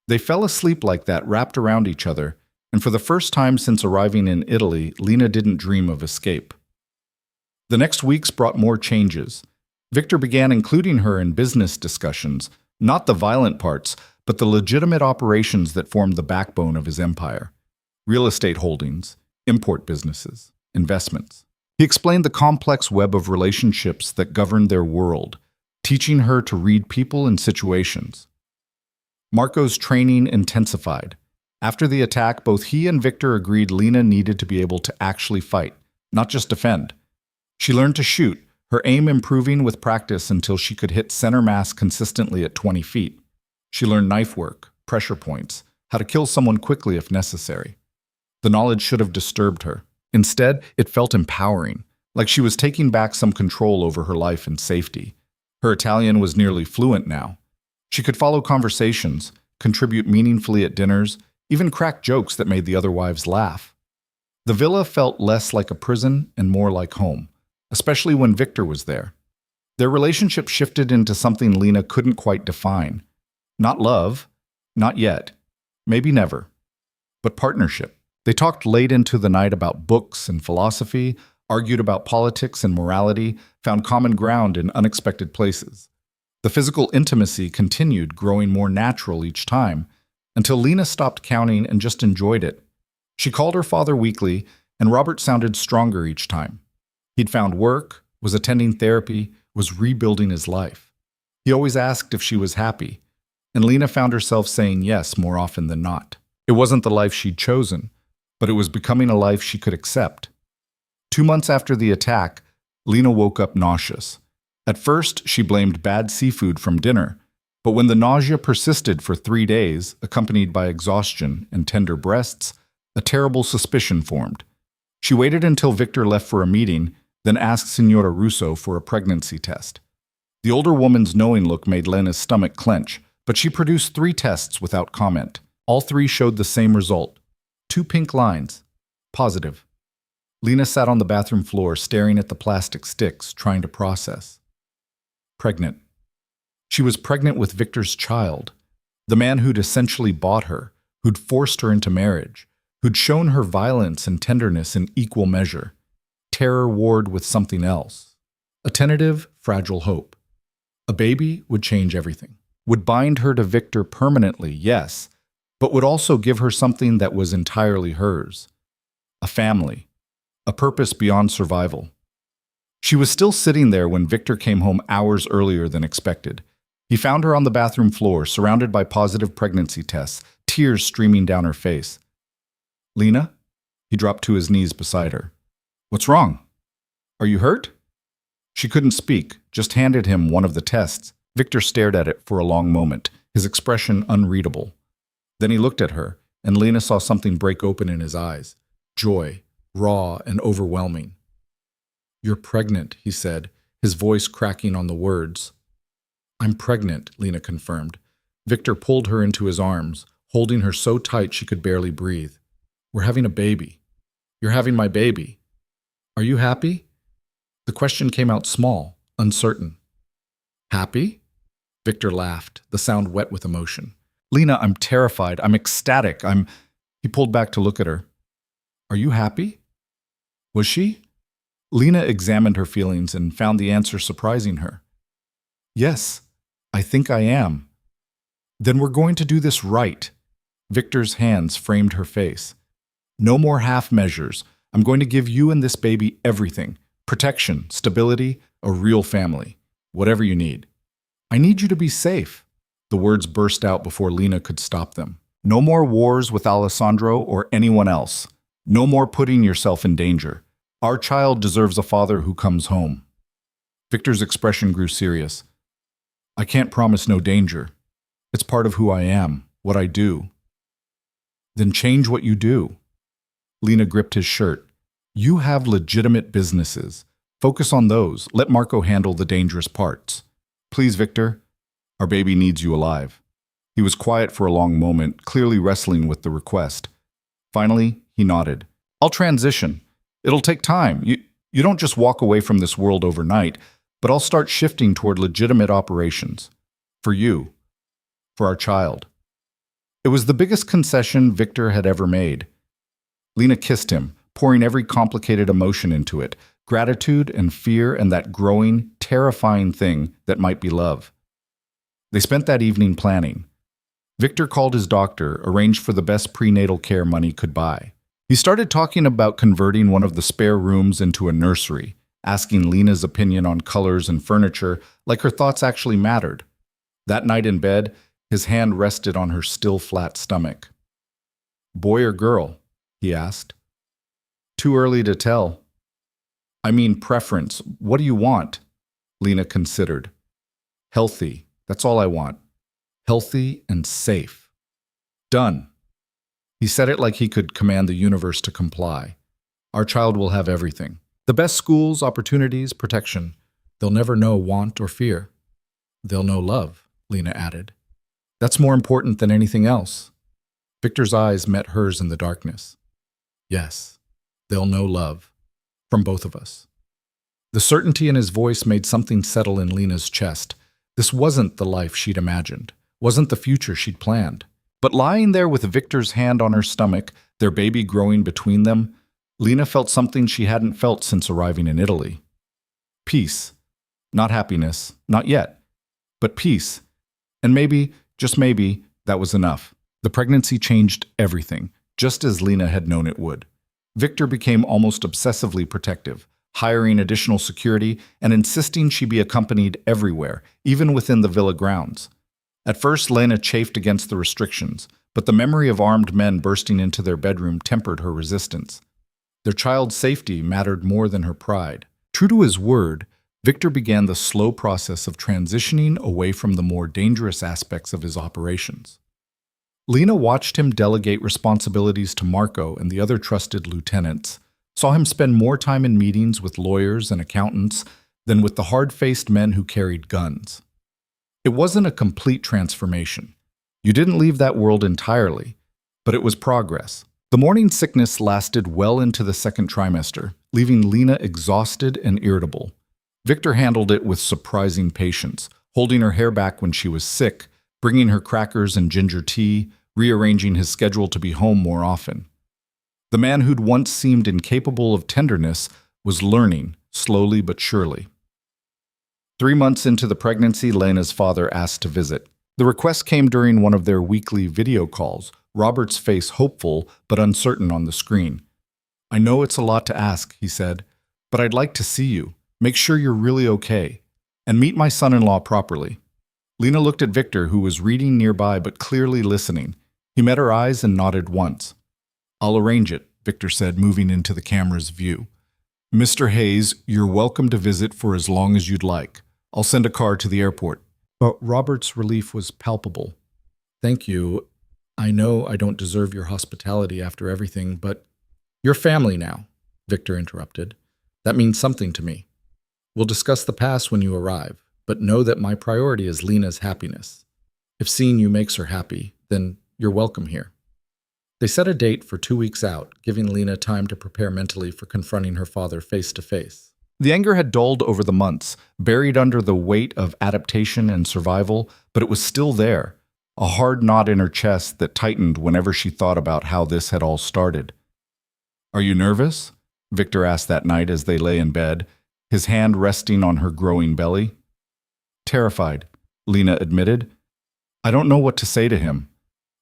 They fell asleep like that, wrapped around each other, and for the first time since arriving in Italy, Lena didn't dream of escape. The next weeks brought more changes. Victor began including her in business discussions, not the violent parts, but the legitimate operations that formed the backbone of his empire. Real estate holdings, import businesses, investments. He explained the complex web of relationships that governed their world, teaching her to read people and situations. Marco's training intensified. After the attack, both he and Victor agreed Lena needed to be able to actually fight, not just defend. She learned to shoot, her aim improving with practice until she could hit center mass consistently at 20 feet. She learned knife work, pressure points, how to kill someone quickly if necessary. The knowledge should have disturbed her. Instead, it felt empowering, like she was taking back some control over her life and safety. Her Italian was nearly fluent now. She could follow conversations, contribute meaningfully at dinners, even crack jokes that made the other wives laugh. The villa felt less like a prison and more like home, especially when Victor was there. Their relationship shifted into something Lena couldn't quite define. Not love, not yet, maybe never, but partnership. They talked late into the night about books and philosophy, argued about politics and morality, found common ground in unexpected places. The physical intimacy continued, growing more natural each time, until Lena stopped counting and just enjoyed it. She called her father weekly, and Robert sounded stronger each time. He'd found work, was attending therapy, was rebuilding his life. He always asked if she was happy, and Lena found herself saying yes more often than not. It wasn't the life she'd chosen, but it was becoming a life she could accept. 2 months after the attack, Lena woke up nauseous. At first, she blamed bad seafood from dinner, but when the nausea persisted for 3 days, accompanied by exhaustion and tender breasts, a terrible suspicion formed. She waited until Victor left for a meeting, then asked Signora Russo for a pregnancy test. The older woman's knowing look made Lena's stomach clench, but she produced 3 tests without comment. All three showed the same result. 2 pink lines. Positive. Lena sat on the bathroom floor, staring at the plastic sticks, trying to process. Pregnant. She was pregnant with Victor's child, the man who'd essentially bought her, who'd forced her into marriage, who'd shown her violence and tenderness in equal measure, terror warred with something else. A tentative, fragile hope. A baby would change everything. Would bind her to Victor permanently, yes, but would also give her something that was entirely hers. A family. A purpose beyond survival. She was still sitting there when Victor came home hours earlier than expected. He found her on the bathroom floor, surrounded by positive pregnancy tests, tears streaming down her face. Lena? He dropped to his knees beside her. What's wrong? Are you hurt? She couldn't speak, just handed him one of the tests. Victor stared at it for a long moment, his expression unreadable. Then he looked at her, and Lena saw something break open in his eyes. Joy, raw and overwhelming. You're pregnant, he said, his voice cracking on the words. I'm pregnant, Lena confirmed. Victor pulled her into his arms, holding her so tight she could barely breathe. We're having a baby. You're having my baby. Are you happy? The question came out small, uncertain. Happy? Victor laughed, the sound wet with emotion. Lena, I'm terrified. I'm ecstatic. He pulled back to look at her. Are you happy? Was she? Lena examined her feelings and found the answer surprising her. Yes, I think I am. Then we're going to do this right. Victor's hands framed her face. No more half measures. I'm going to give you and this baby everything. Protection, stability, a real family. Whatever you need. I need you to be safe. The words burst out before Lena could stop them. No more wars with Alessandro or anyone else. No more putting yourself in danger. Our child deserves a father who comes home. Victor's expression grew serious. I can't promise no danger. It's part of who I am, what I do. Then change what you do. Lena gripped his shirt. You have legitimate businesses. Focus on those. Let Marco handle the dangerous parts. Please, Victor. Our baby needs you alive. He was quiet for a long moment, clearly wrestling with the request. Finally, he nodded. I'll transition. It'll take time. You don't just walk away from this world overnight, but I'll start shifting toward legitimate operations. For you. For our child. It was the biggest concession Victor had ever made. Lena kissed him, pouring every complicated emotion into it, gratitude and fear and that growing, terrifying thing that might be love. They spent that evening planning. Victor called his doctor, arranged for the best prenatal care money could buy. He started talking about converting one of the spare rooms into a nursery, asking Lena's opinion on colors and furniture like her thoughts actually mattered. That night in bed, his hand rested on her still flat stomach. Boy or girl? He asked. Too early to tell. I mean preference. What do you want? Lena considered. Healthy. That's all I want. Healthy and safe. Done. He said it like he could command the universe to comply. Our child will have everything. The best schools, opportunities, protection. They'll never know want or fear. They'll know love, Lena added. That's more important than anything else. Victor's eyes met hers in the darkness. Yes, they'll know love. From both of us. The certainty in his voice made something settle in Lena's chest. This wasn't the life she'd imagined. Wasn't the future she'd planned. But lying there with Victor's hand on her stomach, their baby growing between them, Lena felt something she hadn't felt since arriving in Italy. Peace. Not happiness. Not yet. But peace. And maybe, just maybe, that was enough. The pregnancy changed everything, just as Lena had known it would. Victor became almost obsessively protective, hiring additional security and insisting she be accompanied everywhere, even within the villa grounds. At first, Lena chafed against the restrictions, but the memory of armed men bursting into their bedroom tempered her resistance. Their child's safety mattered more than her pride. True to his word, Victor began the slow process of transitioning away from the more dangerous aspects of his operations. Lena watched him delegate responsibilities to Marco and the other trusted lieutenants, saw him spend more time in meetings with lawyers and accountants than with the hard-faced men who carried guns. It wasn't a complete transformation. You didn't leave that world entirely, but it was progress. The morning sickness lasted well into the second trimester, leaving Lena exhausted and irritable. Victor handled it with surprising patience, holding her hair back when she was sick, bringing her crackers and ginger tea, rearranging his schedule to be home more often. The man who'd once seemed incapable of tenderness was learning, slowly but surely. 3 months into the pregnancy, Lena's father asked to visit. The request came during one of their weekly video calls, Robert's face hopeful but uncertain on the screen. "I know it's a lot to ask," he said, "but I'd like to see you, make sure you're really okay, and meet my son-in-law properly." Lena looked at Victor, who was reading nearby but clearly listening. He met her eyes and nodded once. "I'll arrange it," Victor said, moving into the camera's view. "Mr. Hayes, you're welcome to visit for as long as you'd like. I'll send a car to the airport." But Robert's relief was palpable. "Thank you. I know I don't deserve your hospitality after everything, but you're family now," Victor interrupted. "That means something to me. We'll discuss the past when you arrive, but know that my priority is Lena's happiness. If seeing you makes her happy, then you're welcome here." They set a date for 2 weeks out, giving Lena time to prepare mentally for confronting her father face to face. The anger had dulled over the months, buried under the weight of adaptation and survival, but it was still there, a hard knot in her chest that tightened whenever she thought about how this had all started. "Are you nervous?" Victor asked that night as they lay in bed, his hand resting on her growing belly. "Terrified," Lena admitted. "I don't know what to say to him.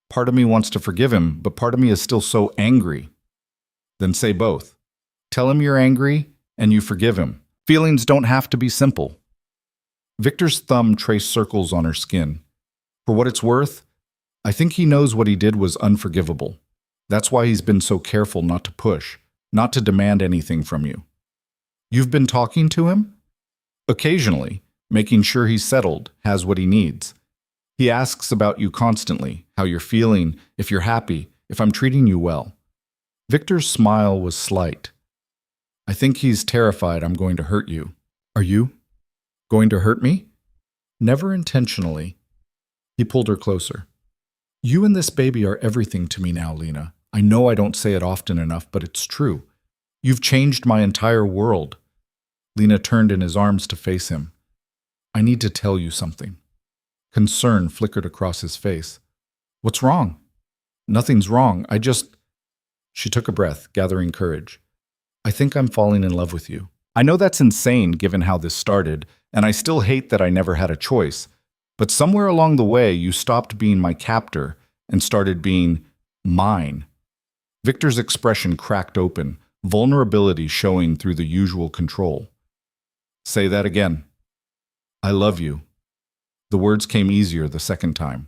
Part of me wants to forgive him, but part of me is still so angry." "Then say both. Tell him you're angry and you forgive him. Feelings don't have to be simple." Victor's thumb traced circles on her skin. "For what it's worth, I think he knows what he did was unforgivable. That's why he's been so careful not to push, not to demand anything from you." "You've been talking to him?" "Occasionally, making sure he's settled, has what he needs. He asks about you constantly, how you're feeling, if you're happy, if I'm treating you well." Victor's smile was slight. "I think he's terrified I'm going to hurt you." "Are you going to hurt me?" "Never intentionally." He pulled her closer. "You and this baby are everything to me now, Lena. I know I don't say it often enough, but it's true. You've changed my entire world." Lena turned in his arms to face him. "I need to tell you something." Concern flickered across his face. "What's wrong?" "Nothing's wrong. She took a breath, gathering courage. "I think I'm falling in love with you. I know that's insane given how this started, and I still hate that I never had a choice. But somewhere along the way, you stopped being my captor and started being mine." Victor's expression cracked open, vulnerability showing through the usual control. "Say that again." "I love you." The words came easier the second time.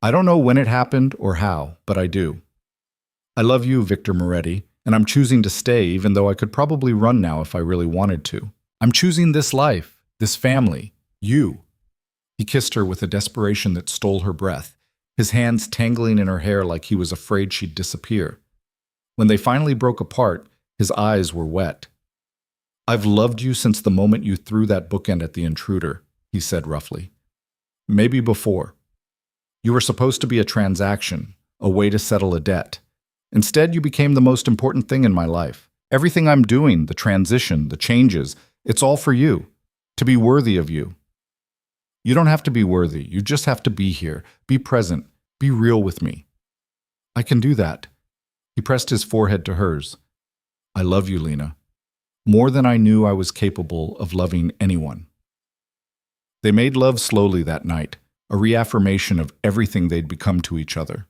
"I don't know when it happened or how, but I do. I love you, Victor Moretti, and I'm choosing to stay even though I could probably run now if I really wanted to. I'm choosing this life, this family, you." He kissed her with a desperation that stole her breath, his hands tangling in her hair like he was afraid she'd disappear. When they finally broke apart, his eyes were wet. "I've loved you since the moment you threw that bookend at the intruder," he said roughly. "Maybe before. You were supposed to be a transaction, a way to settle a debt. Instead, you became the most important thing in my life. Everything I'm doing, the transition, the changes, it's all for you, to be worthy of you. You don't have to be worthy, you just have to be here, be present, be real with me." "I can do that." He pressed his forehead to hers. "I love you, Lena. More than I knew I was capable of loving anyone." They made love slowly that night, a reaffirmation of everything they'd become to each other.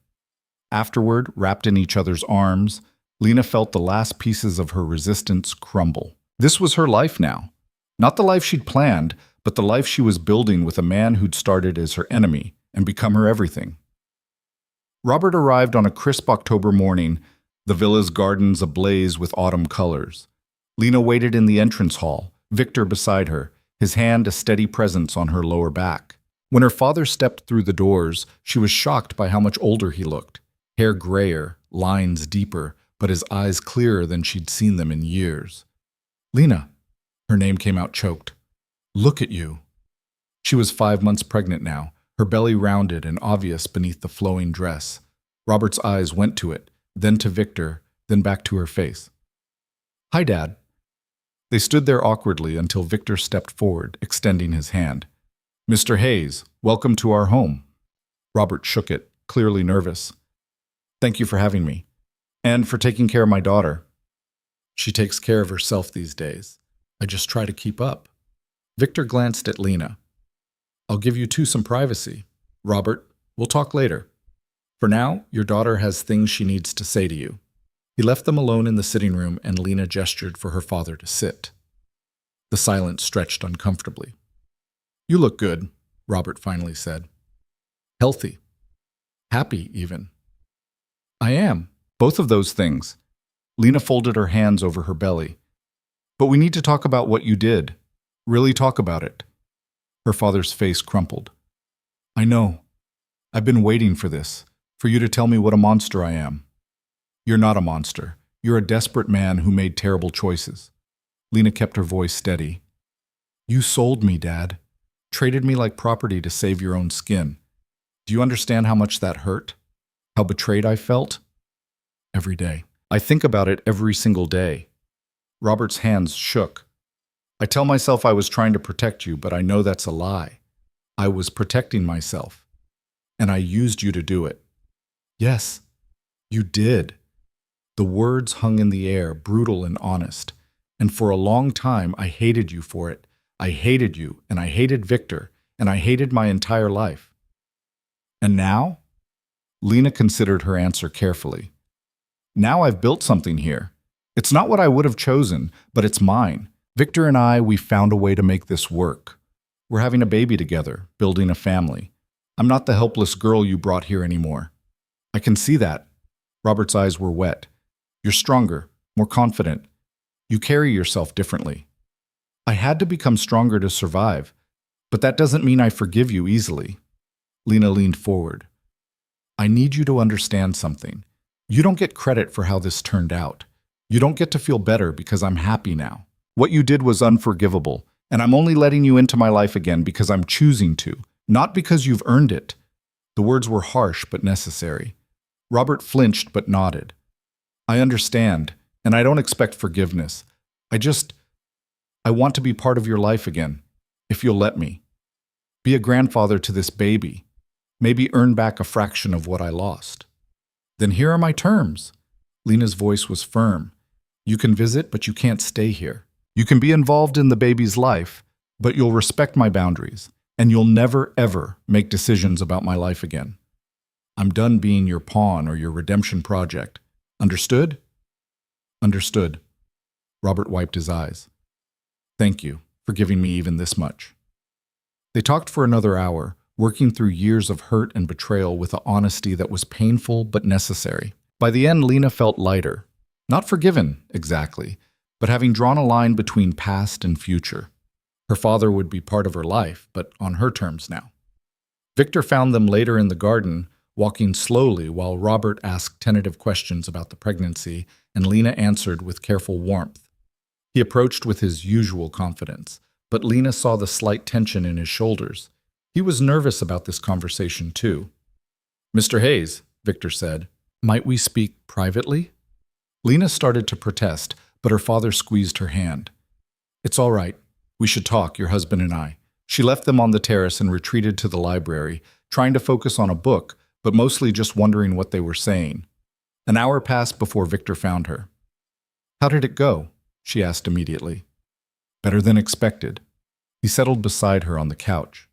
Afterward, wrapped in each other's arms, Lena felt the last pieces of her resistance crumble. This was her life now. Not the life she'd planned, but the life she was building with a man who'd started as her enemy and become her everything. Robert arrived on a crisp October morning, the villa's gardens ablaze with autumn colors. Lena waited in the entrance hall, Victor beside her, his hand a steady presence on her lower back. When her father stepped through the doors, she was shocked by how much older he looked. Hair grayer, lines deeper, but his eyes clearer than she'd seen them in years. "Lena," her name came out choked. "Look at you." She was 5 months pregnant now, her belly rounded and obvious beneath the flowing dress. Robert's eyes went to it, then to Victor, then back to her face. "Hi, Dad." They stood there awkwardly until Victor stepped forward, extending his hand. "Mr. Hayes, welcome to our home." Robert shook it, clearly nervous. "Thank you for having me. And for taking care of my daughter." "She takes care of herself these days. I just try to keep up." Victor glanced at Lena. "I'll give you two some privacy. Robert, we'll talk later. For now, your daughter has things she needs to say to you." He left them alone in the sitting room, and Lena gestured for her father to sit. The silence stretched uncomfortably. "You look good," Robert finally said. "Healthy. Happy, even." "I am. Both of those things." Lena folded her hands over her belly. "But we need to talk about what you did. Really talk about it." Her father's face crumpled. "I know. I've been waiting for this, for you to tell me what a monster I am." "You're not a monster. You're a desperate man who made terrible choices." Lena kept her voice steady. "You sold me, Dad. Traded me like property to save your own skin. Do you understand how much that hurt? How betrayed I felt?" "Every day. I think about it every single day." Robert's hands shook. "I tell myself I was trying to protect you, but I know that's a lie. I was protecting myself. And I used you to do it." "Yes, you did." The words hung in the air, brutal and honest. "And for a long time, I hated you for it. I hated you, and I hated Victor, and I hated my entire life." "And now?" Lena considered her answer carefully. "Now I've built something here. It's not what I would have chosen, but it's mine. Victor and we found a way to make this work. We're having a baby together, building a family. I'm not the helpless girl you brought here anymore." "I can see that." Robert's eyes were wet. "You're stronger, more confident. You carry yourself differently." "I had to become stronger to survive, but that doesn't mean I forgive you easily." Lena leaned forward. "I need you to understand something. You don't get credit for how this turned out. You don't get to feel better because I'm happy now. What you did was unforgivable, and I'm only letting you into my life again because I'm choosing to, not because you've earned it." The words were harsh but necessary. Robert flinched but nodded. "I understand, and I don't expect forgiveness. I want to be part of your life again, if you'll let me. Be a grandfather to this baby. Maybe earn back a fraction of what I lost." "Then here are my terms." Lena's voice was firm. "You can visit, but you can't stay here. You can be involved in the baby's life, but you'll respect my boundaries, and you'll never, ever make decisions about my life again. I'm done being your pawn or your redemption project. Understood?" "Understood." Robert wiped his eyes. "Thank you for giving me even this much." They talked for another hour, working through years of hurt and betrayal with an honesty that was painful but necessary. By the end, Lena felt lighter. Not forgiven, exactly, but having drawn a line between past and future. Her father would be part of her life, but on her terms now. Victor found them later in the garden, walking slowly while Robert asked tentative questions about the pregnancy, and Lena answered with careful warmth. He approached with his usual confidence, but Lena saw the slight tension in his shoulders. He was nervous about this conversation, too. "Mr. Hayes," Victor said, "might we speak privately?" Lena started to protest, but her father squeezed her hand. "It's all right. We should talk, your husband and I." She left them on the terrace and retreated to the library, trying to focus on a book, but mostly just wondering what they were saying. An hour passed before Victor found her. "How did it go?" she asked immediately. "Better than expected." He settled beside her on the couch.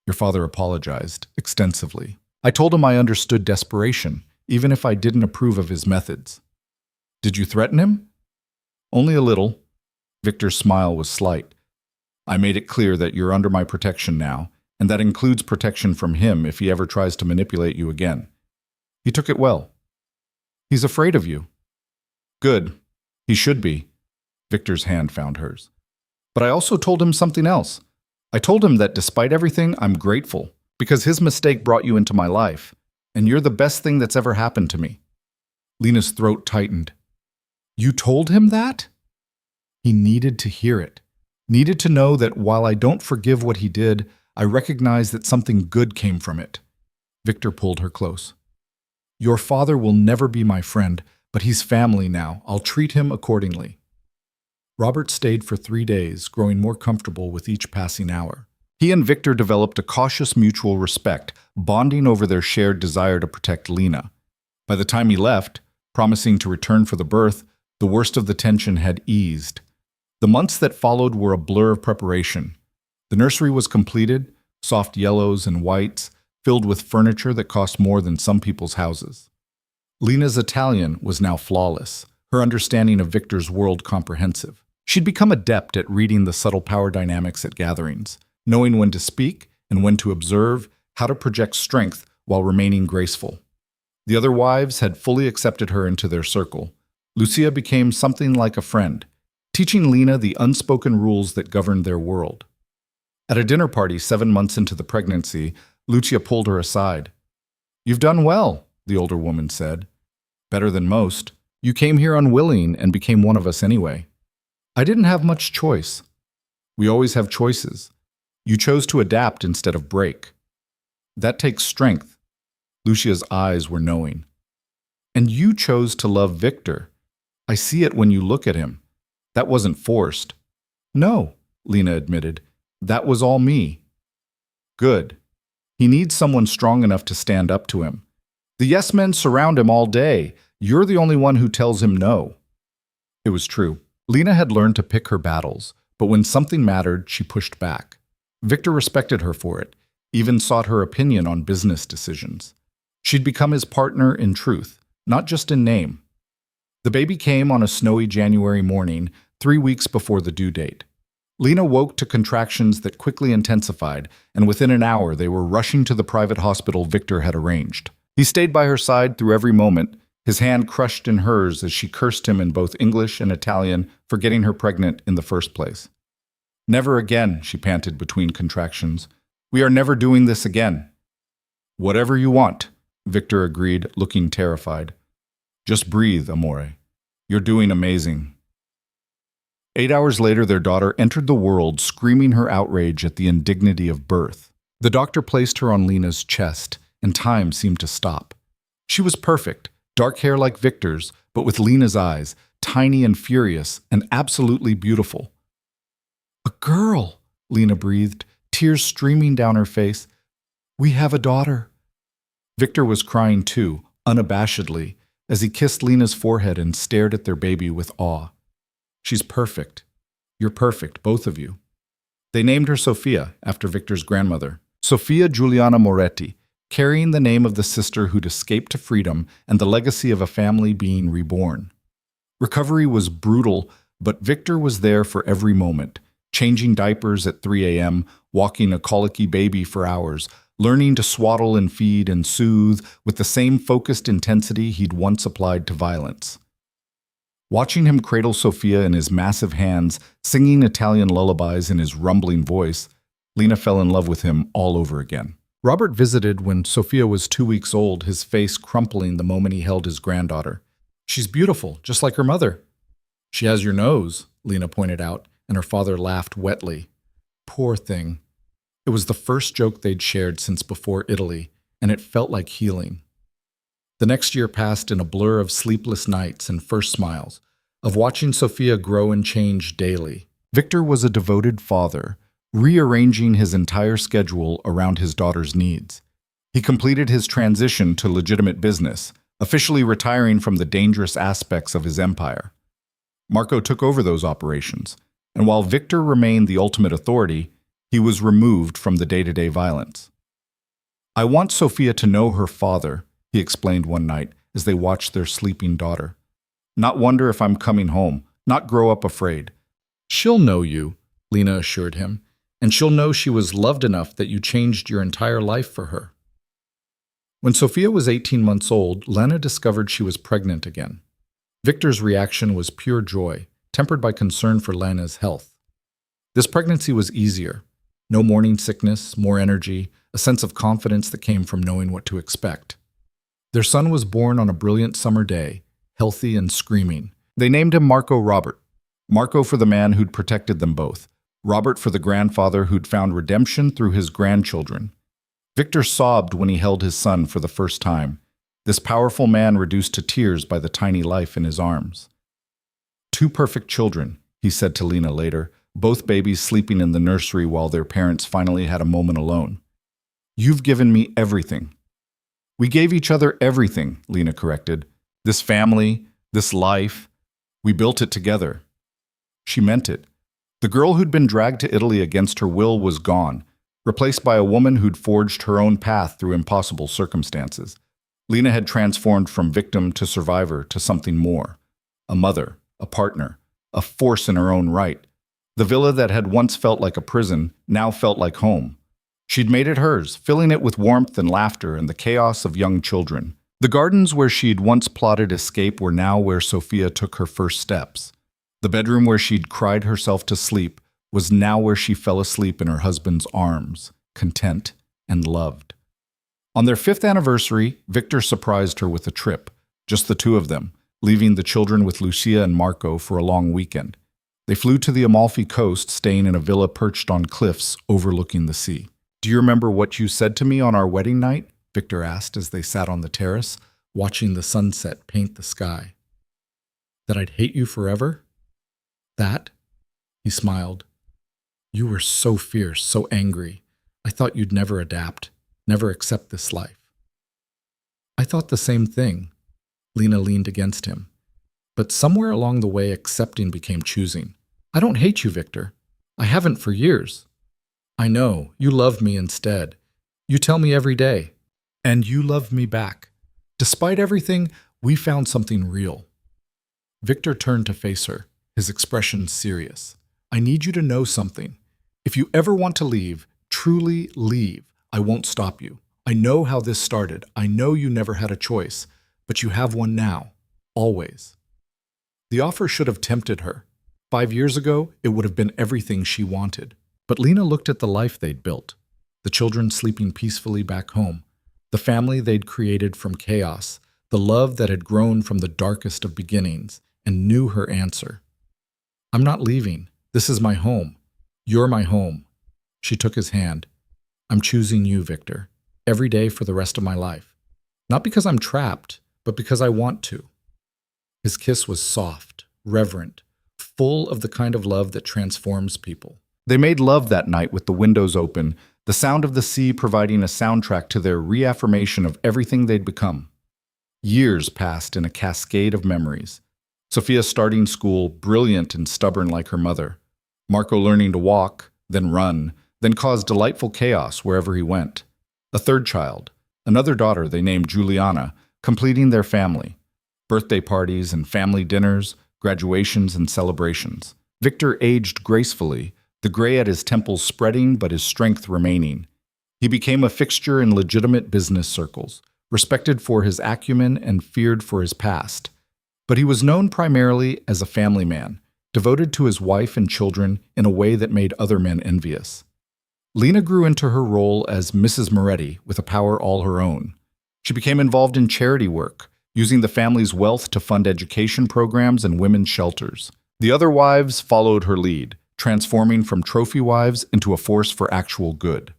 Your father apologized, extensively. "I told him I understood desperation, even if I didn't approve of his methods." "Did you threaten him?" "Only a little." Victor's smile was slight. "I made it clear that you're under my protection now, and that includes protection from him if he ever tries to manipulate you again. He took it well." "He's afraid of you." "Good. He should be." Victor's hand found hers. "But I also told him something else. I told him that despite everything, I'm grateful, because his mistake brought you into my life, and you're the best thing that's ever happened to me." Lena's throat tightened. "You told him that?" He needed to hear it. Needed to know that while I don't forgive what he did, I recognize that something good came from it. Victor pulled her close. Your father will never be my friend, but he's family now. I'll treat him accordingly. Robert stayed for 3 days, growing more comfortable with each passing hour. He and Victor developed a cautious mutual respect, bonding over their shared desire to protect Lena. By the time he left, promising to return for the birth, the worst of the tension had eased. The months that followed were a blur of preparation. The nursery was completed, soft yellows and whites, filled with furniture that cost more than some people's houses. Lena's Italian was now flawless, her understanding of Victor's world comprehensive. She'd become adept at reading the subtle power dynamics at gatherings, knowing when to speak and when to observe, how to project strength while remaining graceful. The other wives had fully accepted her into their circle. Lucia became something like a friend, teaching Lena the unspoken rules that governed their world. At a dinner party 7 months into the pregnancy, Lucia pulled her aside. You've done well, the older woman said. Better than most. You came here unwilling and became one of us anyway. I didn't have much choice. We always have choices. You chose to adapt instead of break. That takes strength. Lucia's eyes were knowing. And you chose to love Victor. I see it when you look at him. That wasn't forced. No, Lena admitted. That was all me. Good. He needs someone strong enough to stand up to him. The yes men surround him all day. You're the only one who tells him no. It was true. Lena had learned to pick her battles, but when something mattered, she pushed back. Victor respected her for it, even sought her opinion on business decisions. She'd become his partner in truth, not just in name. The baby came on a snowy January morning, 3 weeks before the due date. Lena woke to contractions that quickly intensified, and within an hour they were rushing to the private hospital Victor had arranged. He stayed by her side through every moment, his hand crushed in hers as she cursed him in both English and Italian for getting her pregnant in the first place. Never again, she panted between contractions. We are never doing this again. Whatever you want, Victor agreed, looking terrified. Just breathe, amore. You're doing amazing. 8 hours later, their daughter entered the world, screaming her outrage at the indignity of birth. The doctor placed her on Lena's chest, and time seemed to stop. She was perfect, dark hair like Victor's, but with Lena's eyes, tiny and furious, and absolutely beautiful. A girl, Lena breathed, tears streaming down her face. We have a daughter. Victor was crying too, unabashedly, as he kissed Lena's forehead and stared at their baby with awe. She's perfect. You're perfect, both of you. They named her Sofia, after Victor's grandmother. Sofia Giuliana Moretti, carrying the name of the sister who'd escaped to freedom and the legacy of a family being reborn. Recovery was brutal, but Victor was there for every moment, changing diapers at 3 a.m., walking a colicky baby for hours, learning to swaddle and feed and soothe with the same focused intensity he'd once applied to violence. Watching him cradle Sofia in his massive hands, singing Italian lullabies in his rumbling voice, Lena fell in love with him all over again. Robert visited when Sofia was 2 weeks old, his face crumpling the moment he held his granddaughter. She's beautiful, just like her mother. She has your nose, Lena pointed out, and her father laughed wetly. Poor thing. It was the first joke they'd shared since before Italy, and it felt like healing. The next year passed in a blur of sleepless nights and first smiles, of watching Sofia grow and change daily. Victor was a devoted father, rearranging his entire schedule around his daughter's needs. He completed his transition to legitimate business, officially retiring from the dangerous aspects of his empire. Marco took over those operations, and while Victor remained the ultimate authority, he was removed from the day-to-day violence. I want Sofia to know her father, he explained one night as they watched their sleeping daughter. Not wonder if I'm coming home, not grow up afraid. She'll know you, Lena assured him, and she'll know she was loved enough that you changed your entire life for her. When Sofia was 18 months old, Lena discovered she was pregnant again. Victor's reaction was pure joy, tempered by concern for Lena's health. This pregnancy was easier. No morning sickness, more energy, a sense of confidence that came from knowing what to expect. Their son was born on a brilliant summer day, healthy and screaming. They named him Marco Robert. Marco for the man who'd protected them both. Robert for the grandfather who'd found redemption through his grandchildren. Victor sobbed when he held his son for the first time, this powerful man reduced to tears by the tiny life in his arms. Two perfect children, he said to Lena later, both babies sleeping in the nursery while their parents finally had a moment alone. You've given me everything. We gave each other everything, Lena corrected. This family, this life, we built it together. She meant it. The girl who'd been dragged to Italy against her will was gone, replaced by a woman who'd forged her own path through impossible circumstances. Lena had transformed from victim to survivor to something more. A mother, a partner, a force in her own right. The villa that had once felt like a prison now felt like home. She'd made it hers, filling it with warmth and laughter and the chaos of young children. The gardens where she'd once plotted escape were now where Sophia took her first steps. The bedroom where she'd cried herself to sleep was now where she fell asleep in her husband's arms, content and loved. On their 5th anniversary, Victor surprised her with a trip, just the two of them, leaving the children with Lucia and Marco for a long weekend. They flew to the Amalfi Coast, staying in a villa perched on cliffs overlooking the sea. Do you remember what you said to me on our wedding night? Victor asked as they sat on the terrace, watching the sunset paint the sky. That I'd hate you forever? That? He smiled. You were so fierce, so angry. I thought you'd never adapt, never accept this life. I thought the same thing. Lena leaned against him. But somewhere along the way, accepting became choosing. I don't hate you, Victor. I haven't for years. I know, you love me instead. You tell me every day. And you love me back. Despite everything, we found something real. Victor turned to face her, his expression serious. I need you to know something. If you ever want to leave, truly leave, I won't stop you. I know how this started. I know you never had a choice, but you have one now, always. The offer should have tempted her. 5 years ago, it would have been everything she wanted. But Lena looked at the life they'd built, the children sleeping peacefully back home, the family they'd created from chaos, the love that had grown from the darkest of beginnings, and knew her answer. I'm not leaving. This is my home. You're my home. She took his hand. I'm choosing you, Victor, every day for the rest of my life. Not because I'm trapped, but because I want to. His kiss was soft, reverent, full of the kind of love that transforms people. They made love that night with the windows open, the sound of the sea providing a soundtrack to their reaffirmation of everything they'd become. Years passed in a cascade of memories. Sophia starting school, brilliant and stubborn like her mother. Marco learning to walk, then run, then cause delightful chaos wherever he went. A third child, another daughter they named Juliana, completing their family. Birthday parties and family dinners, graduations and celebrations. Victor aged gracefully, the gray at his temples spreading but his strength remaining. He became a fixture in legitimate business circles, respected for his acumen and feared for his past. But he was known primarily as a family man, devoted to his wife and children in a way that made other men envious. Lena grew into her role as Mrs. Moretti with a power all her own. She became involved in charity work, using the family's wealth to fund education programs and women's shelters. The other wives followed her lead, transforming from trophy wives into a force for actual good.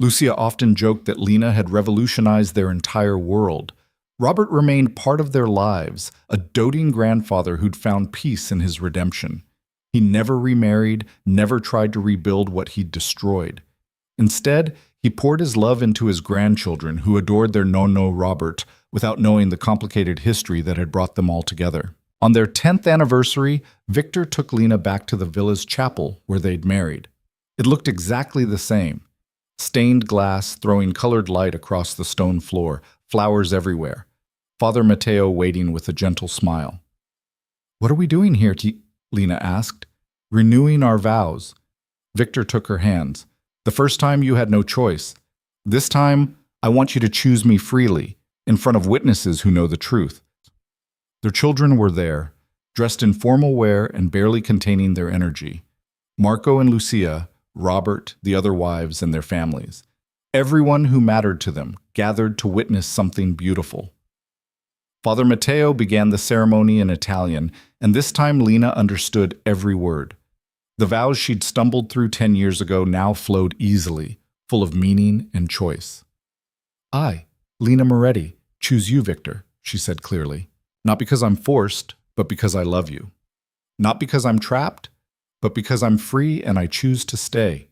Lucia often joked that Lena had revolutionized their entire world. Robert remained part of their lives, a doting grandfather who'd found peace in his redemption. He never remarried, never tried to rebuild what he'd destroyed. Instead, he poured his love into his grandchildren, who adored their nonno Robert without knowing the complicated history that had brought them all together. On their 10th anniversary, Victor took Lena back to the villa's chapel where they'd married. It looked exactly the same. Stained glass throwing colored light across the stone floor, flowers everywhere. Father Matteo waiting with a gentle smile. What are we doing here, Lena asked. Renewing our vows. Victor took her hands. The first time you had no choice. This time, I want you to choose me freely, in front of witnesses who know the truth. Their children were there, dressed in formal wear and barely containing their energy. Marco and Lucia, Robert, the other wives, and their families. Everyone who mattered to them gathered to witness something beautiful. Father Matteo began the ceremony in Italian, and this time Lena understood every word. The vows she'd stumbled through 10 years ago now flowed easily, full of meaning and choice. I, Lena Moretti, choose you, Victor, she said clearly. Not because I'm forced, but because I love you. Not because I'm trapped, but because I'm free and I choose to stay.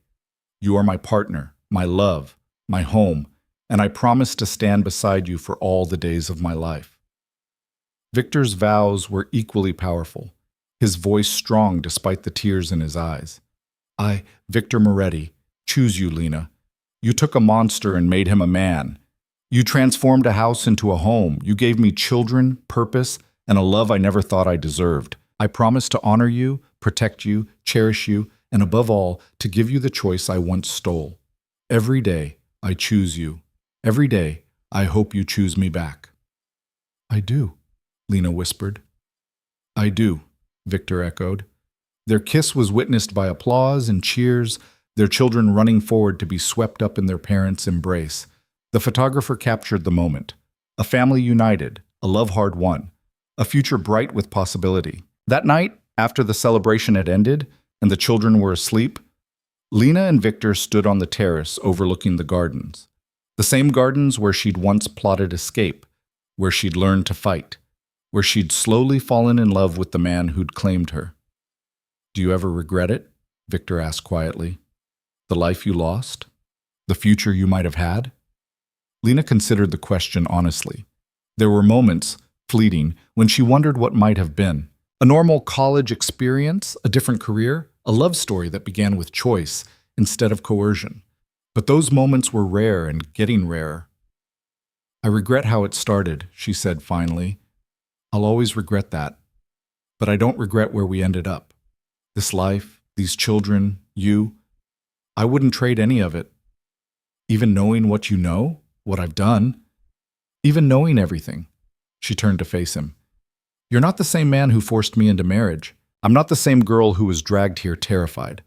You are my partner, my love, my home, and I promise to stand beside you for all the days of my life. Victor's vows were equally powerful, his voice strong despite the tears in his eyes. I, Victor Moretti, choose you, Lena. You took a monster and made him a man. You transformed a house into a home. You gave me children, purpose, and a love I never thought I deserved. I promise to honor you, protect you, cherish you, and above all, to give you the choice I once stole. Every day, I choose you. Every day, I hope you choose me back. I do, Lena whispered. I do, Victor echoed. Their kiss was witnessed by applause and cheers, their children running forward to be swept up in their parents' embrace. The photographer captured the moment. A family united, a love hard won, a future bright with possibility. That night, after the celebration had ended and the children were asleep, Lena and Victor stood on the terrace overlooking the gardens. The same gardens where she'd once plotted escape, where she'd learned to fight, where she'd slowly fallen in love with the man who'd claimed her. Do you ever regret it? Victor asked quietly. The life you lost? The future you might have had? Lena considered the question honestly. There were moments, fleeting, when she wondered what might have been. A normal college experience, a different career, a love story that began with choice instead of coercion. But those moments were rare and getting rarer. I regret how it started, she said finally. I'll always regret that. But I don't regret where we ended up. This life, these children, you. I wouldn't trade any of it. Even knowing what you know, what I've done, even knowing everything. She turned to face him. You're not the same man who forced me into marriage. I'm not the same girl who was dragged here terrified.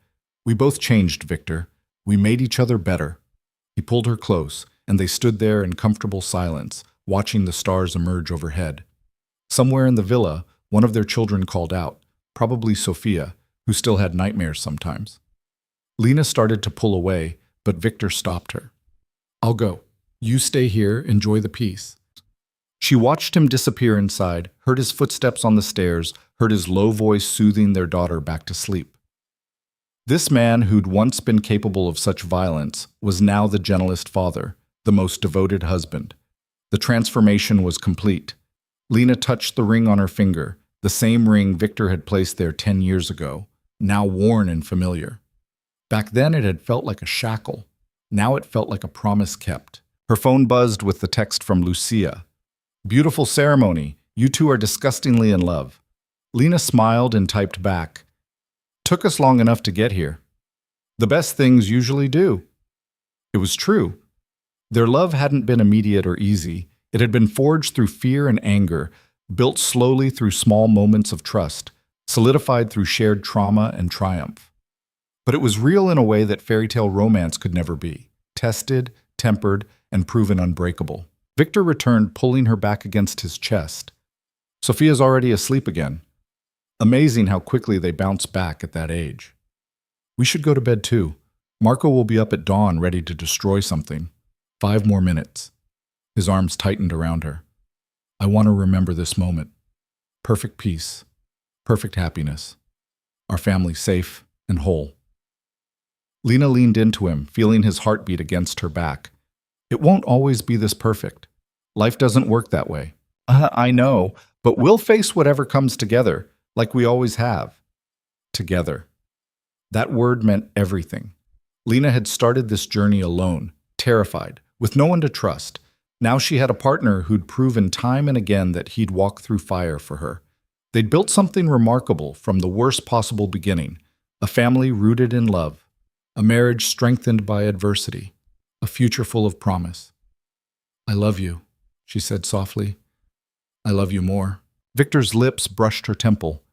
We both changed, Victor. We made each other better. He pulled her close, and they stood there in comfortable silence, watching the stars emerge overhead. Somewhere in the villa, one of their children called out, probably Sophia, who still had nightmares sometimes. Lena started to pull away, but Victor stopped her. I'll go. You stay here, enjoy the peace. She watched him disappear inside, heard his footsteps on the stairs, heard his low voice soothing their daughter back to sleep. This man who'd once been capable of such violence was now the gentlest father, the most devoted husband. The transformation was complete. Lena touched the ring on her finger, the same ring Victor had placed there 10 years ago, now worn and familiar. Back then it had felt like a shackle. Now it felt like a promise kept. Her phone buzzed with the text from Lucia. Beautiful ceremony. You two are disgustingly in love. Lena smiled and typed back. Took us long enough to get here. The best things usually do. It was true. Their love hadn't been immediate or easy. It had been forged through fear and anger, built slowly through small moments of trust, solidified through shared trauma and triumph. But it was real in a way that fairy tale romance could never be. Tested, tempered, and proven unbreakable. Victor returned, pulling her back against his chest. Sophia's already asleep again. Amazing how quickly they bounce back at that age. We should go to bed too. Marco will be up at dawn ready to destroy something. 5 more minutes. His arms tightened around her. I want to remember this moment. Perfect peace. Perfect happiness. Our family safe and whole. Lena leaned into him, feeling his heartbeat against her back. It won't always be this perfect. Life doesn't work that way. I know, but we'll face whatever comes together, like we always have. Together. That word meant everything. Lena had started this journey alone, terrified, with no one to trust. Now she had a partner who'd proven time and again that he'd walk through fire for her. They'd built something remarkable from the worst possible beginning, a family rooted in love, a marriage strengthened by adversity, a future full of promise. I love you, she said softly. I love you more. Victor's lips brushed her temple.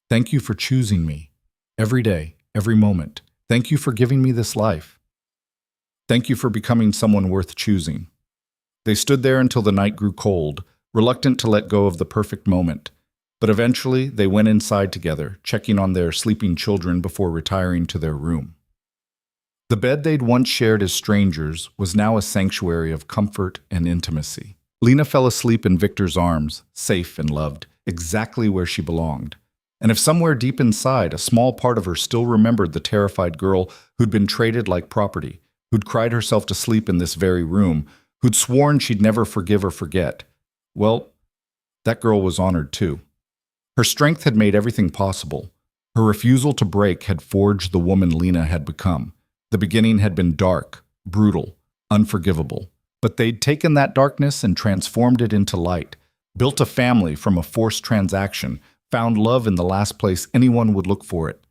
Thank you for choosing me. Every day, every moment. Thank you for giving me this life. Thank you for becoming someone worth choosing. They stood there until the night grew cold, reluctant to let go of the perfect moment. But eventually, they went inside together, checking on their sleeping children before retiring to their room. The bed they'd once shared as strangers was now a sanctuary of comfort and intimacy. Lena fell asleep in Victor's arms, safe and loved, exactly where she belonged. And if somewhere deep inside, a small part of her still remembered the terrified girl who'd been traded like property, who'd cried herself to sleep in this very room, who'd sworn she'd never forgive or forget, well, that girl was honored too. Her strength had made everything possible. Her refusal to break had forged the woman Lena had become. The beginning had been dark, brutal, unforgivable. But they'd taken that darkness and transformed it into light, built a family from a forced transaction, found love in the last place anyone would look for it.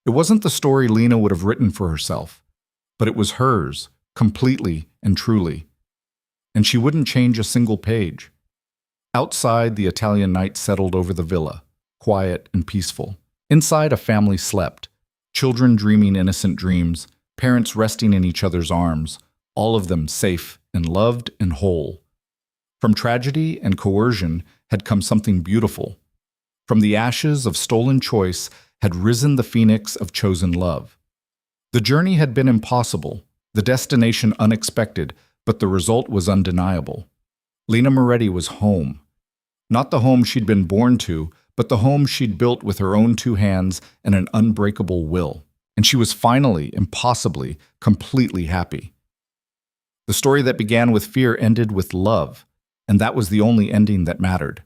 It wasn't the story Lena would have written for herself, but it was hers, completely and truly. And she wouldn't change a single page. Outside, the Italian night settled over the villa, quiet and peaceful. Inside, a family slept, children dreaming innocent dreams, parents resting in each other's arms, all of them safe and loved and whole. From tragedy and coercion had come something beautiful. From the ashes of stolen choice had risen the phoenix of chosen love. The journey had been impossible, the destination unexpected, but the result was undeniable. Lena Moretti was home. Not the home she'd been born to, but the home she'd built with her own two hands and an unbreakable will. And she was finally, impossibly, completely happy. The story that began with fear ended with love, and that was the only ending that mattered.